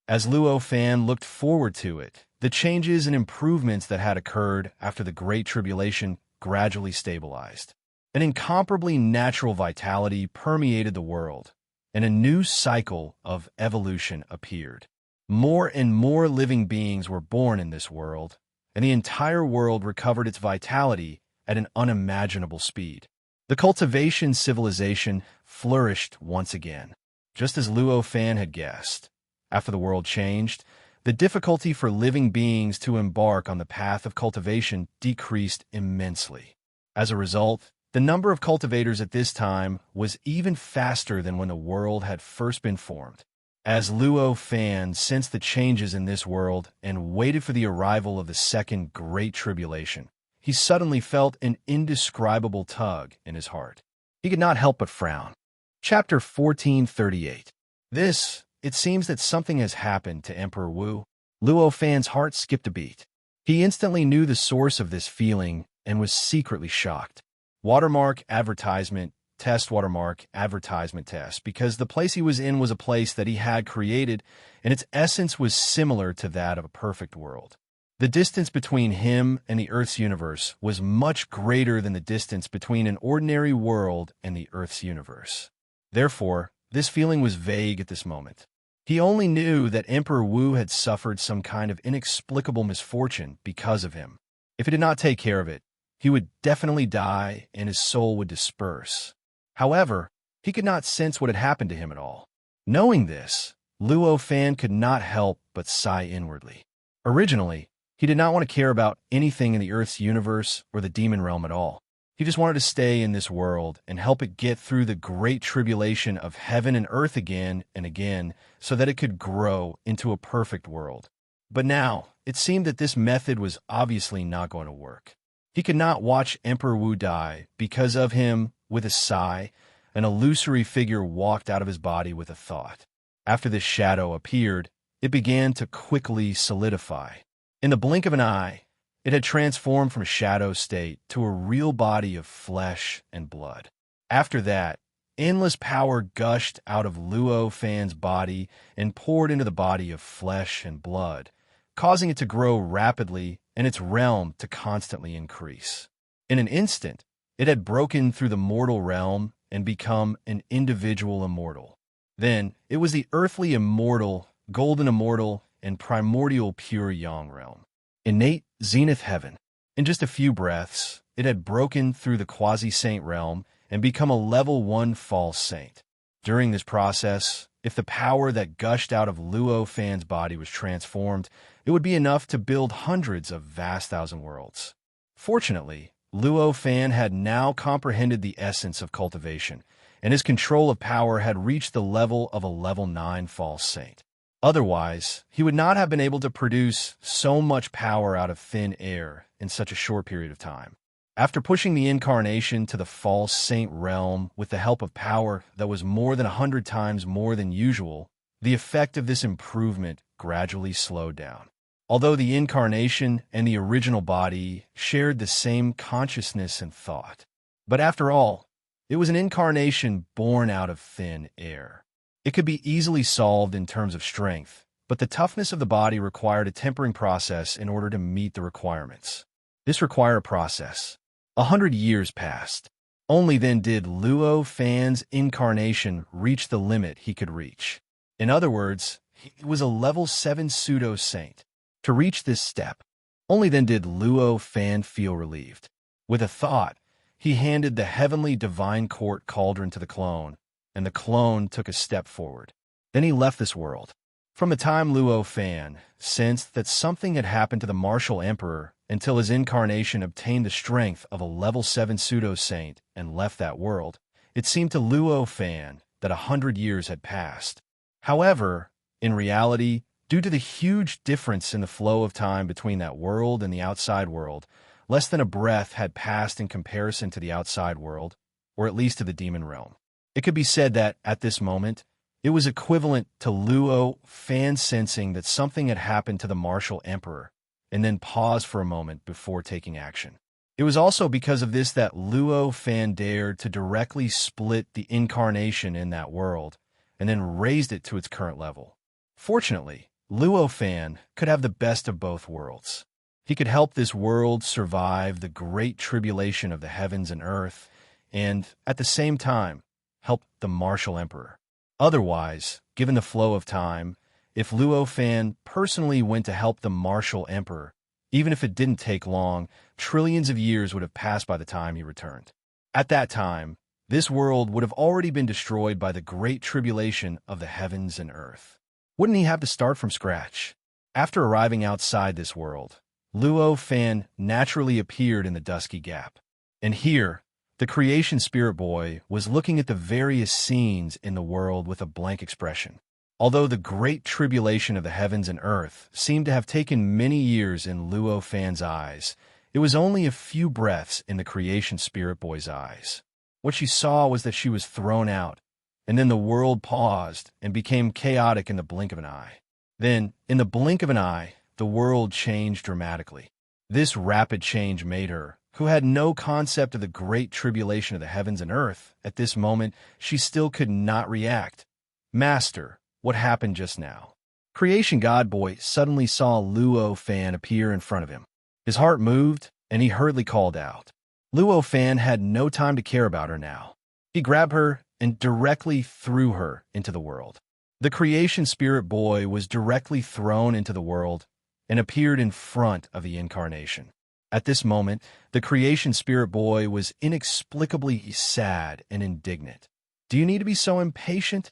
As Luo Fan looked forward to it, the changes and improvements that had occurred after the Great Tribulation gradually stabilized. An incomparably natural vitality permeated the world, and a new cycle of evolution appeared. More and more living beings were born in this world, and the entire world recovered its vitality at an unimaginable speed. The cultivation civilization flourished once again, just as Luo Fan had guessed. After the world changed, the difficulty for living beings to embark on the path of cultivation decreased immensely. As a result, the number of cultivators at this time was even faster than when the world had first been formed. As Luo Fan sensed the changes in this world and waited for the arrival of the 2nd Great Tribulation, he suddenly felt an indescribable tug in his heart. He could not help but frown. Chapter 1438. It seems that something has happened to Emperor Wu. Luo Fan's heart skipped a beat. He instantly knew the source of this feeling and was secretly shocked. Watermark advertisement test watermark advertisement test, because the place he was in was a place that he had created, and its essence was similar to that of a perfect world. The distance between him and the Earth's universe was much greater than the distance between an ordinary world and the Earth's universe. Therefore, this feeling was vague at this moment. He only knew that Emperor Wu had suffered some kind of inexplicable misfortune because of him. If he did not take care of it, he would definitely die and his soul would disperse. However, he could not sense what had happened to him at all. Knowing this, Luo Fan could not help but sigh inwardly. Originally, he did not want to care about anything in the Earth's universe or the demon realm at all. He just wanted to stay in this world and help it get through the great tribulation of heaven and earth again and again so that it could grow into a perfect world. But now, it seemed that this method was obviously not going to work. He could not watch Emperor Wu die. Because of him, with a sigh, an illusory figure walked out of his body with a thought. After this shadow appeared, it began to quickly solidify. In the blink of an eye, it had transformed from a shadow state to a real body of flesh and blood. After that, endless power gushed out of Luo Fan's body and poured into the body of flesh and blood, causing it to grow rapidly and its realm to constantly increase. In an instant, it had broken through the mortal realm and become an individual immortal. Then, it was the earthly immortal, golden immortal, and primordial pure yang realm. Innate zenith heaven. In just a few breaths, it had broken through the quasi-saint realm and become a level 1 false saint. During this process, if the power that gushed out of Luo Fan's body was transformed, it would be enough to build hundreds of vast thousand worlds. Fortunately, Luo Fan had now comprehended the essence of cultivation, and his control of power had reached the level of a level 9 false saint. Otherwise, he would not have been able to produce so much power out of thin air in such a short period of time. After pushing the incarnation to the false saint realm with the help of power that was more than 100 times more than usual, the effect of this improvement gradually slowed down. Although the incarnation and the original body shared the same consciousness and thought. But after all, it was an incarnation born out of thin air. It could be easily solved in terms of strength, but the toughness of the body required a tempering process in order to meet the requirements. This required a process. 100 years passed. Only then did Luo Fan's incarnation reach the limit he could reach. In other words, he was a level 7 pseudo-saint. To reach this step, only then did Luo Fan feel relieved. With a thought, he handed the heavenly divine court cauldron to the clone, and the clone took a step forward. Then he left this world. From the time Luo Fan sensed that something had happened to the martial emperor until his incarnation obtained the strength of a level 7 pseudo-saint and left that world, it seemed to Luo Fan that 100 years had passed. However, in reality, due to the huge difference in the flow of time between that world and the outside world, less than a breath had passed in comparison to the outside world, or at least to the demon realm. It could be said that, at this moment, it was equivalent to Luo Fan sensing that something had happened to the martial emperor, and then pause for a moment before taking action. It was also because of this that Luo Fan dared to directly split the incarnation in that world, and then raised it to its current level. Fortunately, Luo Fan could have the best of both worlds. He could help this world survive the great tribulation of the heavens and earth, and, at the same time, help the martial emperor. Otherwise, given the flow of time, if Luo Fan personally went to help the martial emperor, even if it didn't take long, trillions of years would have passed by the time he returned. At that time, this world would have already been destroyed by the great tribulation of the heavens and earth. Wouldn't he have to start from scratch? After arriving outside this world, Luo Fan naturally appeared in the dusky gap. And here, the creation spirit boy was looking at the various scenes in the world with a blank expression. Although the great tribulation of the heavens and earth seemed to have taken many years in Luo Fan's eyes, it was only a few breaths in the creation spirit boy's eyes. What she saw was that she was thrown out, and then the world paused and became chaotic in the blink of an eye. Then, in the blink of an eye, the world changed dramatically. This rapid change made her, who had no concept of the great tribulation of the heavens and earth, at this moment she still could not react. Master, what happened just now? Creation God Boy suddenly saw Luo Fan appear in front of him. His heart moved, and he hurriedly called out. Luo Fan had no time to care about her now. He grabbed her and directly threw her into the world. The creation spirit boy was directly thrown into the world and appeared in front of the incarnation. At this moment, the creation spirit boy was inexplicably sad and indignant. Do you need to be so impatient?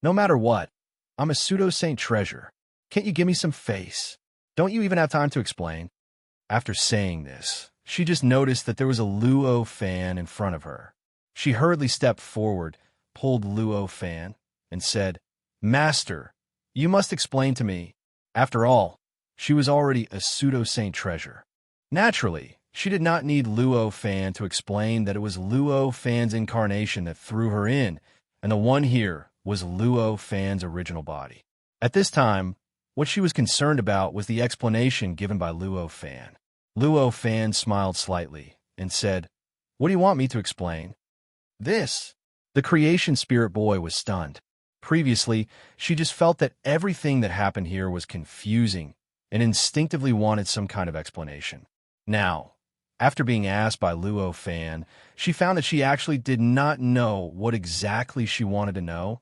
No matter what, I'm a pseudo-saint treasure. Can't you give me some face? Don't you even have time to explain? After saying this, she just noticed that there was a Luo Fan in front of her. She hurriedly stepped forward, pulled Luo Fan, and said, Master, you must explain to me. After all, she was already a pseudo-saint treasure. Naturally, she did not need Luo Fan to explain that it was Luo Fan's incarnation that threw her in, and the one here was Luo Fan's original body. At this time, what she was concerned about was the explanation given by Luo Fan. Luo Fan smiled slightly and said, What do you want me to explain? This. The creation spirit boy was stunned. Previously, she just felt that everything that happened here was confusing and instinctively wanted some kind of explanation. Now, after being asked by Luo Fan, she found that she actually did not know what exactly she wanted to know.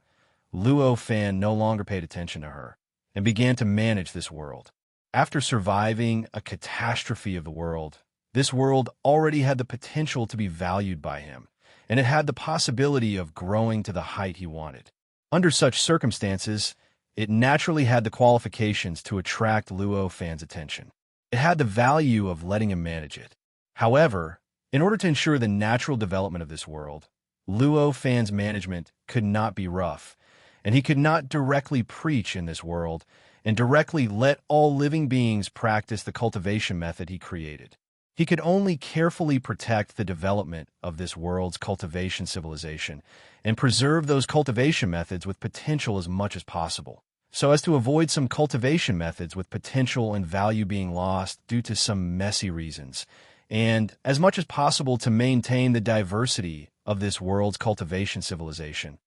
Luo Fan no longer paid attention to her and began to manage this world. After surviving a catastrophe of the world, this world already had the potential to be valued by him, and it had the possibility of growing to the height he wanted. Under such circumstances, it naturally had the qualifications to attract Luo Fan's attention. It had the value of letting him manage it. However, in order to ensure the natural development of this world, Luo Fan's management could not be rough, and he could not directly preach in this world and directly let all living beings practice the cultivation method he created. He could only carefully protect the development of this world's cultivation civilization and preserve those cultivation methods with potential as much as possible, so as to avoid some cultivation methods with potential and value being lost due to some messy reasons, and as much as possible to maintain the diversity of this world's cultivation civilization.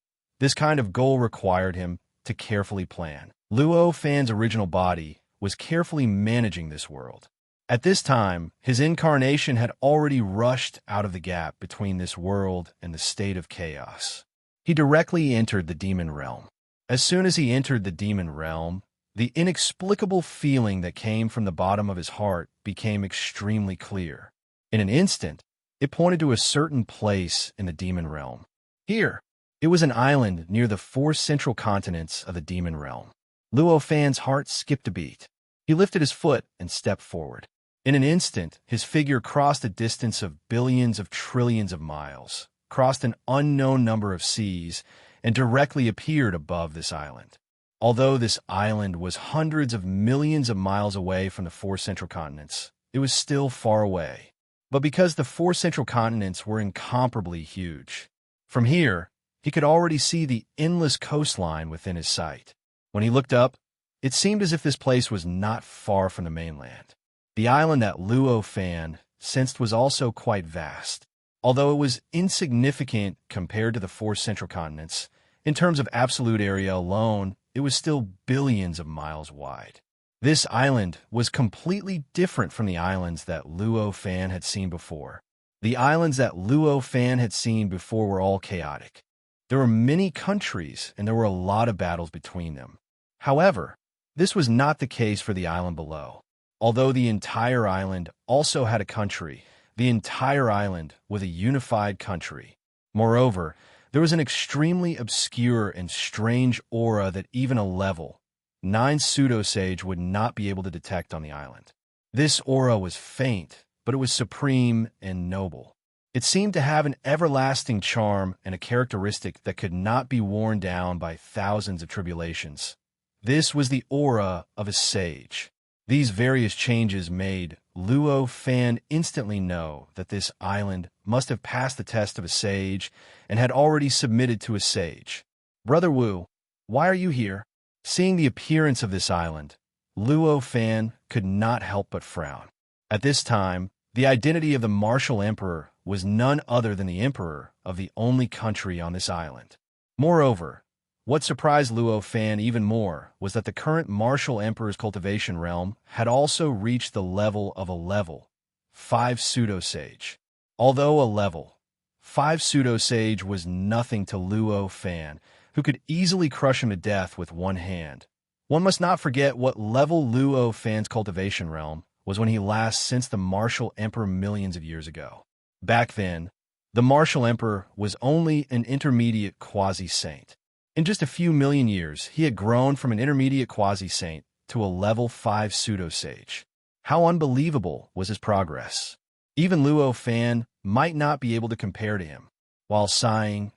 This kind of goal required him to carefully plan. Luo Fan's original body was carefully managing this world. At this time, his incarnation had already rushed out of the gap between this world and the state of chaos. He directly entered the demon realm. As soon as he entered the demon realm, the inexplicable feeling that came from the bottom of his heart became extremely clear. In an instant, it pointed to a certain place in the demon realm. Here, it was an island near the 4 central continents of the demon realm. Luo Fan's heart skipped a beat. He lifted his foot and stepped forward. In an instant, his figure crossed a distance of billions of trillions of miles, crossed an unknown number of seas, and directly appeared above this island. Although this island was hundreds of millions of miles away from the 4 central continents, it was still far away. But because the 4 central continents were incomparably huge, from here, he could already see the endless coastline within his sight. When he looked up, it seemed as if this place was not far from the mainland. The island that Luo Fan sensed was also quite vast. Although it was insignificant compared to the 4 central continents, in terms of absolute area alone, it was still billions of miles wide. This island was completely different from the islands that Luo Fan had seen before. The islands that Luo Fan had seen before were all chaotic. There were many countries, and there were a lot of battles between them. However, this was not the case for the island below. Although the entire island also had a country, the entire island was a unified country. Moreover, there was an extremely obscure and strange aura that even a level 9 pseudo-sage would not be able to detect on the island. This aura was faint, but it was supreme and noble. It seemed to have an everlasting charm and a characteristic that could not be worn down by thousands of tribulations. This was the aura of a sage. These various changes made Luo Fan instantly know that this island must have passed the test of a sage and had already submitted to a sage. "Brother Wu, why are you here?" Seeing the appearance of this island, Luo Fan could not help but frown. At this time, the identity of the martial emperor was none other than the emperor of the only country on this island. Moreover, what surprised Luo Fan even more was that the current martial emperor's cultivation realm had also reached the level of a level 5 pseudo-sage. Although a level 5 pseudo-sage was nothing to Luo Fan, who could easily crush him to death with one hand, one must not forget what level Luo Fan's cultivation realm was when he last sensed the martial emperor millions of years ago. Back then, the martial emperor was only an intermediate quasi-saint. In just a few million years, he had grown from an intermediate quasi-saint to a level 5 pseudo-sage. How unbelievable was his progress! Even Luo Fan might not be able to compare to him. While sighing,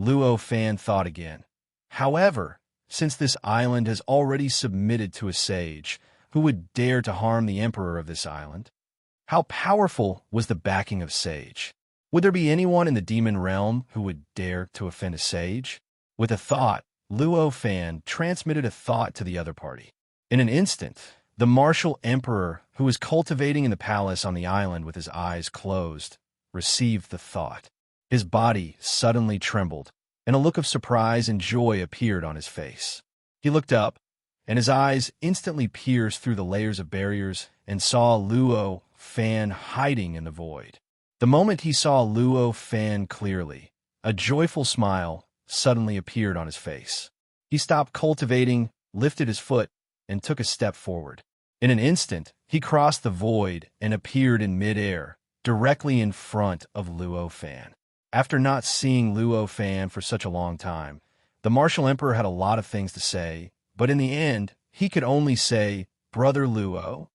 Luo Fan thought again. However, since this island has already submitted to a sage, who would dare to harm the emperor of this island? How powerful was the backing of sage? Would there be anyone in the demon realm who would dare to offend a sage? With a thought, Luo Fan transmitted a thought to the other party. In an instant, the martial emperor, who was cultivating in the palace on the island with his eyes closed, received the thought. His body suddenly trembled, and a look of surprise and joy appeared on his face. He looked up, and his eyes instantly pierced through the layers of barriers and saw Luo Fan hiding in the void. The moment he saw Luo Fan clearly, a joyful smile suddenly appeared on his face. He stopped cultivating, lifted his foot, and took a step forward. In an instant, he crossed the void and appeared in midair, directly in front of Luo Fan. After not seeing Luo Fan for such a long time, the Martial Emperor had a lot of things to say, but in the end, he could only say, "Brother Luo."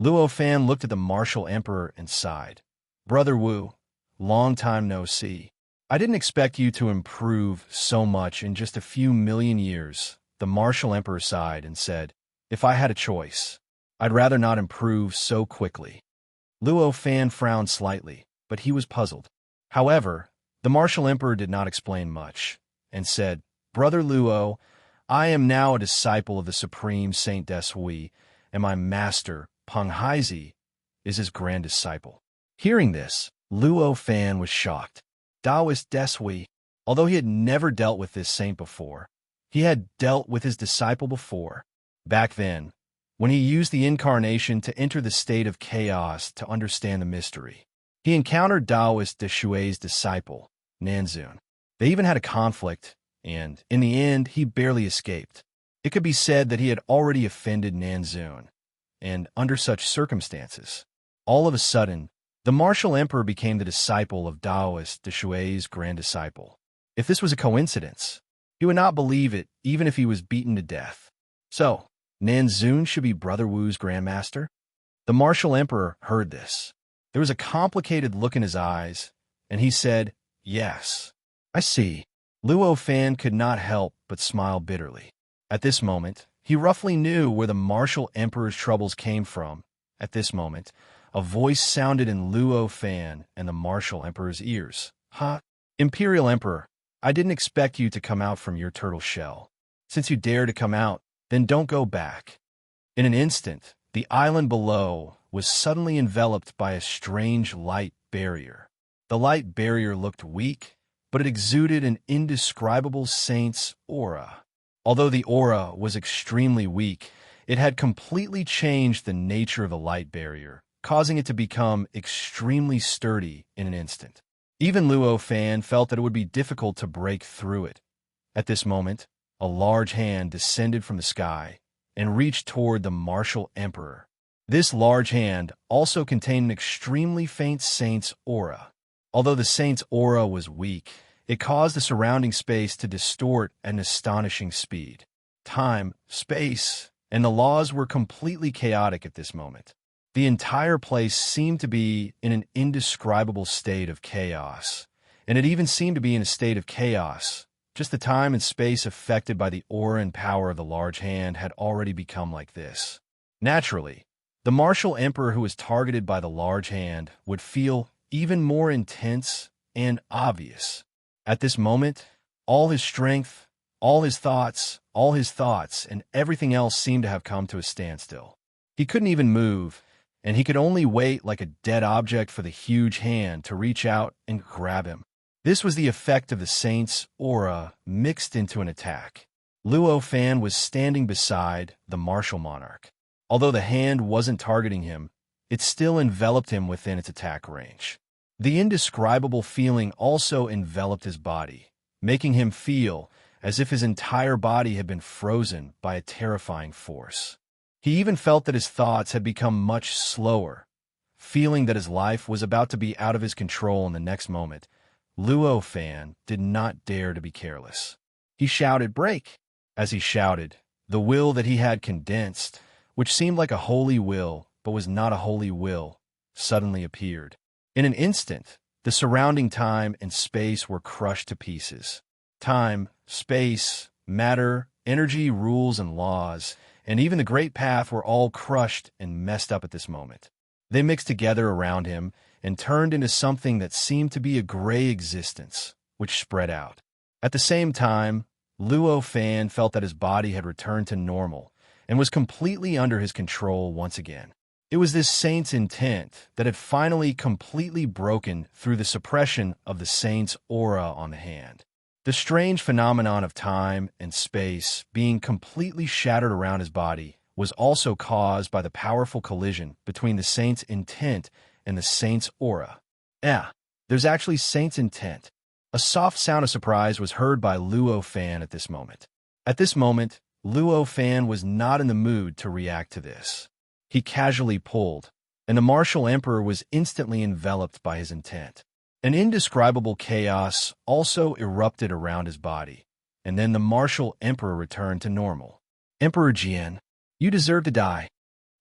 Luo Fan looked at the Martial Emperor and sighed. "Brother Wu, long time no see. I didn't expect you to improve so much in just a few million years." The Martial Emperor sighed and said, "If I had a choice, I'd rather not improve so quickly." Luo Fan frowned slightly, but he was puzzled. However, the Martial Emperor did not explain much, and said, "Brother Luo, I am now a disciple of the Supreme Saint Deshui, and my master, Peng Haizi, is his grand disciple." Hearing this, Luo Fan was shocked. Taoist Deshui. Although he had never dealt with this saint before, he had dealt with his disciple before. Back then, when he used the incarnation to enter the state of chaos to understand the mystery, he encountered Taoist Deshui's disciple, Nanzun. They even had a conflict, and, in the end, he barely escaped. It could be said that he had already offended Nanzun, and under such circumstances, all of a sudden, the Martial Emperor became the disciple of Taoist Deshui's grand disciple. If this was a coincidence, he would not believe it even if he was beaten to death. So, Nanzun should be Brother Wu's grandmaster? The Martial Emperor heard this. There was a complicated look in his eyes, and he said, "Yes, I see." Luo Fan could not help but smile bitterly. At this moment, he roughly knew where the Martial Emperor's troubles came from. At this moment, a voice sounded in Luo Fan and the Martial Emperor's ears. "Ha! Imperial Emperor, I didn't expect you to come out from your turtle shell. Since you dare to come out, then don't go back." In an instant, the island below was suddenly enveloped by a strange light barrier. The light barrier looked weak, but it exuded an indescribable saint's aura. Although the aura was extremely weak, it had completely changed the nature of the light barrier, causing it to become extremely sturdy in an instant. Even Luo Fan felt that it would be difficult to break through it. At this moment, a large hand descended from the sky and reached toward the Martial Emperor. This large hand also contained an extremely faint saint's aura. Although the saint's aura was weak, it caused the surrounding space to distort at an astonishing speed. Time, space, and the laws were completely chaotic at this moment. The entire place seemed to be in an indescribable state of chaos, and it even seemed to be in a state of chaos. Just the time and space affected by the aura and power of the large hand had already become like this. Naturally, the Martial Emperor who was targeted by the large hand would feel even more intense and obvious. At this moment, all his strength, all his thoughts, and everything else seemed to have come to a standstill. He couldn't even move, and he could only wait like a dead object for the huge hand to reach out and grab him. This was the effect of the saint's aura mixed into an attack. Luo Fan was standing beside the martial monarch. Although the hand wasn't targeting him, it still enveloped him within its attack range. The indescribable feeling also enveloped his body, making him feel as if his entire body had been frozen by a terrifying force. He even felt that his thoughts had become much slower, feeling that his life was about to be out of his control in the next moment. Luo Fan did not dare to be careless. He shouted, "Break!" As he shouted, the will that he had condensed, which seemed like a holy will but was not a holy will, suddenly appeared. In an instant, the surrounding time and space were crushed to pieces. Time, space, matter, energy, rules, and laws, and even the Great Path were all crushed and messed up at this moment. They mixed together around him and turned into something that seemed to be a gray existence, which spread out. At the same time, Luo Fan felt that his body had returned to normal and was completely under his control once again. It was this saint's intent that had finally completely broken through the suppression of the saint's aura on the hand. The strange phenomenon of time and space being completely shattered around his body was also caused by the powerful collision between the saint's intent and the saint's aura. There's actually saint's intent. A soft sound of surprise was heard by Luo Fan at this moment. At this moment, Luo Fan was not in the mood to react to this. He casually pulled, and the martial emperor was instantly enveloped by his intent. An indescribable chaos also erupted around his body, and then the martial emperor returned to normal. Emperor Jian, you deserve to die.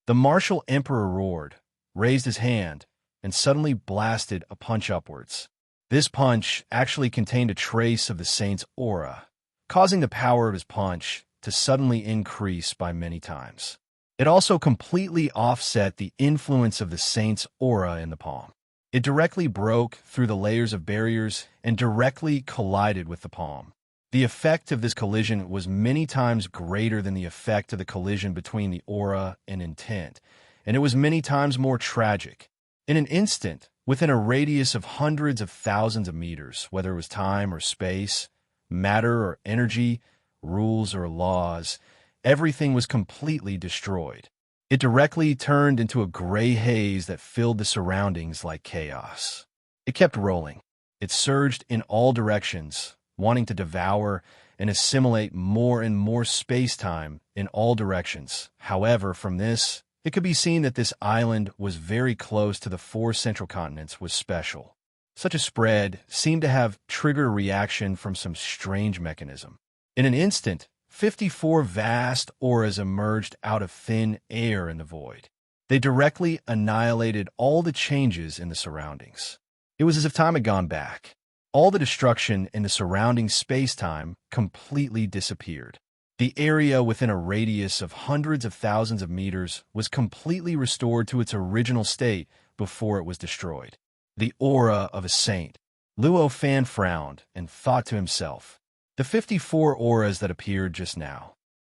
The martial emperor roared, raised his hand, and suddenly blasted a punch upwards. This punch actually contained a trace of the saint's aura, causing the power of his punch to suddenly increase by many times. It also completely offset the influence of the saint's aura in the palm. It directly broke through the layers of barriers and directly collided with the palm. The effect of this collision was many times greater than the effect of the collision between the aura and intent, and it was many times more tragic. In an instant, within a radius of hundreds of thousands of meters, whether it was time or space, matter or energy, rules or laws, everything was completely destroyed. It directly turned into a gray haze that filled the surroundings like chaos. It kept rolling. It surged in all directions, wanting to devour and assimilate more and more space-time in all directions. However, from this, it could be seen that this island was very close to the 4 central continents was special. Such a spread seemed to have triggered a reaction from some strange mechanism. In an instant, 54 vast auras emerged out of thin air in the void. They directly annihilated all the changes in the surroundings. It was as if time had gone back. All the destruction in the surrounding space-time completely disappeared. The area within a radius of hundreds of thousands of meters was completely restored to its original state before it was destroyed. The aura of a saint. Luo Fan frowned and thought to himself, the 54 auras that appeared just now.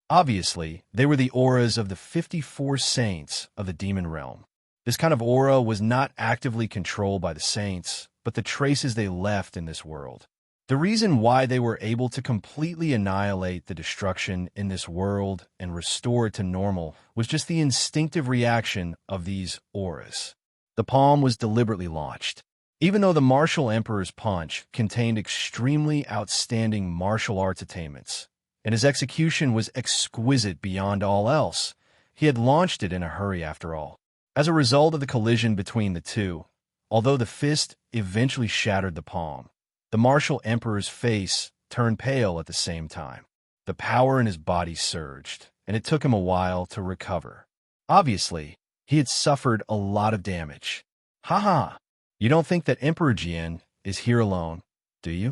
Obviously, they were the auras of the 54 saints of the demon realm. This kind of aura was not actively controlled by the saints, but the traces they left in this world. The reason why they were able to completely annihilate the destruction in this world and restore it to normal was just the instinctive reaction of these auras. The palm was deliberately launched. Even though the martial emperor's punch contained extremely outstanding martial arts attainments, and his execution was exquisite beyond all else, he had launched it in a hurry after all. As a result of the collision between the two, although the fist eventually shattered the palm, the martial emperor's face turned pale at the same time. The power in his body surged, and it took him a while to recover. Obviously, he had suffered a lot of damage. Haha! You don't think that Emperor Jian is here alone, do you?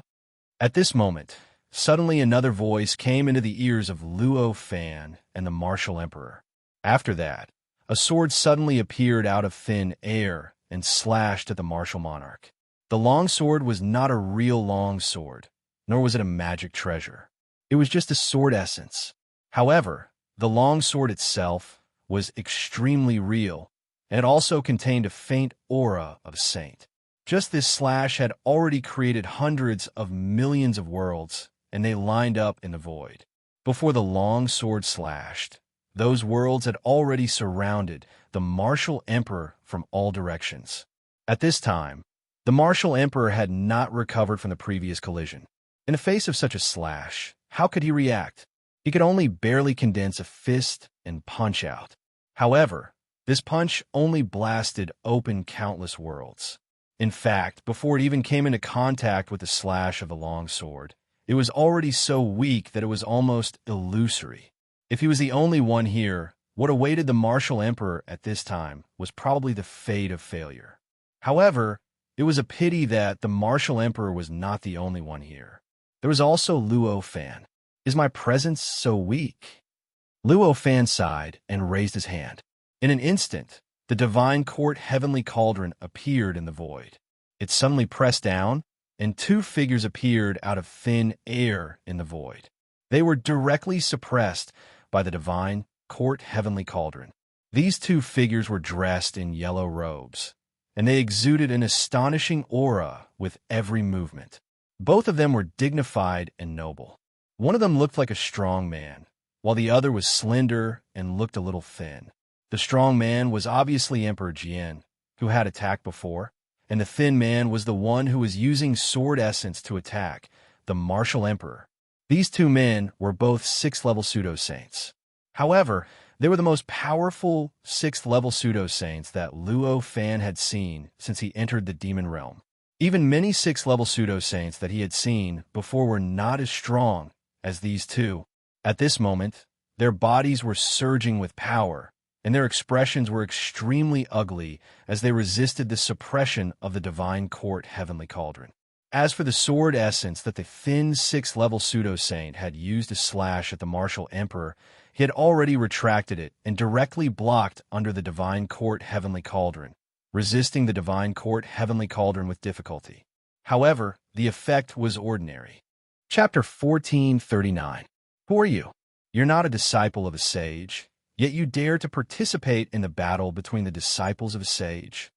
At this moment, suddenly another voice came into the ears of Luo Fan and the martial emperor. After that, a sword suddenly appeared out of thin air and slashed at the martial monarch. The long sword was not a real long sword, nor was it a magic treasure. It was just a sword essence. However, the long sword itself was extremely real, and it also contained a faint aura of a saint. Just this slash had already created hundreds of millions of worlds, and they lined up in the void. Before the long sword slashed, those worlds had already surrounded the martial emperor from all directions. At this time, the martial emperor had not recovered from the previous collision. In the face of such a slash, how could he react? He could only barely condense a fist and punch out. However, this punch only blasted open countless worlds. In fact, before it even came into contact with the slash of the long sword, it was already so weak that it was almost illusory. If he was the only one here, what awaited the martial emperor at this time was probably the fate of failure. However, it was a pity that the martial emperor was not the only one here. There was also Luo Fan. Is my presence so weak? Luo Fan sighed and raised his hand. In an instant, the divine court heavenly cauldron appeared in the void. It suddenly pressed down, and 2 figures appeared out of thin air in the void. They were directly suppressed by the divine court heavenly cauldron. These 2 figures were dressed in yellow robes, and they exuded an astonishing aura with every movement. Both of them were dignified and noble. One of them looked like a strong man, while the other was slender and looked a little thin. The strong man was obviously Emperor Jian, who had attacked before, and the thin man was the one who was using sword essence to attack, the martial emperor. These two men were both 6th-level pseudo-saints. However, they were the most powerful 6th-level pseudo-saints that Luo Fan had seen since he entered the demon realm. Even many 6th-level pseudo-saints that he had seen before were not as strong as these two. At this moment, their bodies were surging with power, and their expressions were extremely ugly as they resisted the suppression of the divine court heavenly cauldron. As for the sword essence that the thin 6th-level pseudo-saint had used to slash at the martial emperor, he had already retracted it and directly blocked under the divine court heavenly cauldron, resisting the divine court heavenly cauldron with difficulty. However, the effect was ordinary. Chapter 1439. Who are you? You're not a disciple of a sage, yet you dare to participate in the battle between the disciples of a sage.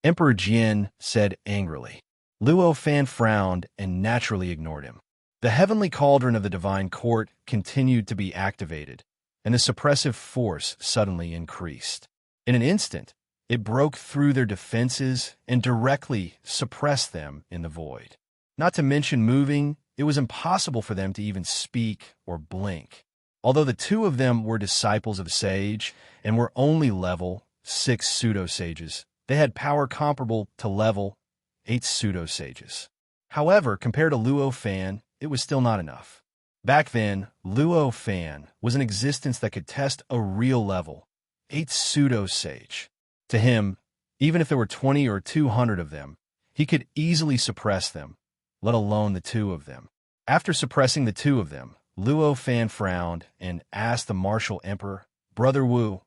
Emperor Jian said angrily. Luo Fan frowned and naturally ignored him. The heavenly cauldron of the divine court continued to be activated, and the suppressive force suddenly increased. In an instant, it broke through their defenses and directly suppressed them in the void. Not to mention moving, it was impossible for them to even speak or blink. Although the two of them were disciples of a sage and were only level 6 pseudo-sages, they had power comparable to level 8 pseudo-sages. However, compared to Luo Fan, it was still not enough. Back then, Luo Fan was an existence that could test a real level 8 pseudo-sage. To him, even if there were 20 or 200 of them, he could easily suppress them, let alone the two of them. After suppressing the two of them, Luo Fan frowned and asked the martial emperor, Brother Wu,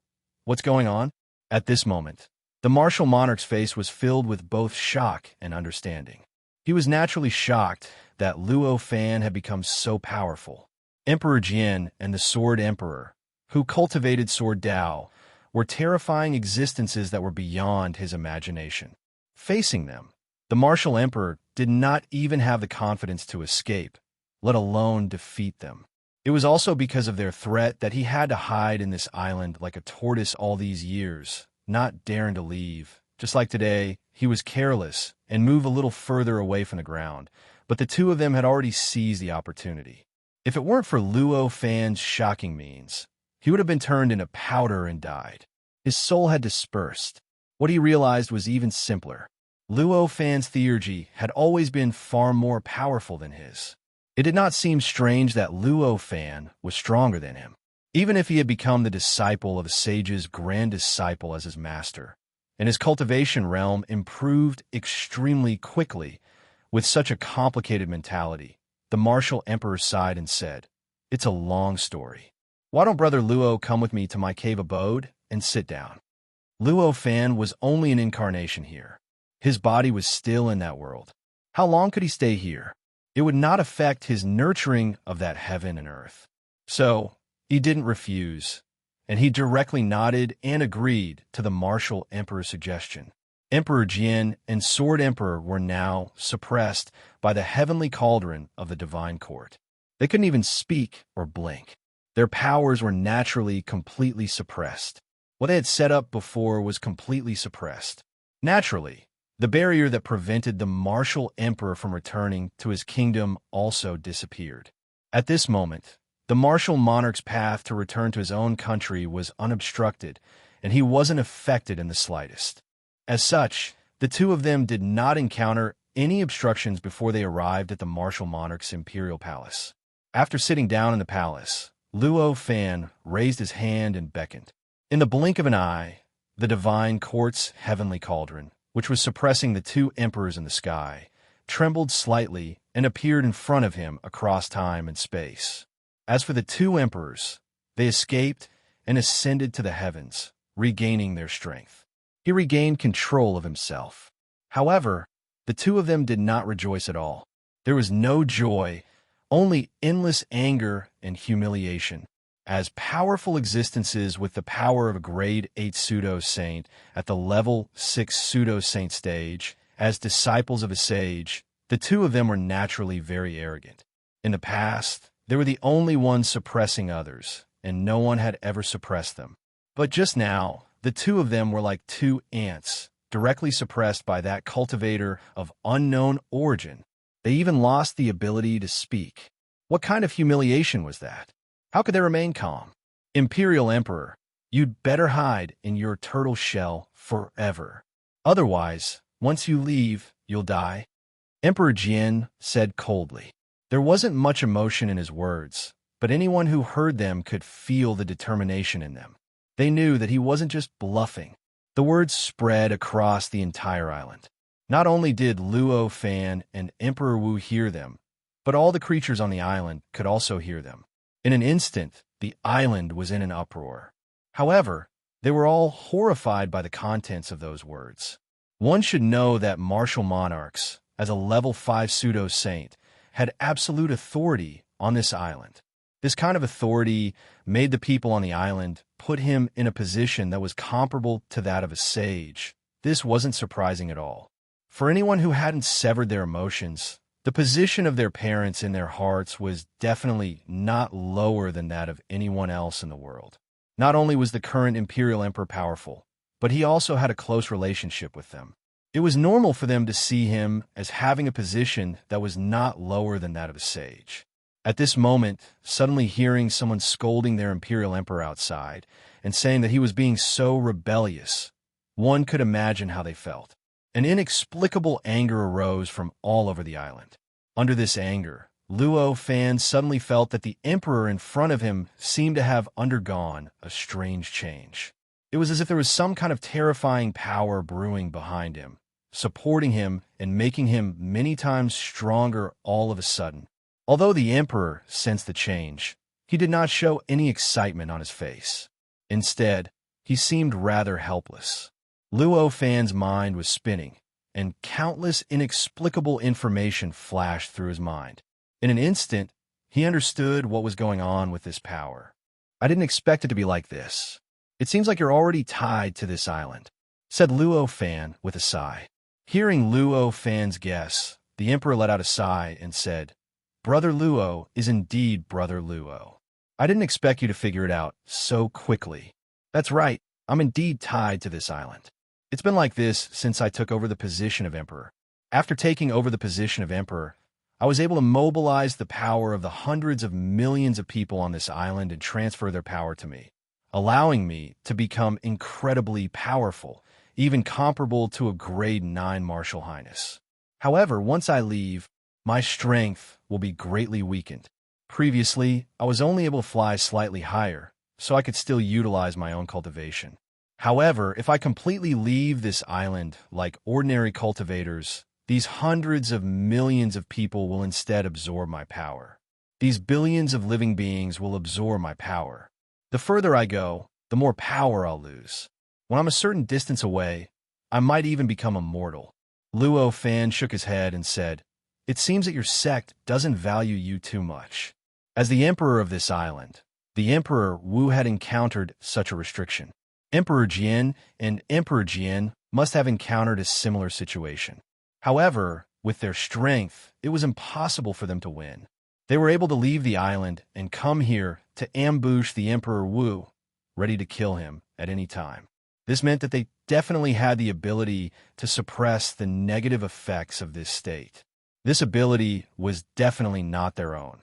what's going on? At this moment, the martial monarch's face was filled with both shock and understanding. He was naturally shocked that Luo Fan had become so powerful. Emperor Jian and the Sword Emperor, who cultivated Sword Dao, were terrifying existences that were beyond his imagination. Facing them, the martial emperor did not even have the confidence to escape, let alone defeat them. It was also because of their threat that he had to hide in this island like a tortoise all these years, not daring to leave. Just like today, he was careless and moved a little further away from the ground, but the two of them had already seized the opportunity. If it weren't for Luo Fan's shocking means, he would have been turned into powder and died. His soul had dispersed. What he realized was even simpler. Luo Fan's theurgy had always been far more powerful than his. It did not seem strange that Luo Fan was stronger than him, even if he had become the disciple of a sage's grand disciple as his master, and his cultivation realm improved extremely quickly. With such a complicated mentality, the martial emperor sighed and said, It's a long story. Why don't Brother Luo come with me to my cave abode and sit down? Luo Fan was only an incarnation here. His body was still in that world. How long could he stay here? It would not affect his nurturing of that heaven and earth. So, he didn't refuse, and he directly nodded and agreed to the martial emperor's suggestion. Emperor Jian and Sword Emperor were now suppressed by the heavenly cauldron of the divine court. They couldn't even speak or blink. Their powers were naturally completely suppressed. What they had set up before was completely suppressed. Naturally, the barrier that prevented the martial emperor from returning to his kingdom also disappeared. At this moment, the martial monarch's path to return to his own country was unobstructed, and he wasn't affected in the slightest. As such, the two of them did not encounter any obstructions before they arrived at the martial monarch's imperial palace. After sitting down in the palace, Luo Fan raised his hand and beckoned. In the blink of an eye, the divine court's heavenly cauldron, which was suppressing the two emperors in the sky, trembled slightly and appeared in front of him across time and space. As for the two emperors, they escaped and ascended to the heavens, regaining their strength. He regained control of himself. However, the two of them did not rejoice at all. There was no joy, only endless anger and humiliation. As powerful existences with the power of a grade 8 pseudo-saint at the level 6 pseudo-saint stage, as disciples of a sage, The two of them were naturally very arrogant. In the past, they were the only ones suppressing others, and no one had ever suppressed them. But just now, the two of them were like two ants, directly suppressed by that cultivator of unknown origin. They even lost the ability to speak. What kind of humiliation was that? How could they remain calm? Imperial Emperor, you'd better hide in your turtle shell forever. Otherwise, once you leave, you'll die. Emperor Jian said coldly. There wasn't much emotion in his words, but anyone who heard them could feel the determination in them. They knew that he wasn't just bluffing. The words spread across the entire island. Not only did Luo Fan and Emperor Wu hear them, but all the creatures on the island could also hear them. In an instant, the island was in an uproar. However, they were all horrified by the contents of those words. One should know that martial monarchs, as a level 5 pseudo-saint, had absolute authority on this island. This kind of authority made the people on the island put him in a position that was comparable to that of a sage. This wasn't surprising at all. For anyone who hadn't severed their emotions, the position of their parents in their hearts was definitely not lower than that of anyone else in the world. Not only was the current Imperial Emperor powerful, but he also had a close relationship with them. It was normal for them to see him as having a position that was not lower than that of a sage. At this moment, suddenly hearing someone scolding their Imperial Emperor outside and saying that he was being so rebellious, one could imagine how they felt. An inexplicable anger arose from all over the island. Under this anger, Luo Fan suddenly felt that the emperor in front of him seemed to have undergone a strange change. It was as if there was some kind of terrifying power brewing behind him, supporting him and making him many times stronger all of a sudden. Although the emperor sensed the change, he did not show any excitement on his face. Instead, he seemed rather helpless. Luo Fan's mind was spinning, and countless inexplicable information flashed through his mind. In an instant, he understood what was going on with this power. I didn't expect it to be like this. It seems like you're already tied to this island, said Luo Fan with a sigh. Hearing Luo Fan's guess, the emperor let out a sigh and said, Brother Luo is indeed Brother Luo. I didn't expect you to figure it out so quickly. That's right, I'm indeed tied to this island. It's been like this since I took over the position of emperor. After taking over the position of emperor, I was able to mobilize the power of the hundreds of millions of people on this island and transfer their power to me, allowing me to become incredibly powerful, even comparable to a grade 9 martial highness. However, once I leave, my strength will be greatly weakened. Previously, I was only able to fly slightly higher, so I could still utilize my own cultivation. However, if I completely leave this island like ordinary cultivators, these hundreds of millions of people will instead absorb my power. These billions of living beings will absorb my power. The further I go, the more power I'll lose. When I'm a certain distance away, I might even become immortal. Luo Fan shook his head and said, It seems that your sect doesn't value you too much. As the emperor of this island, the Emperor Wu had encountered such a restriction. Emperor Jian and Emperor Jian must have encountered a similar situation. However, with their strength, it was impossible for them to win. They were able to leave the island and come here to ambush the Emperor Wu, ready to kill him at any time. This meant that they definitely had the ability to suppress the negative effects of this state. This ability was definitely not their own.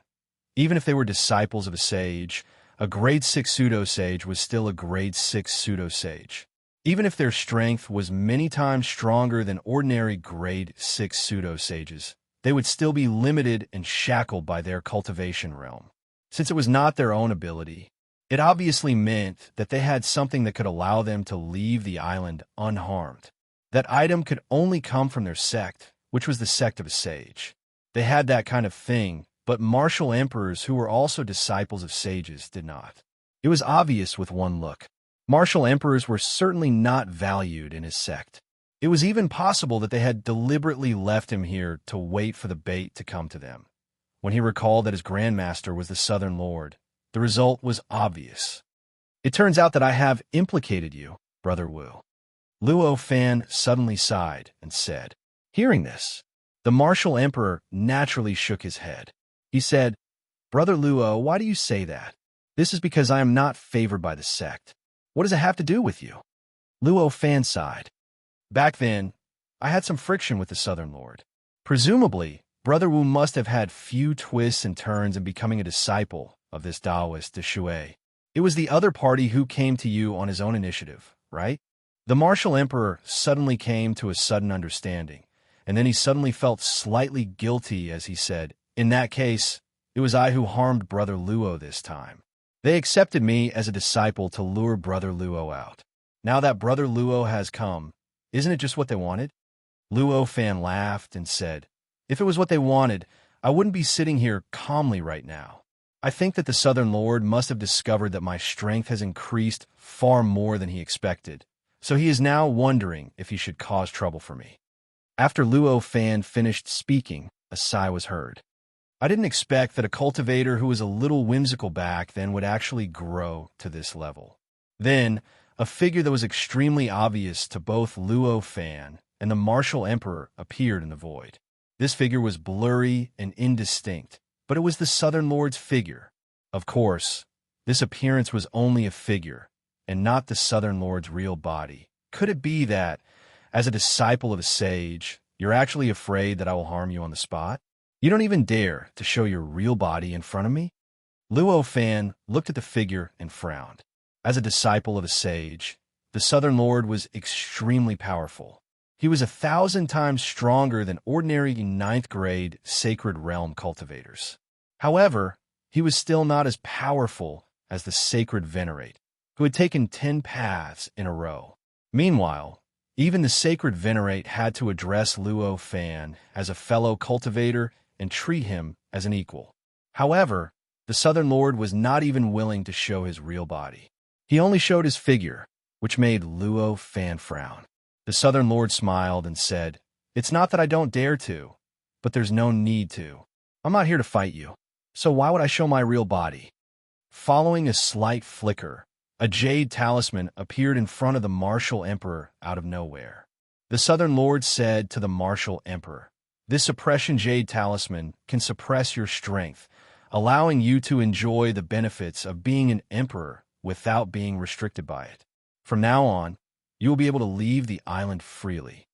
Even if they were disciples of a sage, a grade 6 pseudo-sage was still a grade 6 pseudo-sage. Even if their strength was many times stronger than ordinary grade 6 pseudo-sages, they would still be limited and shackled by their cultivation realm. Since it was not their own ability, it obviously meant that they had something that could allow them to leave the island unharmed. That item could only come from their sect, which was the sect of a sage. They had that kind of thing, but martial emperors who were also disciples of sages did not. It was obvious with one look. Martial emperors were certainly not valued in his sect. It was even possible that they had deliberately left him here to wait for the bait to come to them. When he recalled that his grandmaster was the Southern Lord, the result was obvious. It turns out that I have implicated you, Brother Wu. Luo Fan suddenly sighed and said. Hearing this, The martial emperor naturally shook his head. He said, "Brother Luo, why do you say that? This is because I am not favored by the sect. What does it have to do with you?" Luo Fan sighed. "Back then, I had some friction with the Southern Lord. Presumably, Brother Wu must have had few twists and turns in becoming a disciple of this Taoist de Shui. It was the other party who came to you on his own initiative, right?" The martial emperor suddenly came to a sudden understanding, and then he suddenly felt slightly guilty as he said, "In that case, it was I who harmed Brother Luo this time. They accepted me as a disciple to lure Brother Luo out. Now that Brother Luo has come, isn't it just what they wanted?" Luo Fan laughed and said, "If it was what they wanted, I wouldn't be sitting here calmly right now. I think that the Southern Lord must have discovered that my strength has increased far more than he expected, so he is now wondering if he should cause trouble for me." After Luo Fan finished speaking, a sigh was heard. "I didn't expect that a cultivator who was a little whimsical back then would actually grow to this level." Then, a figure that was extremely obvious to both Luo Fan and the martial emperor appeared in the void. This figure was blurry and indistinct, but it was the Southern Lord's figure. Of course, this appearance was only a figure, and not the Southern Lord's real body. Could it be that, as a disciple of a sage, you're actually afraid that I will harm you on the spot? You don't even dare to show your real body in front of me?" Luo Fan looked at the figure and frowned. As a disciple of a sage, the Southern Lord was extremely powerful. He was 1,000 times stronger than ordinary 9th grade Sacred Realm cultivators. However, he was still not as powerful as the Sacred Venerate, who had taken 10 paths in a row. Meanwhile, even the Sacred Venerate had to address Luo Fan as a fellow cultivator and treat him as an equal. However, the Southern Lord was not even willing to show his real body. He only showed his figure, which made Luo Fan frown. The Southern Lord smiled and said, "It's not that I don't dare to, but there's no need to. I'm not here to fight you, so why would I show my real body?" Following a slight flicker, a jade talisman appeared in front of the martial emperor out of nowhere. The Southern Lord said to the martial emperor, "This suppression jade talisman can suppress your strength, allowing you to enjoy the benefits of being an emperor without being restricted by it. From now on, you will be able to leave the island freely."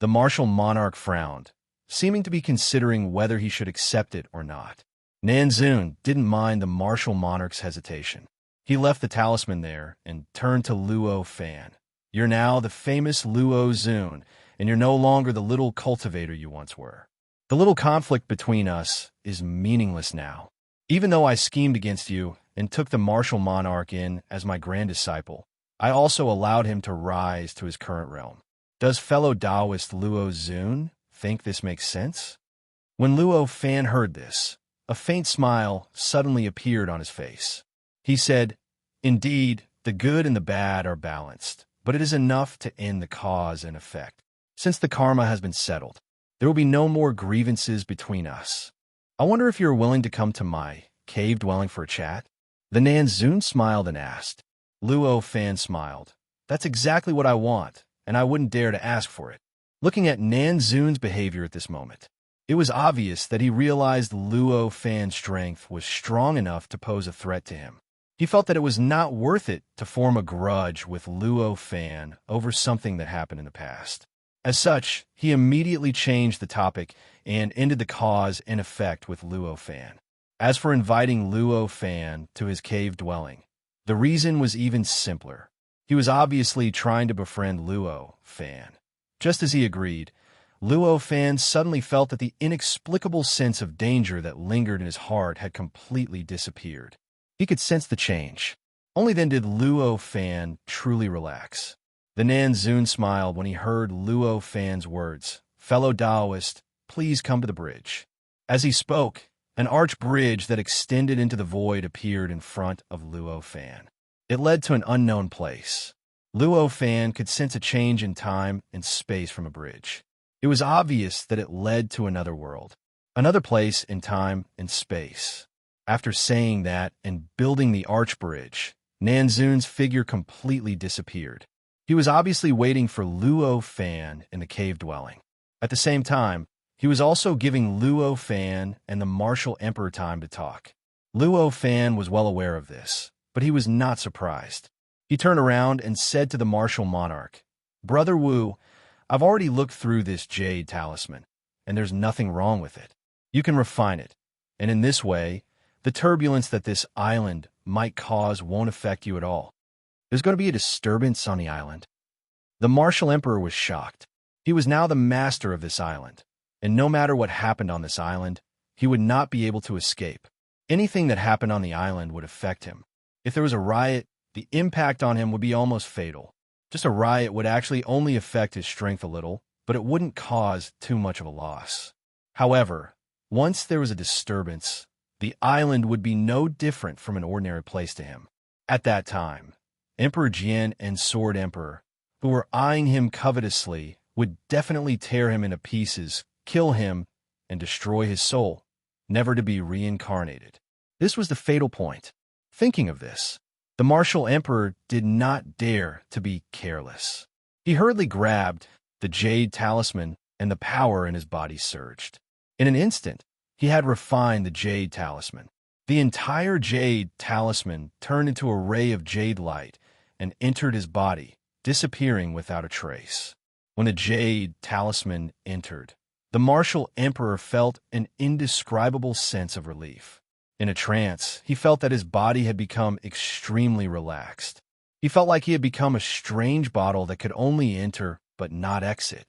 The martial monarch frowned, seeming to be considering whether he should accept it or not. Nanzun didn't mind the martial monarch's hesitation. He left the talisman there and turned to Luo Fan. "You're now the famous Luo Zun, and you're no longer the little cultivator you once were. The little conflict between us is meaningless now. Even though I schemed against you and took the martial monarch in as my grand disciple, I also allowed him to rise to his current realm. Does fellow Taoist Luo Zun think this makes sense?" When Luo Fan heard this, a faint smile suddenly appeared on his face. He said, "Indeed, the good and the bad are balanced, but it is enough to end the cause and effect. Since the karma has been settled, there will be no more grievances between us. I wonder if you're willing to come to my cave dwelling for a chat?" The Nanzun smiled and asked. Luo Fan smiled. "That's exactly what I want, and I wouldn't dare to ask for it." Looking at Nanzun's behavior at this moment, it was obvious that he realized Luo Fan's strength was strong enough to pose a threat to him. He felt that it was not worth it to form a grudge with Luo Fan over something that happened in the past. As such, he immediately changed the topic and ended the cause and effect with Luo Fan. As for inviting Luo Fan to his cave dwelling, the reason was even simpler. He was obviously trying to befriend Luo Fan. Just as he agreed, Luo Fan suddenly felt that the inexplicable sense of danger that lingered in his heart had completely disappeared. He could sense the change. Only then did Luo Fan truly relax. The Nanzun smiled when he heard Luo Fan's words, "Fellow Taoist, please come to the bridge." As he spoke, an arch bridge that extended into the void appeared in front of Luo Fan. It led to an unknown place. Luo Fan could sense a change in time and space from a bridge. It was obvious that it led to another world, another place in time and space. After saying that and building the arch bridge, Nanzun's figure completely disappeared. He was obviously waiting for Luo Fan in the cave dwelling. At the same time, He was also giving Luo Fan and the Martial Emperor time to talk. Luo Fan was well aware of this, but he was not surprised. He turned around and said to the martial monarch, "Brother Wu, I've already looked through this jade talisman, and there's nothing wrong with it. You can refine it, and in this way, the turbulence that this island might cause won't affect you at all. There's going to be a disturbance on the island." The martial emperor was shocked. He was now the master of this island, and no matter what happened on this island, he would not be able to escape. Anything that happened on the island would affect him. If there was a riot, the impact on him would be almost fatal. Just a riot would actually only affect his strength a little, but it wouldn't cause too much of a loss. However, once there was a disturbance, the island would be no different from an ordinary place to him. At that time, Emperor Jian and Sword Emperor, who were eyeing him covetously, would definitely tear him into pieces, kill him, and destroy his soul, never to be reincarnated. This was the fatal point. Thinking of this, the martial emperor did not dare to be careless. He hurriedly grabbed the jade talisman, and the power in his body surged. In an instant, he had refined the jade talisman. The entire jade talisman turned into a ray of jade light and entered his body, disappearing without a trace. When the jade talisman entered, the martial emperor felt an indescribable sense of relief. In a trance, he felt that his body had become extremely relaxed. He felt like he had become a strange bottle that could only enter but not exit.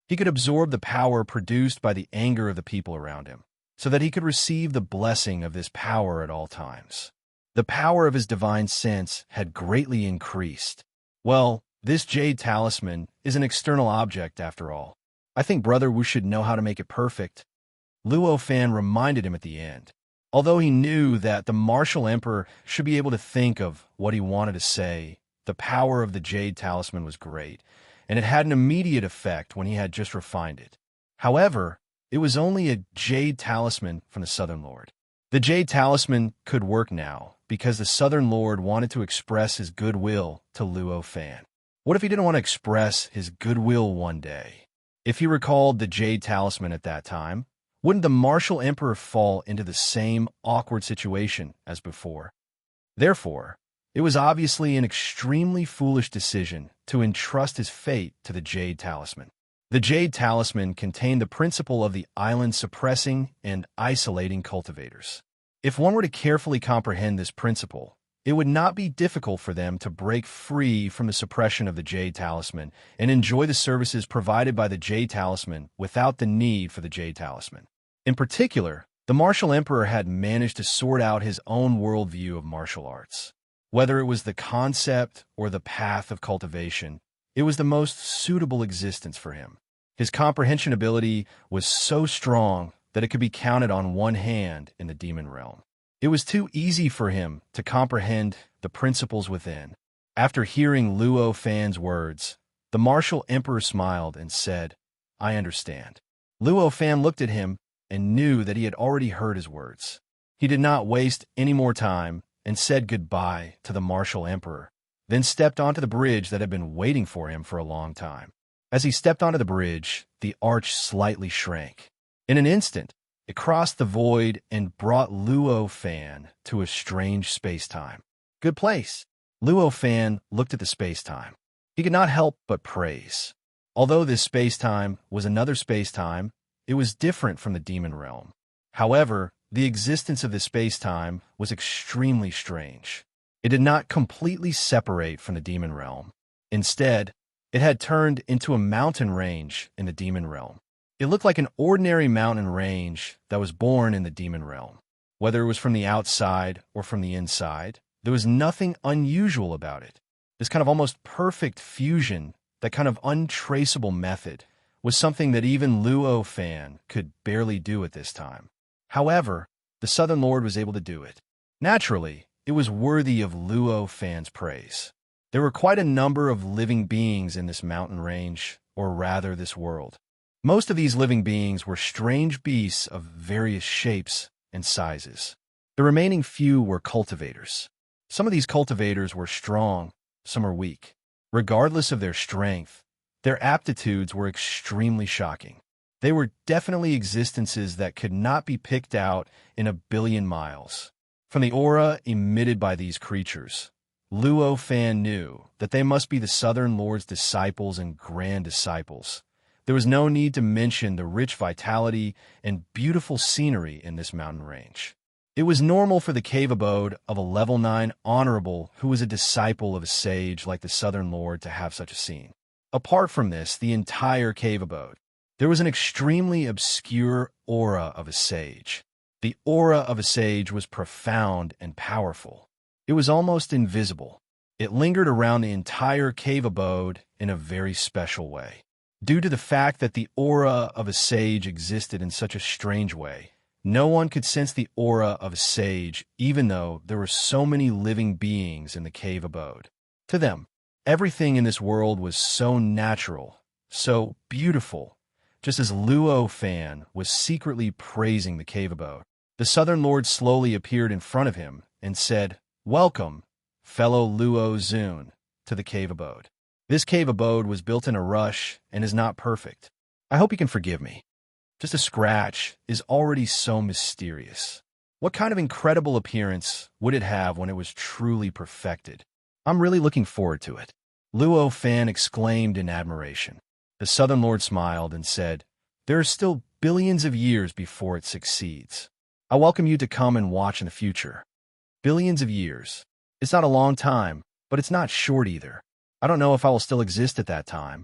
He could absorb the power produced by the anger of the people around him, so that he could receive the blessing of this power at all times. The power of his divine sense had greatly increased. Well, this jade talisman is an external object after all. I think Brother Wu should know how to make it perfect. Luo Fan reminded him at the end. Although he knew that the martial emperor should be able to think of what he wanted to say, the power of the jade talisman was great, and it had an immediate effect when he had just refined it. However, it was only a jade talisman from the Southern Lord. The jade talisman could work now because the Southern Lord wanted to express his goodwill to Luo Fan. What if he didn't want to express his goodwill one day? If he recalled the jade talisman at that time, wouldn't the martial emperor fall into the same awkward situation as before? Therefore, it was obviously an extremely foolish decision to entrust his fate to the jade talisman. The jade talisman contained the principle of the island suppressing and isolating cultivators. If one were to carefully comprehend this principle, it would not be difficult for them to break free from the suppression of the jade talisman and enjoy the services provided by the jade talisman without the need for the jade talisman. In particular, the martial emperor had managed to sort out his own worldview of martial arts. Whether it was the concept or the path of cultivation, it was the most suitable existence for him. His comprehension ability was so strong that it could be counted on one hand in the demon realm. It was too easy for him to comprehend the principles within. After hearing Luo Fan's words, the martial emperor smiled and said, "I understand." Luo Fan looked at him and knew that he had already heard his words. He did not waste any more time and said goodbye to the martial emperor, then stepped onto the bridge that had been waiting for him for a long time. As he stepped onto the bridge, the arch slightly shrank. In an instant, it crossed the void and brought Luo Fan to a strange space-time. Good place. Luo Fan looked at the space-time. He could not help but praise. Although this space-time was another space-time, it was different from the demon realm. However, the existence of this space-time was extremely strange. It did not completely separate from the demon realm. Instead, it had turned into a mountain range in the demon realm. It looked like an ordinary mountain range that was born in the demon realm. Whether it was from the outside or from the inside, there was nothing unusual about it. This kind of almost perfect fusion, that kind of untraceable method, was something that even Luo Fan could barely do at this time. However, the Southern Lord was able to do it. Naturally, it was worthy of Luo Fan's praise. There were quite a number of living beings in this mountain range, or rather this world. Most of these living beings were strange beasts of various shapes and sizes. The remaining few were cultivators. Some of these cultivators were strong, some were weak. Regardless of their strength, their aptitudes were extremely shocking. They were definitely existences that could not be picked out in a billion miles. From the aura emitted by these creatures, Luo Fan knew that they must be the Southern Lord's disciples and grand disciples. There was no need to mention the rich vitality and beautiful scenery in this mountain range. It was normal for the cave abode of a level 9 honorable who was a disciple of a sage like the Southern Lord to have such a scene. Apart from this, the entire cave abode, there was an extremely obscure aura of a sage. The aura of a sage was profound and powerful. It was almost invisible. It lingered around the entire cave abode in a very special way. Due to the fact that the aura of a sage existed in such a strange way, no one could sense the aura of a sage even though there were so many living beings in the cave abode. To them, everything in this world was so natural, so beautiful, just as Luo Fan was secretly praising the cave abode. The Southern Lord slowly appeared in front of him and said, "Welcome, fellow Luo Zun, to the cave abode. This cave abode was built in a rush and is not perfect. I hope you can forgive me. Just a scratch is already so mysterious. What kind of incredible appearance would it have when it was truly perfected? I'm really looking forward to it." Luo Fan exclaimed in admiration. The Southern Lord smiled and said, "There are still billions of years before it succeeds. I welcome you to come and watch in the future." Billions of years. It's not a long time, but it's not short either. I don't know if I will still exist at that time,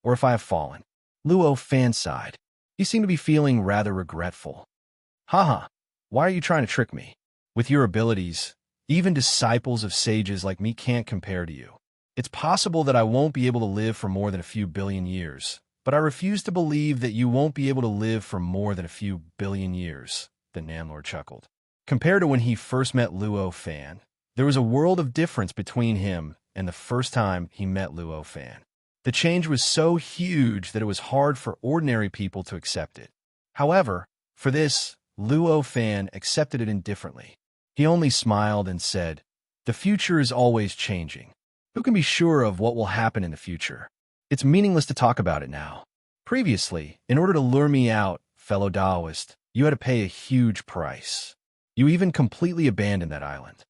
or if I have fallen. Luo Fan sighed. He seemed to be feeling rather regretful. Haha, why are you trying to trick me? With your abilities, even disciples of sages like me can't compare to you. It's possible that I won't be able to live for more than a few billion years, but I refuse to believe that you won't be able to live for more than a few billion years, the Nanlord chuckled. Compared to when he first met Luo Fan, there was a world of difference between him and the first time he met Luo Fan. The change was so huge that it was hard for ordinary people to accept it. However, for this, Luo Fan accepted it indifferently. He only smiled and said, "The future is always changing. Who can be sure of what will happen in the future? It's meaningless to talk about it now. Previously, in order to lure me out, fellow Taoist, you had to pay a huge price. You even completely abandoned that island."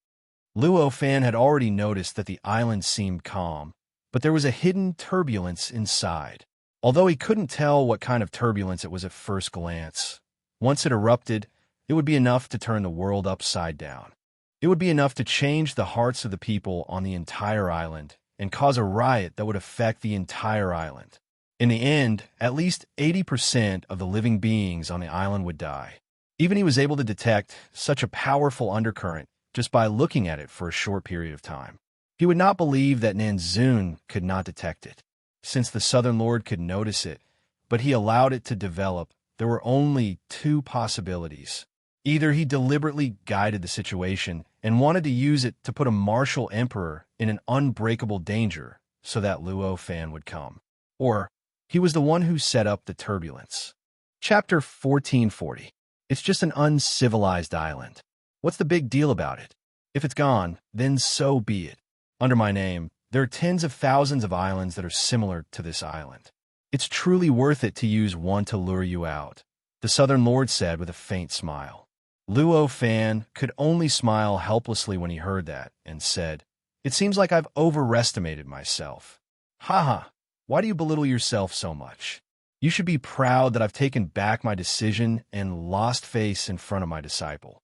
Luo Fan had already noticed that the island seemed calm, but there was a hidden turbulence inside. Although he couldn't tell what kind of turbulence it was at first glance, once it erupted, it would be enough to turn the world upside down. It would be enough to change the hearts of the people on the entire island and cause a riot that would affect the entire island. In the end, at least 80% of the living beings on the island would die. Even he was able to detect such a powerful undercurrent just by looking at it for a short period of time. He would not believe that Nanzun could not detect it. Since the Southern Lord could notice it, but he allowed it to develop, there were only two possibilities. Either he deliberately guided the situation and wanted to use it to put a martial emperor in an unbreakable danger so that Luo Fan would come, or he was the one who set up the turbulence. Chapter 1440. It's just an uncivilized island. What's the big deal about it? If it's gone, then so be it. Under my name, there are tens of thousands of islands that are similar to this island. It's truly worth it to use one to lure you out, the Southern Lord said with a faint smile. Luo Fan could only smile helplessly when he heard that, and said, "It seems like I've overestimated myself." Haha, why do you belittle yourself so much? You should be proud that I've taken back my decision and lost face in front of my disciple.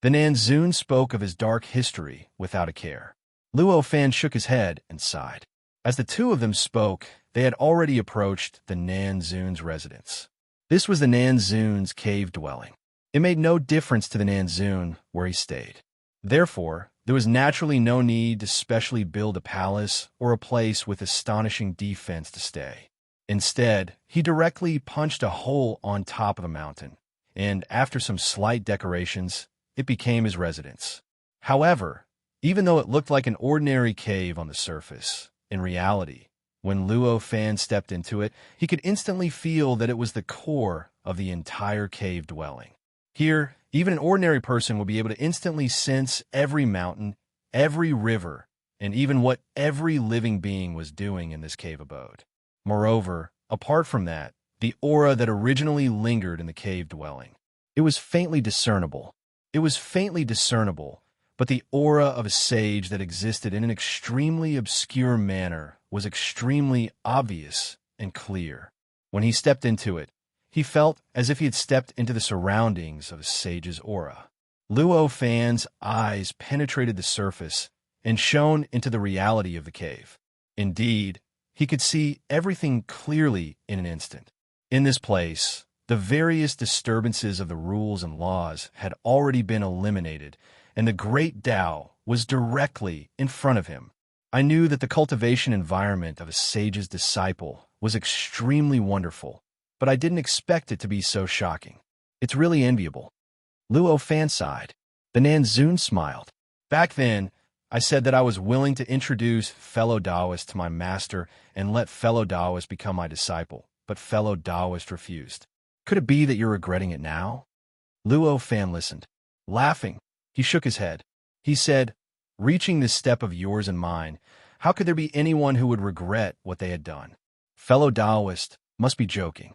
The Nanzun spoke of his dark history without a care. Luo Fan shook his head and sighed. As the two of them spoke, they had already approached the Nanzun's residence. This was the Nanzun's cave dwelling. It made no difference to the Nanzun where he stayed. Therefore, there was naturally no need to specially build a palace or a place with astonishing defense to stay. Instead, he directly punched a hole on top of the mountain, and after some slight decorations, it became his residence. However, even though it looked like an ordinary cave on the surface, in reality, when Luo Fan stepped into it, he could instantly feel that it was the core of the entire cave dwelling. Here, even an ordinary person would be able to instantly sense every mountain, every river, and even what every living being was doing in this cave abode. Moreover, apart from that, the aura that originally lingered in the cave dwelling. It was faintly discernible. But the aura of a sage that existed in an extremely obscure manner was extremely obvious and clear. When he stepped into it, he felt as if he had stepped into the surroundings of a sage's aura. Luo Fan's eyes penetrated the surface and shone into the reality of the cave. Indeed, he could see everything clearly in an instant. In this place, the various disturbances of the rules and laws had already been eliminated, and the great Tao was directly in front of him. I knew that the cultivation environment of a sage's disciple was extremely wonderful, but I didn't expect it to be so shocking. It's really enviable. Luo Fan sighed. The Nanzun smiled. Back then, I said that I was willing to introduce fellow Taoist to my master and let fellow Taoist become my disciple, but fellow Taoist refused. Could it be that you're regretting it now? Luo Fan listened. Laughing, he shook his head. He said, reaching this step of yours and mine, how could there be anyone who would regret what they had done? Fellow Taoist must be joking.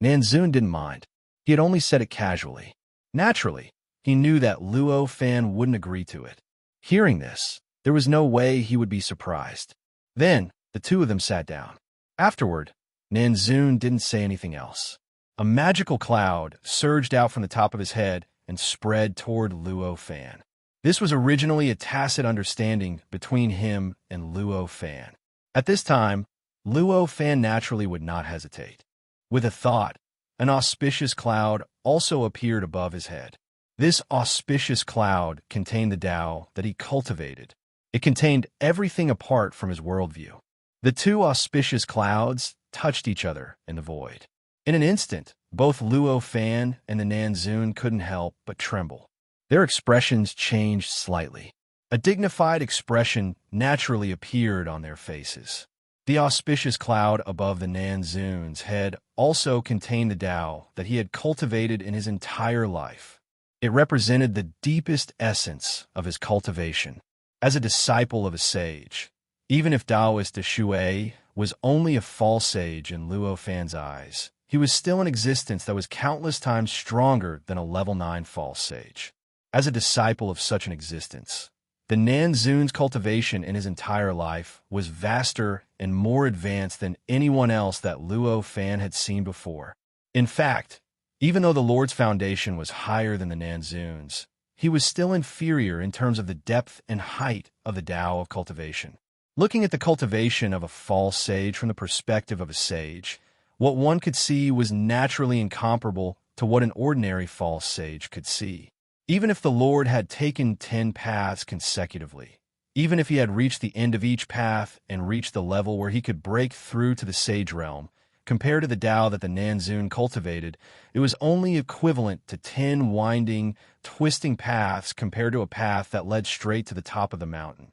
Nanzun didn't mind. He had only said it casually. Naturally, he knew that Luo Fan wouldn't agree to it. Hearing this, there was no way he would be surprised. Then, the two of them sat down. Afterward, Nanzun didn't say anything else. A magical cloud surged out from the top of his head and spread toward Luo Fan. This was originally a tacit understanding between him and Luo Fan. At this time, Luo Fan naturally would not hesitate. With a thought, an auspicious cloud also appeared above his head. This auspicious cloud contained the Tao that he cultivated. It contained everything apart from his worldview. The two auspicious clouds touched each other in the void. In an instant, both Luo Fan and the Nanzun couldn't help but tremble. Their expressions changed slightly. A dignified expression naturally appeared on their faces. The auspicious cloud above the Nanzun's head also contained the Tao that he had cultivated in his entire life. It represented the deepest essence of his cultivation. As a disciple of a sage, even if Taoist de Shui was only a false sage in Luo Fan's eyes, he was still an existence that was countless times stronger than a level 9 false sage. As a disciple of such an existence, the Nanzun's cultivation in his entire life was vaster and more advanced than anyone else that Luo Fan had seen before. In fact, even though the Lord's foundation was higher than the Nanzun's, he was still inferior in terms of the depth and height of the Tao of cultivation. Looking at the cultivation of a false sage from the perspective of a sage, what one could see was naturally incomparable to what an ordinary false sage could see. Even if the Lord had taken 10 paths consecutively, even if he had reached the end of each path and reached the level where he could break through to the sage realm, compared to the Tao that the Nanzun cultivated, it was only equivalent to 10 winding, twisting paths compared to a path that led straight to the top of the mountain.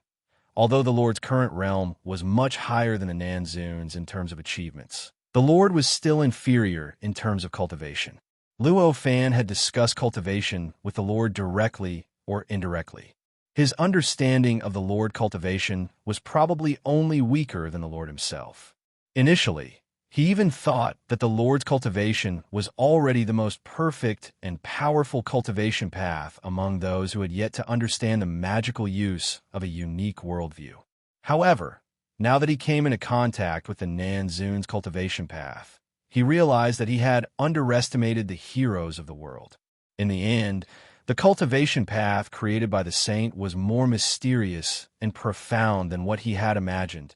Although the Lord's current realm was much higher than the Nanzun's in terms of achievements, the Lord was still inferior in terms of cultivation. Luo Fan had discussed cultivation with the Lord directly or indirectly. His understanding of the Lord cultivation was probably only weaker than the Lord himself. Initially, he even thought that the Lord's cultivation was already the most perfect and powerful cultivation path among those who had yet to understand the magical use of a unique worldview. However, now that he came into contact with the Nanzun's cultivation path, he realized that he had underestimated the heroes of the world. In the end, the cultivation path created by the saint was more mysterious and profound than what he had imagined.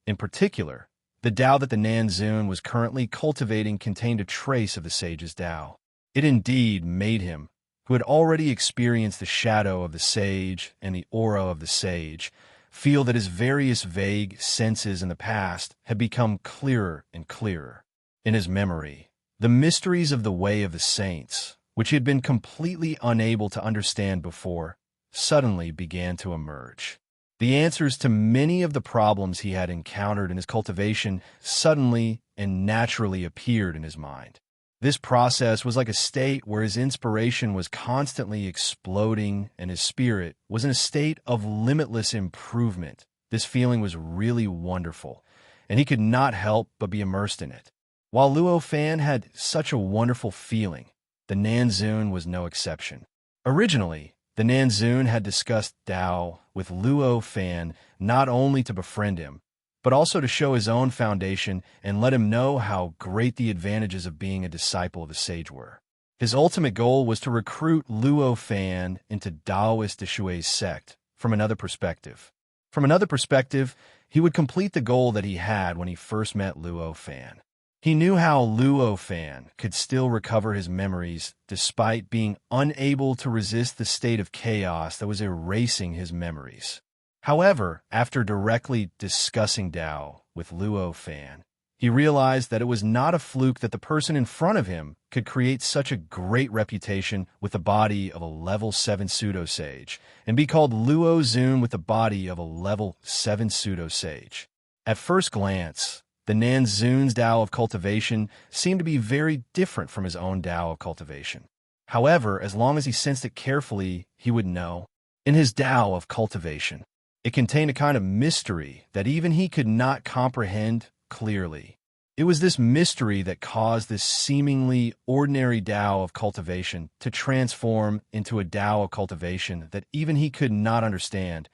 In particular, the Tao that the Nanzun was currently cultivating contained a trace of the sage's Tao. It indeed made him, who had already experienced the shadow of the sage and the aura of the sage, feel that his various vague senses in the past had become clearer and clearer. In his memory, the mysteries of the way of the saints, which he had been completely unable to understand before, suddenly began to emerge. The answers to many of the problems he had encountered in his cultivation suddenly and naturally appeared in his mind. This process was like a state where his inspiration was constantly exploding and his spirit was in a state of limitless improvement. This feeling was really wonderful, and he could not help but be immersed in it. While Luo Fan had such a wonderful feeling, the Nanzun was no exception. Originally, the Nanzun had discussed Tao with Luo Fan not only to befriend him, but also to show his own foundation and let him know how great the advantages of being a disciple of a sage were. His ultimate goal was to recruit Luo Fan into Taoist de Shui's sect from another perspective. From another perspective, he would complete the goal that he had when he first met Luo Fan. He knew how Luo Fan could still recover his memories despite being unable to resist the state of chaos that was erasing his memories. However, after directly discussing Tao with Luo Fan, he realized that it was not a fluke that the person in front of him could create such a great reputation with the body of a level 7 pseudo-sage and be called Luo Zun with the body of a level 7 pseudo-sage. At first glance, the Nanzun's Tao of cultivation seemed to be very different from his own Tao of cultivation. However, as long as he sensed it carefully, he would know. In his Tao of cultivation, it contained a kind of mystery that even he could not comprehend clearly. It was this mystery that caused this seemingly ordinary Tao of cultivation to transform into a Tao of cultivation that even he could not understand.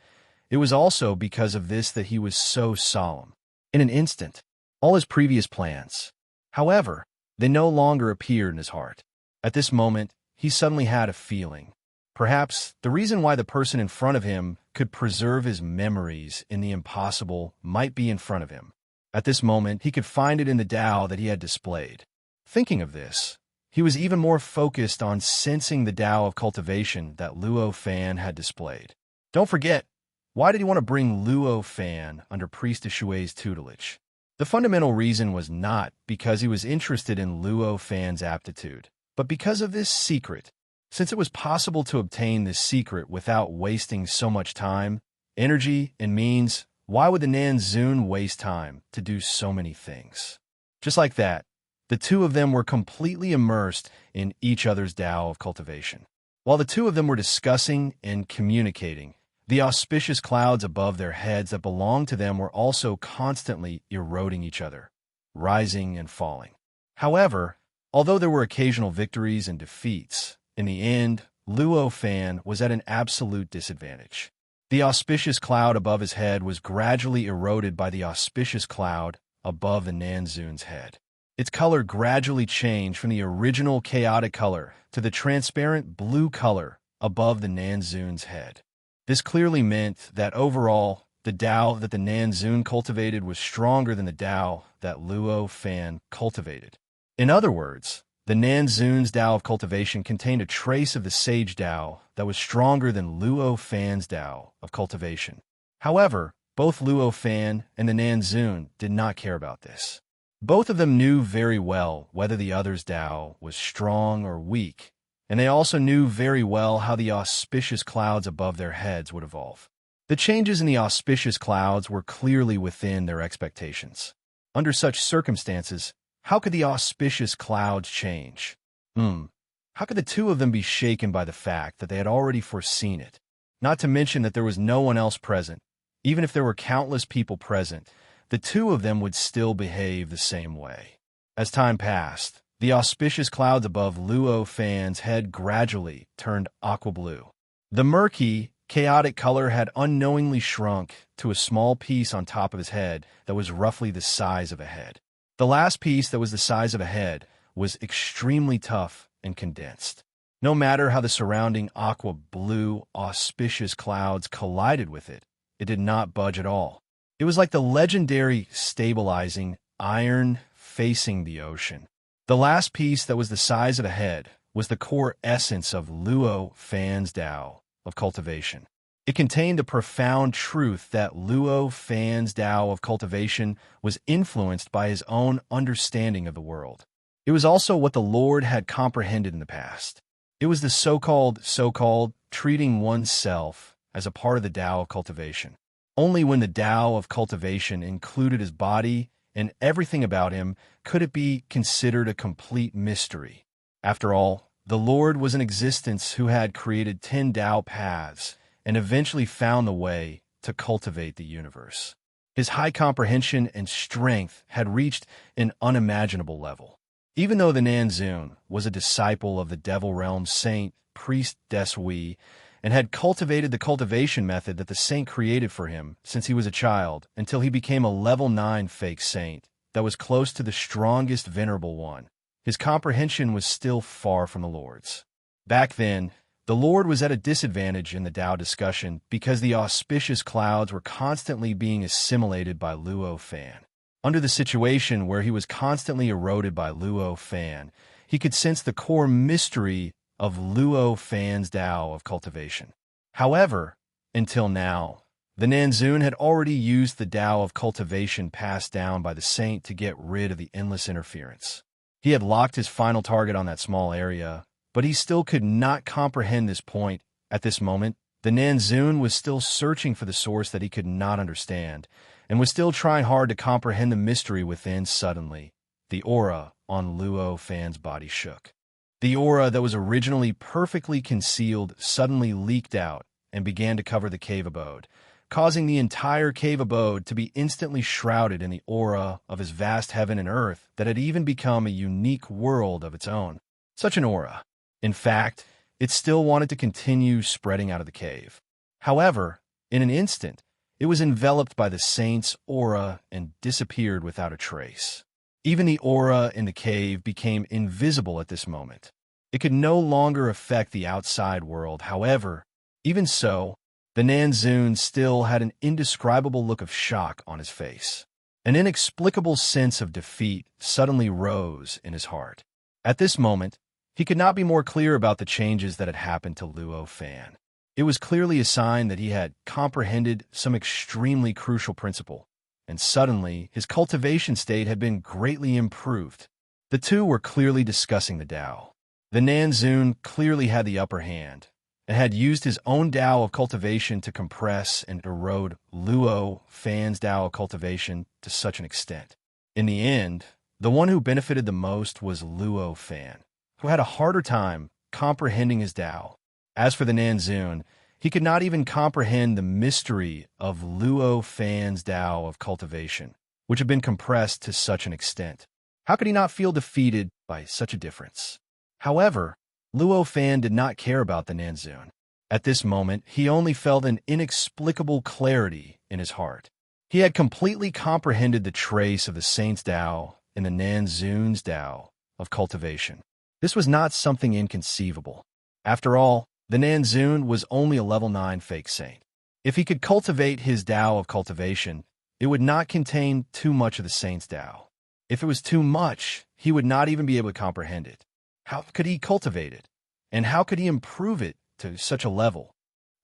It was also because of this that he was so solemn. In an instant, all his previous plans, however, they no longer appeared in his heart. At this moment, he suddenly had a feeling. Perhaps the reason why the person in front of him could preserve his memories in the impossible might be in front of him. At this moment, he could find it in the Tao that he had displayed. Thinking of this, he was even more focused on sensing the Tao of cultivation that Luo Fan had displayed. Don't forget, why did he want to bring Luo Fan under Priest de Shui's tutelage? The fundamental reason was not because he was interested in Luo Fan's aptitude, but because of this secret. Since it was possible to obtain this secret without wasting so much time, energy, and means, why would the Nanzun waste time to do so many things? Just like that, the two of them were completely immersed in each other's Tao of cultivation. While the two of them were discussing and communicating, the auspicious clouds above their heads that belonged to them were also constantly eroding each other, rising and falling. However, although there were occasional victories and defeats, in the end, Luo Fan was at an absolute disadvantage. The auspicious cloud above his head was gradually eroded by the auspicious cloud above the Nanzun's head. Its color gradually changed from the original chaotic color to the transparent blue color above the Nanzun's head. This clearly meant that overall, the Tao that the Nanzun cultivated was stronger than the Tao that Luo Fan cultivated. In other words, the Nanzun's Tao of cultivation contained a trace of the Sage Tao that was stronger than Luo Fan's Tao of cultivation. However, both Luo Fan and the Nanzun did not care about this. Both of them knew very well whether the other's Tao was strong or weak, and they also knew very well how the auspicious clouds above their heads would evolve. The changes in the auspicious clouds were clearly within their expectations. Under such circumstances, how could the auspicious clouds change? How could the two of them be shaken by the fact that they had already foreseen it? Not to mention that there was no one else present. Even if there were countless people present, the two of them would still behave the same way. As time passed, the auspicious clouds above Luo Fan's head gradually turned aqua blue. The murky, chaotic color had unknowingly shrunk to a small piece on top of his head that was roughly the size of a head. The last piece that was the size of a head was extremely tough and condensed. No matter how the surrounding aqua blue, auspicious clouds collided with it, it did not budge at all. It was like the legendary stabilizing iron facing the ocean. The last piece that was the size of a head was the core essence of Luo Fan's Tao of cultivation. It contained the profound truth that Luo Fan's Tao of cultivation was influenced by his own understanding of the world. It was also what the Lord had comprehended in the past. It was the so-called treating oneself as a part of the Tao of cultivation. Only when the Tao of cultivation included his body and everything about him could it be considered a complete mystery. After all, the Lord was an existence who had created 10 Tao paths and eventually found the way to cultivate the universe. His high comprehension and strength had reached an unimaginable level. Even though the Nanzun was a disciple of the Devil Realm saint, priest Desui, and had cultivated the cultivation method that the saint created for him since he was a child until he became a level 9 fake saint that was close to the strongest venerable one, his comprehension was still far from the Lord's. Back then, the Lord was at a disadvantage in the Tao discussion because the auspicious clouds were constantly being assimilated by Luo Fan. Under the situation where he was constantly eroded by Luo Fan, he could sense the core mystery of Luo Fan's Tao of cultivation. However, until now, the Nanzun had already used the Tao of cultivation passed down by the saint to get rid of the endless interference. He had locked his final target on that small area, but he still could not comprehend this point. At this moment, the Nanzun was still searching for the source that he could not understand, and was still trying hard to comprehend the mystery within. Suddenly, the aura on Luo Fan's body shook. The aura that was originally perfectly concealed suddenly leaked out and began to cover the cave abode, causing the entire cave abode to be instantly shrouded in the aura of his vast heaven and earth that had even become a unique world of its own. Such an aura. In fact, it still wanted to continue spreading out of the cave. However, in an instant, it was enveloped by the saint's aura and disappeared without a trace. Even the aura in the cave became invisible at this moment. It could no longer affect the outside world. However, even so, the Nanzun still had an indescribable look of shock on his face. An inexplicable sense of defeat suddenly rose in his heart. At this moment, he could not be more clear about the changes that had happened to Luo Fan. It was clearly a sign that he had comprehended some extremely crucial principle, and suddenly his cultivation state had been greatly improved. The two were clearly discussing the Tao. The Nanzun clearly had the upper hand, and had used his own Tao of cultivation to compress and erode Luo Fan's Tao of cultivation to such an extent. In the end, the one who benefited the most was Luo Fan, who had a harder time comprehending his Tao. As for the Nanzun, he could not even comprehend the mystery of Luo Fan's Tao of cultivation, which had been compressed to such an extent. How could he not feel defeated by such a difference? However, Luo Fan did not care about the Nanzun. At this moment, he only felt an inexplicable clarity in his heart. He had completely comprehended the trace of the saint's Tao in the Nanzun's Tao of cultivation. This was not something inconceivable. After all, the Nanzun was only a level 9 fake saint. If he could cultivate his Tao of cultivation, it would not contain too much of the saint's Tao. If it was too much, he would not even be able to comprehend it. How could he cultivate it? And how could he improve it to such a level?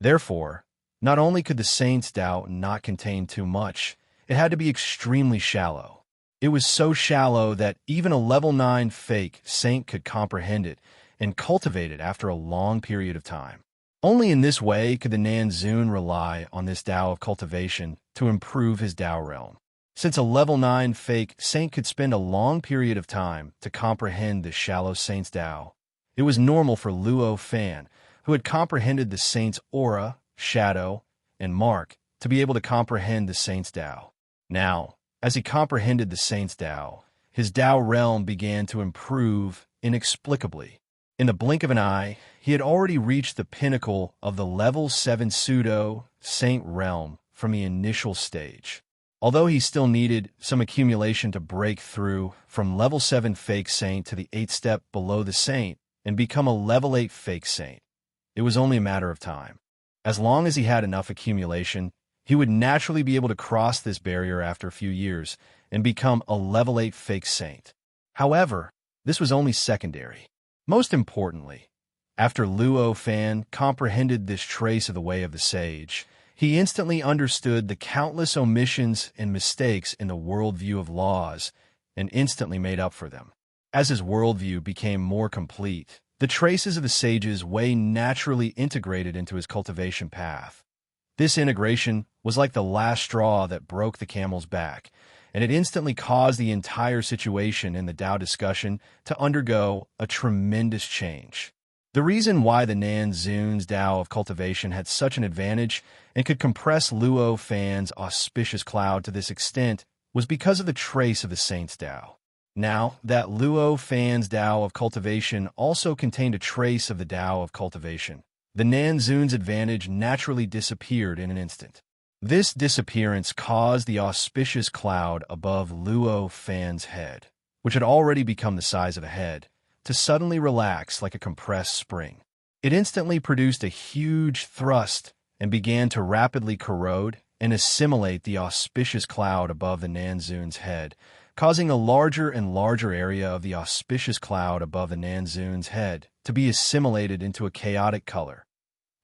Therefore, not only could the saint's Tao not contain too much, it had to be extremely shallow. It was so shallow that even a level 9 fake saint could comprehend it and cultivate it after a long period of time. Only in this way could the Nanzun rely on this Tao of cultivation to improve his Tao realm. Since a level 9 fake saint could spend a long period of time to comprehend the shallow saint's Tao, it was normal for Luo Fan, who had comprehended the saint's aura, shadow, and mark, to be able to comprehend the saint's Tao. Now, as he comprehended the saint's Tao, his Tao realm began to improve inexplicably. In the blink of an eye, he had already reached the pinnacle of the level 7 pseudo-saint realm from the initial stage. Although he still needed some accumulation to break through from level 7 fake saint to the 8th step below the saint and become a level 8 fake saint, it was only a matter of time. As long as he had enough accumulation, he would naturally be able to cross this barrier after a few years and become a level 8 fake saint. However, this was only secondary. Most importantly, after Luo Fan comprehended this trace of the way of the sage, he instantly understood the countless omissions and mistakes in the worldview of laws and instantly made up for them. As his worldview became more complete, the traces of the sage's way naturally integrated into his cultivation path. This integration was like the last straw that broke the camel's back, and it instantly caused the entire situation in the Tao discussion to undergo a tremendous change. The reason why the Nanzun's Tao of cultivation had such an advantage and could compress Luo Fan's auspicious cloud to this extent was because of the trace of the saint's Tao. Now, that Luo Fan's Tao of cultivation also contained a trace of the Tao of cultivation, the Nanzun's advantage naturally disappeared in an instant. This disappearance caused the auspicious cloud above Luo Fan's head, which had already become the size of a head, to suddenly relax like a compressed spring. It instantly produced a huge thrust and began to rapidly corrode and assimilate the auspicious cloud above the Nanzun's head, causing a larger and larger area of the auspicious cloud above the Nanzun's head to be assimilated into a chaotic color.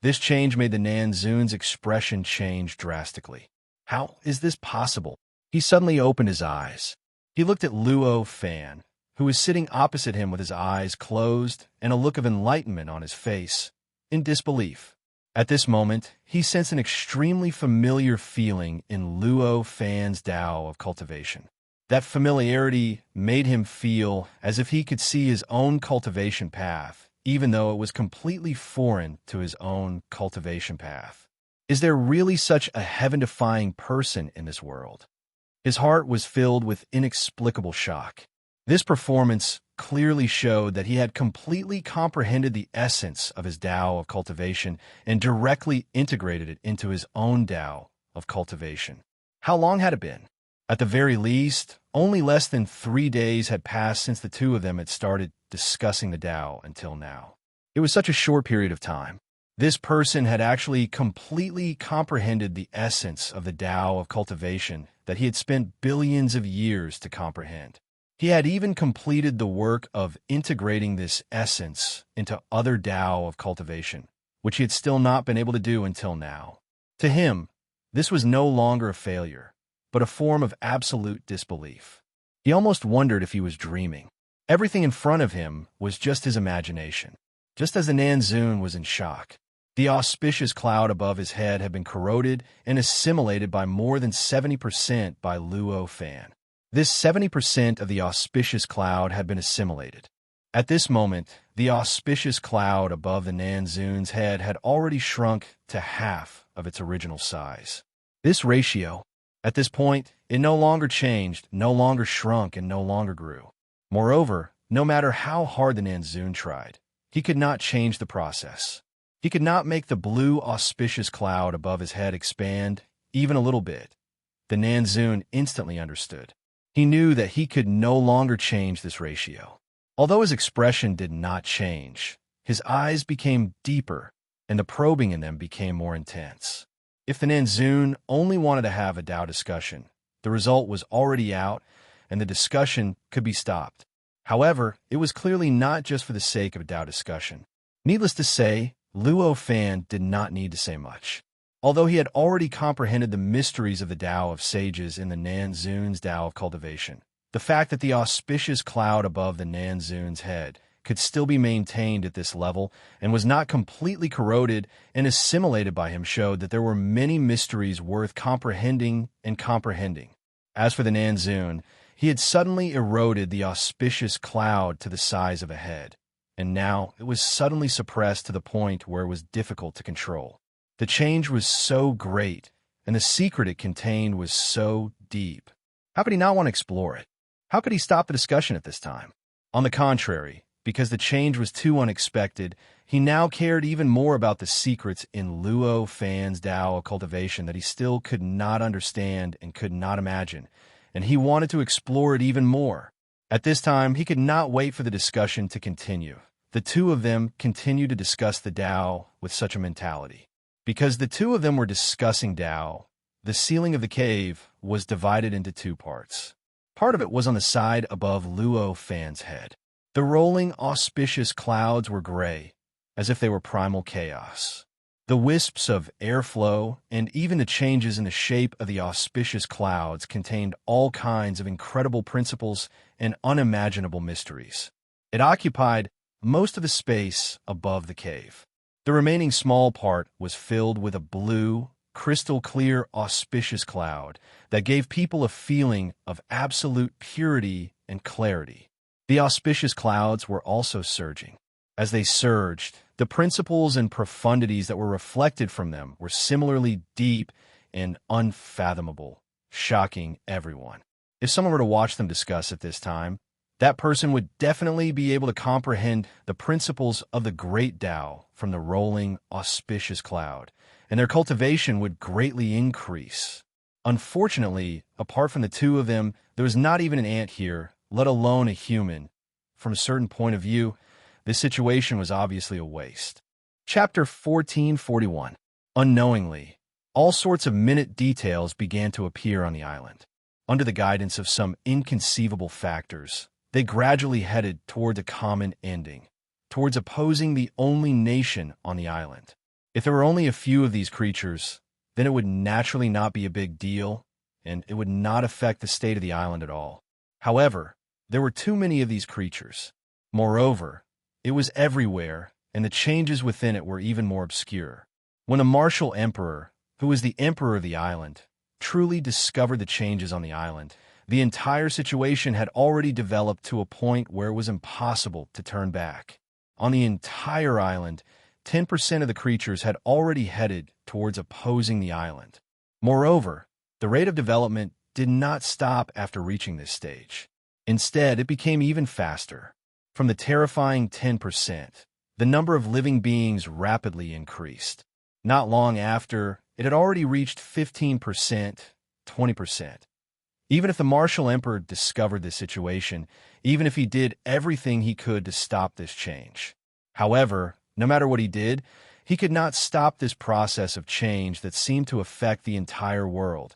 This change made the Nanzun's expression change drastically. How is this possible? He suddenly opened his eyes. He looked at Luo Fan, who was sitting opposite him with his eyes closed and a look of enlightenment on his face, in disbelief. At this moment, he sensed an extremely familiar feeling in Luo Fan's Tao of cultivation. That familiarity made him feel as if he could see his own cultivation path, even though it was completely foreign to his own cultivation path. Is there really such a heaven-defying person in this world? His heart was filled with inexplicable shock. This performance clearly showed that he had completely comprehended the essence of his Tao of cultivation and directly integrated it into his own Tao of cultivation. How long had it been? At the very least, only less than 3 days had passed since the two of them had started discussing the Tao until now. It was such a short period of time. This person had actually completely comprehended the essence of the Tao of cultivation that he had spent billions of years to comprehend. He had even completed the work of integrating this essence into other Tao of cultivation, which he had still not been able to do until now. To him, this was no longer a failure, but a form of absolute disbelief. He almost wondered if he was dreaming. Everything in front of him was just his imagination. Just as the Nanzun was in shock, the auspicious cloud above his head had been corroded and assimilated by more than 70% by Luo Fan. This 70% of the auspicious cloud had been assimilated. At this moment, the auspicious cloud above the Nanzun's head had already shrunk to half of its original size. This ratio, at this point, it no longer changed, no longer shrunk, and no longer grew. Moreover, no matter how hard the Nanzun tried, he could not change the process. He could not make the blue auspicious cloud above his head expand even a little bit. The Nanzun instantly understood. He knew that he could no longer change this ratio. Although his expression did not change, his eyes became deeper, and the probing in them became more intense. If the Nanzun only wanted to have a Tao discussion, the result was already out, and the discussion could be stopped. However, it was clearly not just for the sake of a Tao discussion. Needless to say, Luo Fan did not need to say much. Although he had already comprehended the mysteries of the Tao of sages in the Nanzun's Tao of cultivation, the fact that the auspicious cloud above the Nanzun's head could still be maintained at this level and was not completely corroded and assimilated by him showed that there were many mysteries worth comprehending and comprehending. As for the Nanzun, he had suddenly eroded the auspicious cloud to the size of a head, and now it was suddenly suppressed to the point where it was difficult to control. The change was so great, and the secret it contained was so deep. How could he not want to explore it? How could he stop the discussion at this time? On the contrary, because the change was too unexpected, he now cared even more about the secrets in Luo Fan's Tao of cultivation that he still could not understand and could not imagine, and he wanted to explore it even more. At this time, he could not wait for the discussion to continue. The two of them continued to discuss the Tao with such a mentality. Because the two of them were discussing Tao, the ceiling of the cave was divided into two parts. Part of it was on the side above Luo Fan's head. The rolling, auspicious clouds were gray, as if they were primal chaos. The wisps of airflow and even the changes in the shape of the auspicious clouds contained all kinds of incredible principles and unimaginable mysteries. It occupied most of the space above the cave. The remaining small part was filled with a blue, crystal-clear, auspicious cloud that gave people a feeling of absolute purity and clarity. The auspicious clouds were also surging. As they surged, The principles and profundities that were reflected from them were similarly deep and unfathomable, shocking everyone. If someone were to watch them discuss at this time, that person would definitely be able to comprehend the principles of the great Tao from the rolling, auspicious cloud, and their cultivation would greatly increase. Unfortunately, apart from the two of them, there was not even an ant here, let alone a human. From a certain point of view, this situation was obviously a waste. Chapter 1441. Unknowingly, all sorts of minute details began to appear on the island. Under the guidance of some inconceivable factors, they gradually headed toward a common ending, towards opposing the only nation on the island. If there were only a few of these creatures, then it would naturally not be a big deal, and it would not affect the state of the island at all. However, there were too many of these creatures. Moreover, it was everywhere, and the changes within it were even more obscure. When the martial emperor, who was the emperor of the island, truly discovered the changes on the island, the entire situation had already developed to a point where it was impossible to turn back. On the entire island, 10% of the creatures had already headed towards opposing the island. Moreover, the rate of development did not stop after reaching this stage. Instead, it became even faster. From the terrifying 10%, the number of living beings rapidly increased. Not long after, it had already reached 15%, 20%. Even if the martial emperor discovered this situation, even if he did everything he could to stop this change. However, no matter what he did, he could not stop this process of change that seemed to affect the entire world.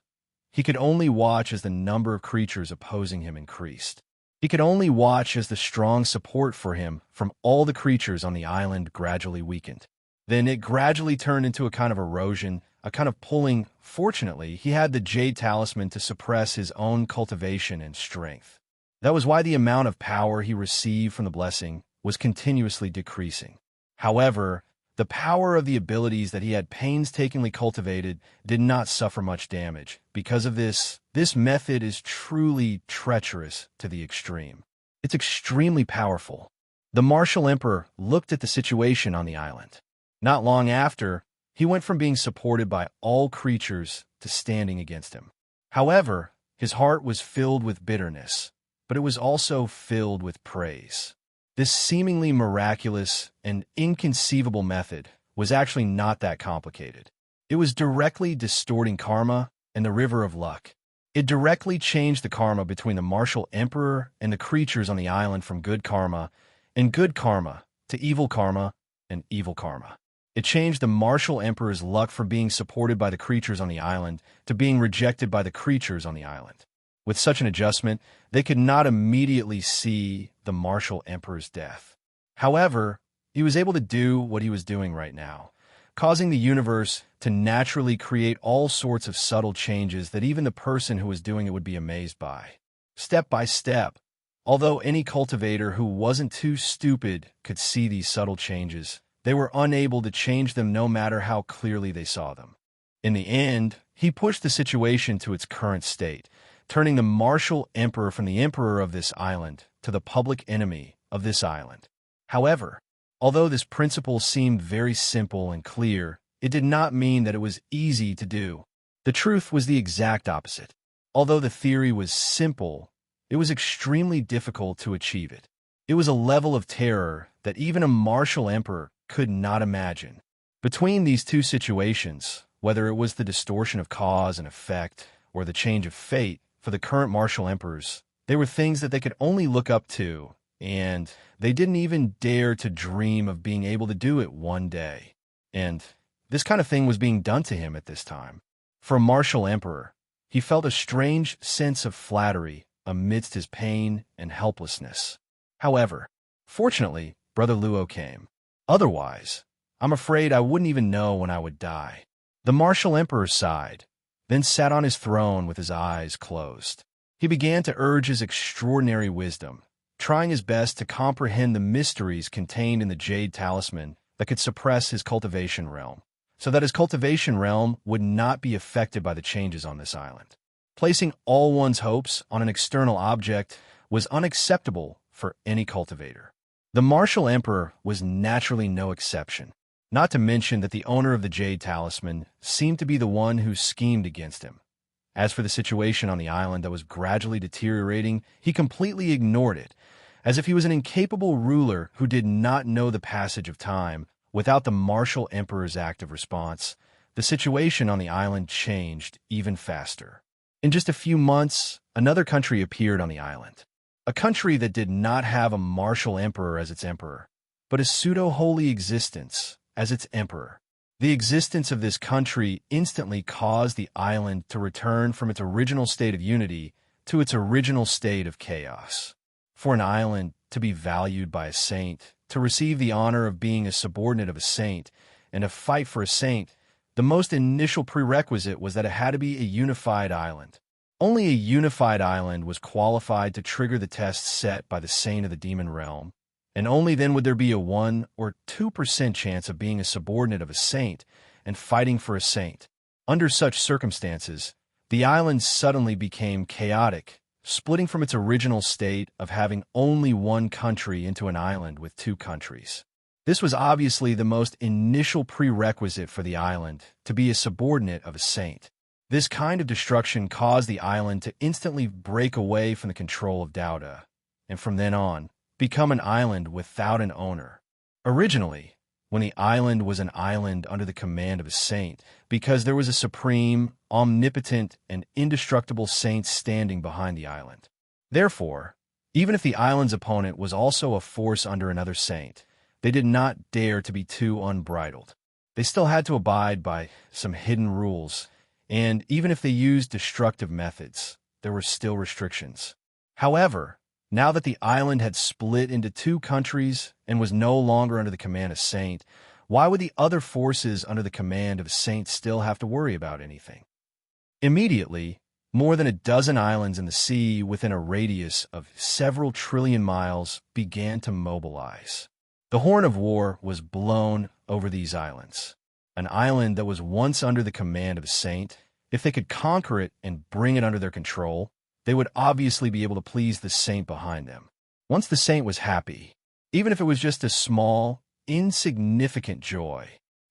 He could only watch as the number of creatures opposing him increased. He could only watch as the strong support for him from all the creatures on the island gradually weakened. Then it gradually turned into a kind of erosion, a kind of pulling. Fortunately, he had the jade talisman to suppress his own cultivation and strength. That was why the amount of power he received from the blessing was continuously decreasing. However, the power of the abilities that he had painstakingly cultivated did not suffer much damage. Because of this method is truly treacherous to the extreme. It's extremely powerful. The martial emperor looked at the situation on the island. Not long after, he went from being supported by all creatures to standing against him. However, his heart was filled with bitterness, but it was also filled with praise. This seemingly miraculous and inconceivable method was actually not that complicated. It was directly distorting karma and the river of luck. It directly changed the karma between the martial emperor and the creatures on the island from good karma and good karma to evil karma and evil karma. It changed the martial emperor's luck from being supported by the creatures on the island to being rejected by the creatures on the island. With such an adjustment, they could not immediately see the martial emperor's death. However, he was able to do what he was doing right now, causing the universe to naturally create all sorts of subtle changes that even the person who was doing it would be amazed by. Step by step, although any cultivator who wasn't too stupid could see these subtle changes, they were unable to change them no matter how clearly they saw them. In the end, he pushed the situation to its current state, turning the martial emperor from the emperor of this island to the public enemy of this island. However, although this principle seemed very simple and clear, it did not mean that it was easy to do. The truth was the exact opposite. Although the theory was simple, it was extremely difficult to achieve it. It was a level of terror that even a martial emperor could not imagine. Between these two situations, whether it was the distortion of cause and effect or the change of fate, for the current martial emperors, they were things that they could only look up to, and they didn't even dare to dream of being able to do it one day. And this kind of thing was being done to him at this time. For a martial emperor, he felt a strange sense of flattery amidst his pain and helplessness. However, fortunately, Brother Luo came. Otherwise, I'm afraid I wouldn't even know when I would die. The martial emperor sighed, then sat on his throne with his eyes closed. He began to urge his extraordinary wisdom, trying his best to comprehend the mysteries contained in the jade talisman that could suppress his cultivation realm, so that his cultivation realm would not be affected by the changes on this island. Placing all one's hopes on an external object was unacceptable for any cultivator. The martial emperor was naturally no exception, not to mention that the owner of the jade talisman seemed to be the one who schemed against him. As for the situation on the island that was gradually deteriorating, he completely ignored it, as if he was an incapable ruler who did not know the passage of time. Without the martial emperor's active response, the situation on the island changed even faster. In just a few months, another country appeared on the island. A country that did not have a martial emperor as its emperor, but a pseudo-holy existence as its emperor. The existence of this country instantly caused the island to return from its original state of unity to its original state of chaos. For an island to be valued by a saint, to receive the honor of being a subordinate of a saint, and to fight for a saint, the most initial prerequisite was that it had to be a unified island. Only a unified island was qualified to trigger the test set by the saint of the demon realm, and only then would there be a 1 or 2% chance of being a subordinate of a saint and fighting for a saint. Under such circumstances, the island suddenly became chaotic, splitting from its original state of having only one country into an island with two countries. This was obviously the most initial prerequisite for the island to be a subordinate of a saint. This kind of destruction caused the island to instantly break away from the control of Dauda, and from then on, become an island without an owner. Originally, when the island was an island under the command of a saint, because there was a supreme, omnipotent, and indestructible saint standing behind the island. Therefore, even if the island's opponent was also a force under another saint, they did not dare to be too unbridled. They still had to abide by some hidden rules, and even if they used destructive methods, there were still restrictions. However, now that the island had split into two countries and was no longer under the command of Saint, why would the other forces under the command of Saint still have to worry about anything? Immediately, more than a dozen islands in the sea within a radius of several trillion miles began to mobilize. The horn of war was blown over these islands. An island that was once under the command of a saint, if they could conquer it and bring it under their control, they would obviously be able to please the saint behind them. Once the saint was happy, even if it was just a small, insignificant joy,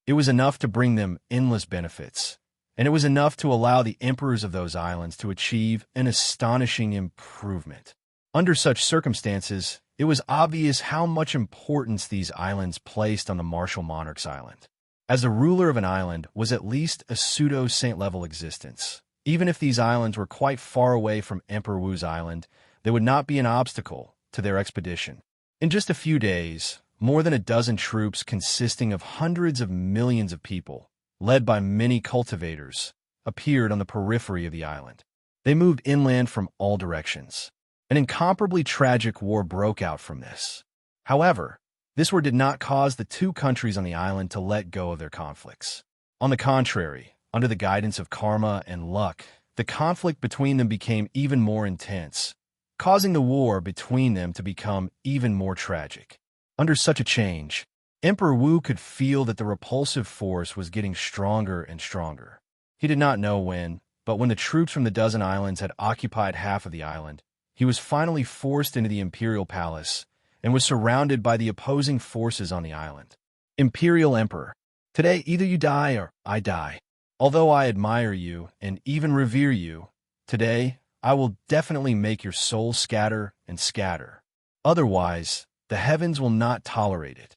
it was enough to bring them endless benefits, and it was enough to allow the emperors of those islands to achieve an astonishing improvement. Under such circumstances, it was obvious how much importance these islands placed on the martial monarch's island. As the ruler of an island was at least a pseudo-saint-level existence. Even if these islands were quite far away from Emperor Wu's island, they would not be an obstacle to their expedition. In just a few days, more than a dozen troops consisting of hundreds of millions of people, led by many cultivators, appeared on the periphery of the island. They moved inland from all directions. An incomparably tragic war broke out from this. However, this war did not cause the two countries on the island to let go of their conflicts. On the contrary, under the guidance of karma and luck, the conflict between them became even more intense, causing the war between them to become even more tragic. Under such a change, Emperor Wu could feel that the repulsive force was getting stronger and stronger. He did not know when, but when the troops from the dozen islands had occupied half of the island, he was finally forced into the imperial palace and was surrounded by the opposing forces on the island. Imperial Emperor, today either you die or I die. Although I admire you and even revere you, today I will definitely make your soul scatter and scatter. Otherwise, the heavens will not tolerate it.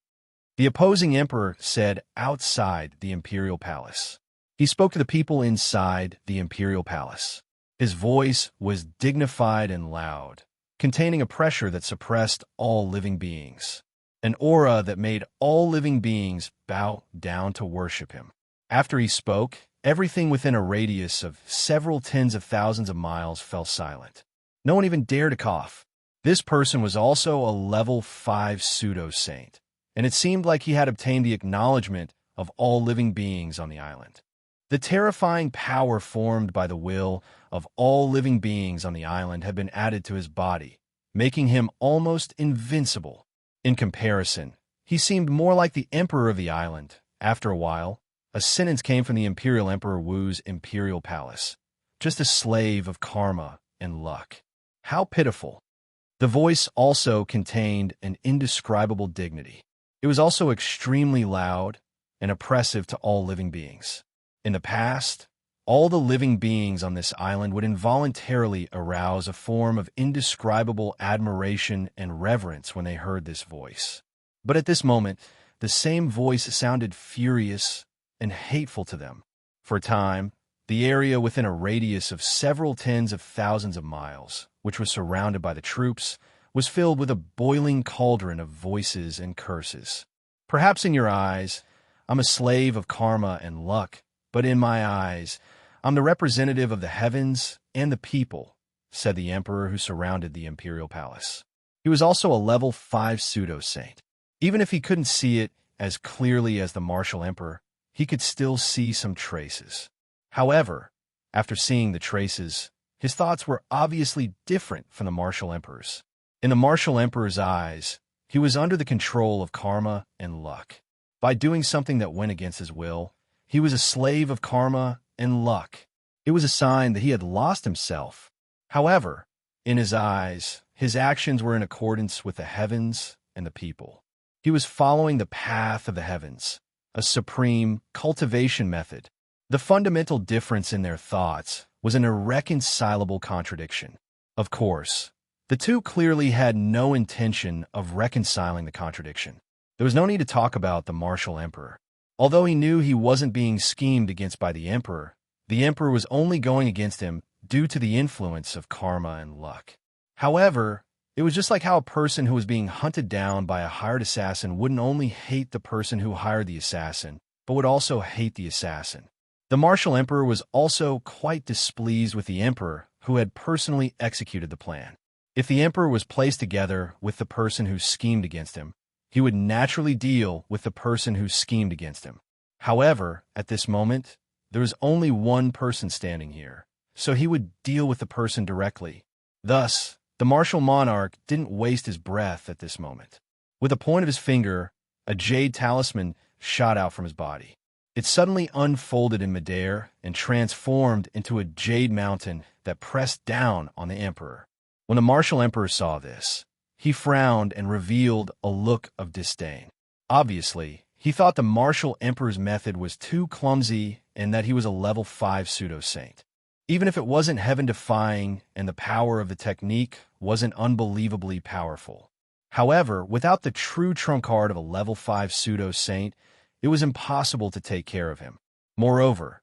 The opposing emperor said outside the imperial palace. He spoke to the people inside the imperial palace. His voice was dignified and loud, containing a pressure that suppressed all living beings, an aura that made all living beings bow down to worship him. After he spoke, everything within a radius of several tens of thousands of miles fell silent. No one even dared to cough. This person was also a level 5 pseudo-saint, and it seemed like he had obtained the acknowledgement of all living beings on the island. The terrifying power formed by the will of all living beings on the island had been added to his body, making him almost invincible. In comparison, he seemed more like the emperor of the island. After a while, a sentence came from the Imperial Emperor Wu's imperial palace. Just a slave of karma and luck. How pitiful. The voice also contained an indescribable dignity. It was also extremely loud and oppressive to all living beings. In the past, all the living beings on this island would involuntarily arouse a form of indescribable admiration and reverence when they heard this voice. But at this moment, the same voice sounded furious and hateful to them. For a time, the area within a radius of several tens of thousands of miles, which was surrounded by the troops, was filled with a boiling cauldron of voices and curses. Perhaps in your eyes, I'm a slave of karma and luck, but in my eyes, I'm the representative of the heavens and the people, said the emperor who surrounded the imperial palace. He was also a level 5 pseudo-saint. Even if he couldn't see it as clearly as the martial emperor, he could still see some traces. However, after seeing the traces, his thoughts were obviously different from the martial emperor's. In the martial emperor's eyes, he was under the control of karma and luck. By doing something that went against his will, he was a slave of karma and luck. It was a sign that he had lost himself. However, in his eyes, his actions were in accordance with the heavens and the people. He was following the path of the heavens, a supreme cultivation method. The fundamental difference in their thoughts was an irreconcilable contradiction. Of course, the two clearly had no intention of reconciling the contradiction. There was no need to talk about the martial emperor. Although he knew he wasn't being schemed against by the emperor was only going against him due to the influence of karma and luck. However, it was just like how a person who was being hunted down by a hired assassin wouldn't only hate the person who hired the assassin, but would also hate the assassin. The martial emperor was also quite displeased with the emperor who had personally executed the plan. If the emperor was placed together with the person who schemed against him, he would naturally deal with the person who schemed against him. However, at this moment, there was only one person standing here, so he would deal with the person directly. Thus, the martial monarch didn't waste his breath at this moment. With a point of his finger, a jade talisman shot out from his body. It suddenly unfolded in midair and transformed into a jade mountain that pressed down on the emperor. When the martial emperor saw this, he frowned and revealed a look of disdain. Obviously, he thought the martial emperor's method was too clumsy and that he was a level 5 pseudo-saint. Even if it wasn't heaven-defying and the power of the technique wasn't unbelievably powerful. However, without the true trump card of a level 5 pseudo-saint, it was impossible to take care of him. Moreover,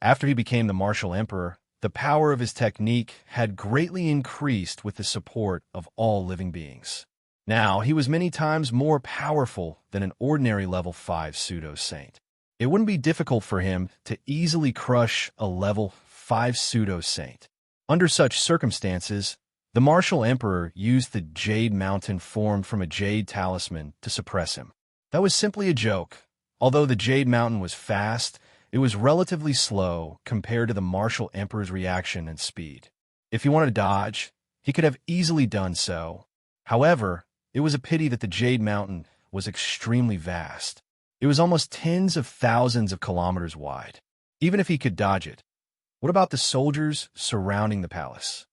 after he became the martial emperor, the power of his technique had greatly increased with the support of all living beings. Now, he was many times more powerful than an ordinary level 5 pseudo-saint. It wouldn't be difficult for him to easily crush a level 5 pseudo-saint. Under such circumstances, the martial emperor used the jade mountain formed from a jade talisman to suppress him. That was simply a joke. Although the jade mountain was fast, it was relatively slow compared to the martial emperor's reaction and speed. If he wanted to dodge, he could have easily done so. However, it was a pity that the jade mountain was extremely vast. It was almost tens of thousands of kilometers wide. Even if he could dodge it, what about the soldiers surrounding the palace?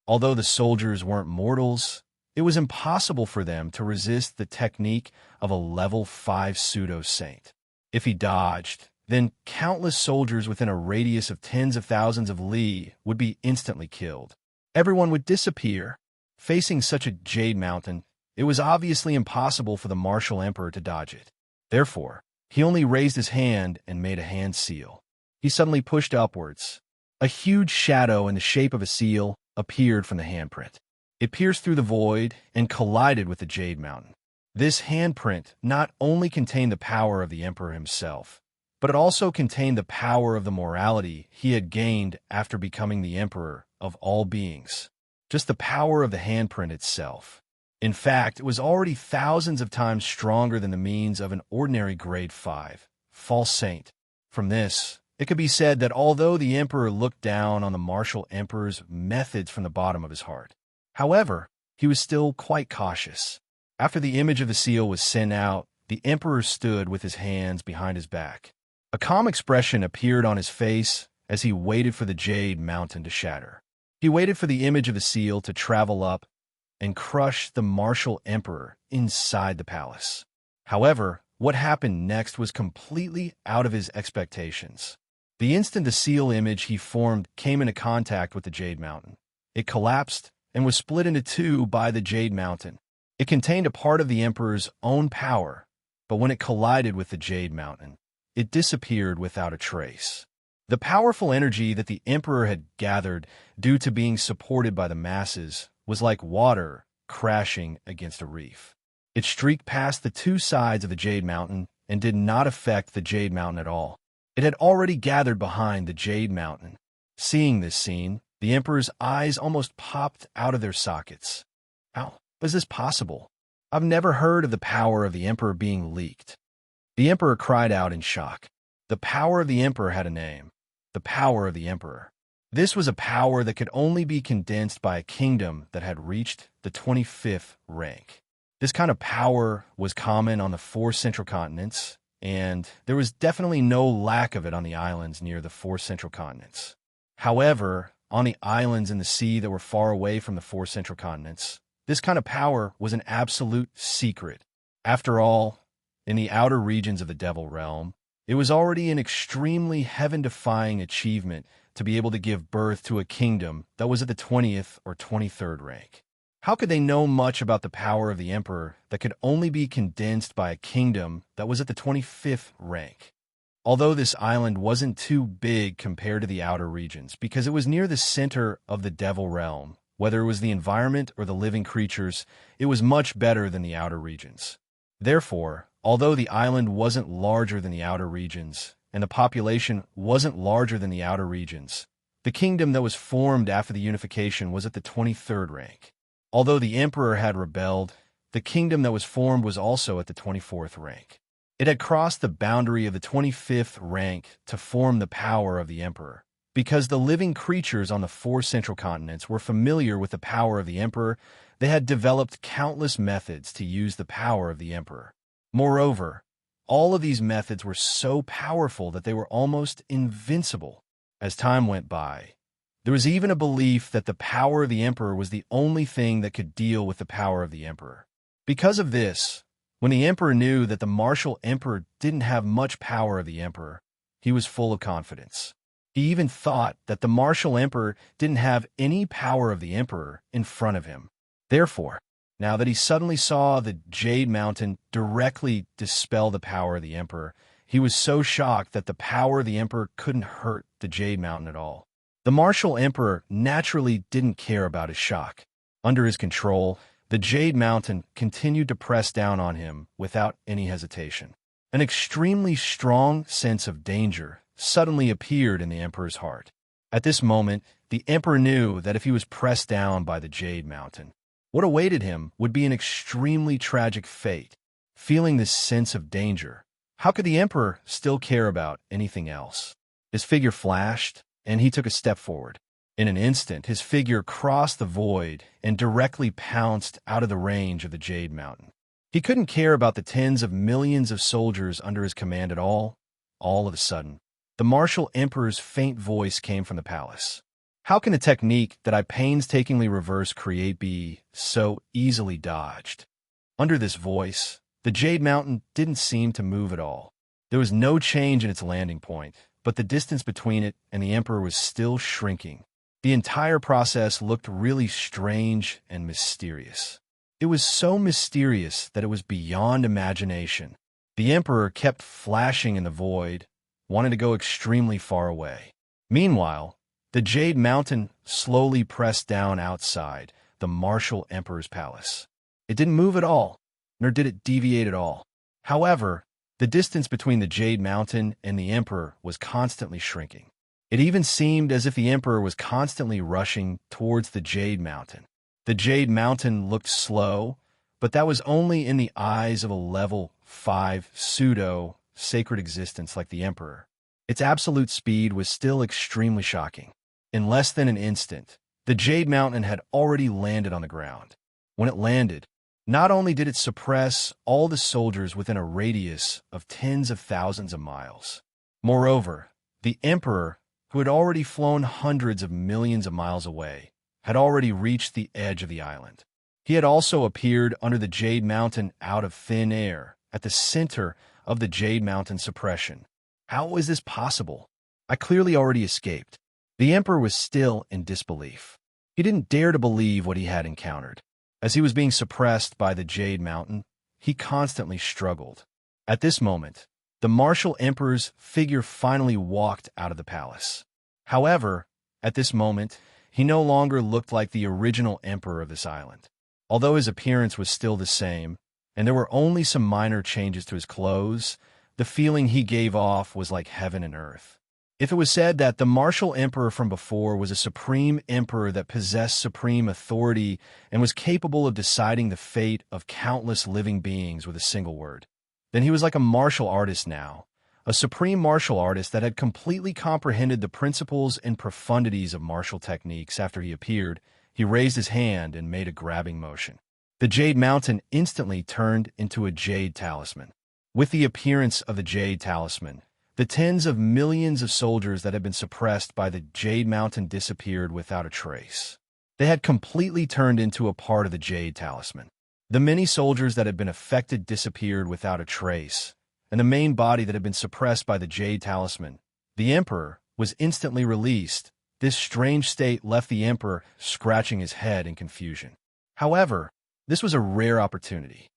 Although the soldiers weren't mortals, it was impossible for them to resist the technique of a level 5 pseudo-saint. If he dodged, then countless soldiers within a radius of tens of thousands of li would be instantly killed. Everyone would disappear. Facing such a jade mountain, it was obviously impossible for the martial emperor to dodge it. Therefore, he only raised his hand and made a hand seal. He suddenly pushed upwards. A huge shadow in the shape of a seal appeared from the handprint. It pierced through the void and collided with the jade mountain. This handprint not only contained the power of the emperor himself, but it also contained the power of the morality he had gained after becoming the emperor of all beings. Just the power of the handprint itself. In fact, it was already thousands of times stronger than the means of an ordinary grade 5 false saint. From this, it could be said that although the emperor looked down on the martial emperor's methods from the bottom of his heart, however, he was still quite cautious. After the image of the seal was sent out, the emperor stood with his hands behind his back. A calm expression appeared on his face as he waited for the jade mountain to shatter. He waited for the image of the seal to travel up and crush the martial emperor inside the palace. However, what happened next was completely out of his expectations. The instant the seal image he formed came into contact with the Jade Mountain, it collapsed and was split into two by the Jade Mountain. It contained a part of the emperor's own power, but when it collided with the Jade Mountain, it disappeared without a trace. The powerful energy that the emperor had gathered due to being supported by the masses was like water crashing against a reef. It streaked past the two sides of the Jade Mountain and did not affect the Jade Mountain at all. It had already gathered behind the Jade Mountain. Seeing this scene, the emperor's eyes almost popped out of their sockets. How was this possible? I've never heard of the power of the emperor being leaked. The emperor cried out in shock. The power of the emperor had a name. The power of the emperor. This was a power that could only be condensed by a kingdom that had reached the 25th rank. This kind of power was common on the 4 central continents, and there was definitely no lack of it on the islands near the 4 central continents. However, on the islands in the sea that were far away from the 4 central continents, this kind of power was an absolute secret. After all, in the outer regions of the Devil Realm, it was already an extremely heaven-defying achievement to be able to give birth to a kingdom that was at the 20th or 23rd rank. How could they know much about the power of the emperor that could only be condensed by a kingdom that was at the 25th rank? Although this island wasn't too big compared to the outer regions, because it was near the center of the Devil Realm, whether it was the environment or the living creatures, it was much better than the outer regions. Therefore, although the island wasn't larger than the outer regions, and the population wasn't larger than the outer regions, the kingdom that was formed after the unification was at the 23rd rank. Although the emperor had rebelled, the kingdom that was formed was also at the 24th rank. It had crossed the boundary of the 25th rank to form the power of the emperor. Because the living creatures on the 4 central continents were familiar with the power of the emperor, they had developed countless methods to use the power of the emperor. Moreover, all of these methods were so powerful that they were almost invincible. As time went by, there was even a belief that the power of the emperor was the only thing that could deal with the power of the emperor. Because of this, when the emperor knew that the martial emperor didn't have much power of the emperor, he was full of confidence. He even thought that the martial emperor didn't have any power of the emperor in front of him. Therefore, now that he suddenly saw the Jade Mountain directly dispel the power of the emperor, he was so shocked that the power of the emperor couldn't hurt the Jade Mountain at all. The martial emperor naturally didn't care about his shock. Under his control, the Jade Mountain continued to press down on him without any hesitation. An extremely strong sense of danger suddenly appeared in the emperor's heart. At this moment, the emperor knew that if he was pressed down by the Jade Mountain, what awaited him would be an extremely tragic fate. Feeling this sense of danger, how could the emperor still care about anything else? His figure flashed, and he took a step forward. In an instant, his figure crossed the void and directly pounced out of the range of the Jade Mountain. He couldn't care about the tens of millions of soldiers under his command at all. All of a sudden, the martial emperor's faint voice came from the palace. How can a technique that I painstakingly reverse create be so easily dodged? Under this voice, the Jade Mountain didn't seem to move at all. There was no change in its landing point, but the distance between it and the emperor was still shrinking. The entire process looked really strange and mysterious. It was so mysterious that it was beyond imagination. The emperor kept flashing in the void, wanting to go extremely far away. Meanwhile, the Jade Mountain slowly pressed down outside the martial emperor's palace. It didn't move at all, nor did it deviate at all. However, the distance between the Jade Mountain and the emperor was constantly shrinking. It even seemed as if the emperor was constantly rushing towards the Jade Mountain. The Jade Mountain looked slow, but that was only in the eyes of a level 5 pseudo-sacred existence like the emperor. Its absolute speed was still extremely shocking. In less than an instant, the Jade Mountain had already landed on the ground. When it landed, not only did it suppress all the soldiers within a radius of tens of thousands of miles. Moreover, the emperor, who had already flown hundreds of millions of miles away, had already reached the edge of the island. He had also appeared under the Jade Mountain out of thin air, at the center of the Jade Mountain suppression. How is this possible? I clearly already escaped. The Emperor was still in disbelief. He didn't dare to believe what he had encountered. As he was being suppressed by the Jade Mountain, he constantly struggled. At this moment, the martial Emperor's figure finally walked out of the palace. However, at this moment, he no longer looked like the original Emperor of this island. Although his appearance was still the same, and there were only some minor changes to his clothes, the feeling he gave off was like heaven and earth. If it was said that the martial emperor from before was a supreme emperor that possessed supreme authority and was capable of deciding the fate of countless living beings with a single word, then he was like a martial artist now, a supreme martial artist that had completely comprehended the principles and profundities of martial techniques. After he appeared, he raised his hand and made a grabbing motion. The Jade Mountain instantly turned into a Jade Talisman. With the appearance of the Jade Talisman, the tens of millions of soldiers that had been suppressed by the Jade Mountain disappeared without a trace. They had completely turned into a part of the Jade Talisman. The many soldiers that had been affected disappeared without a trace, and the main body that had been suppressed by the Jade Talisman, the Emperor, was instantly released. This strange state left the Emperor scratching his head in confusion. However, this was a rare opportunity.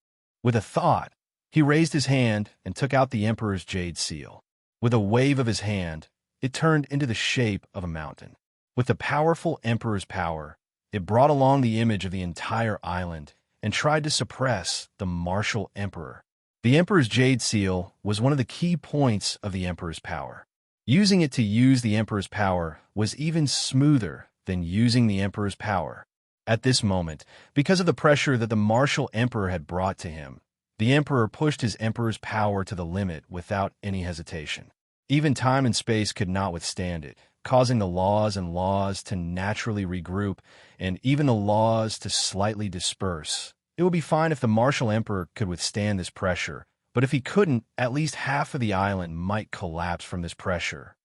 With a thought, he raised his hand and took out the Emperor's Jade Seal. With a wave of his hand, it turned into the shape of a mountain. With the powerful Emperor's power, it brought along the image of the entire island and tried to suppress the martial Emperor. The Emperor's Jade Seal was one of the key points of the Emperor's power. Using it to use the Emperor's power was even smoother than using the Emperor's power. At this moment, because of the pressure that the martial Emperor had brought to him, the Emperor pushed his Emperor's power to the limit without any hesitation. Even time and space could not withstand it, causing the laws to naturally regroup and even the laws to slightly disperse. It would be fine if the martial Emperor could withstand this pressure, but if he couldn't, at least half of the island might collapse from this pressure.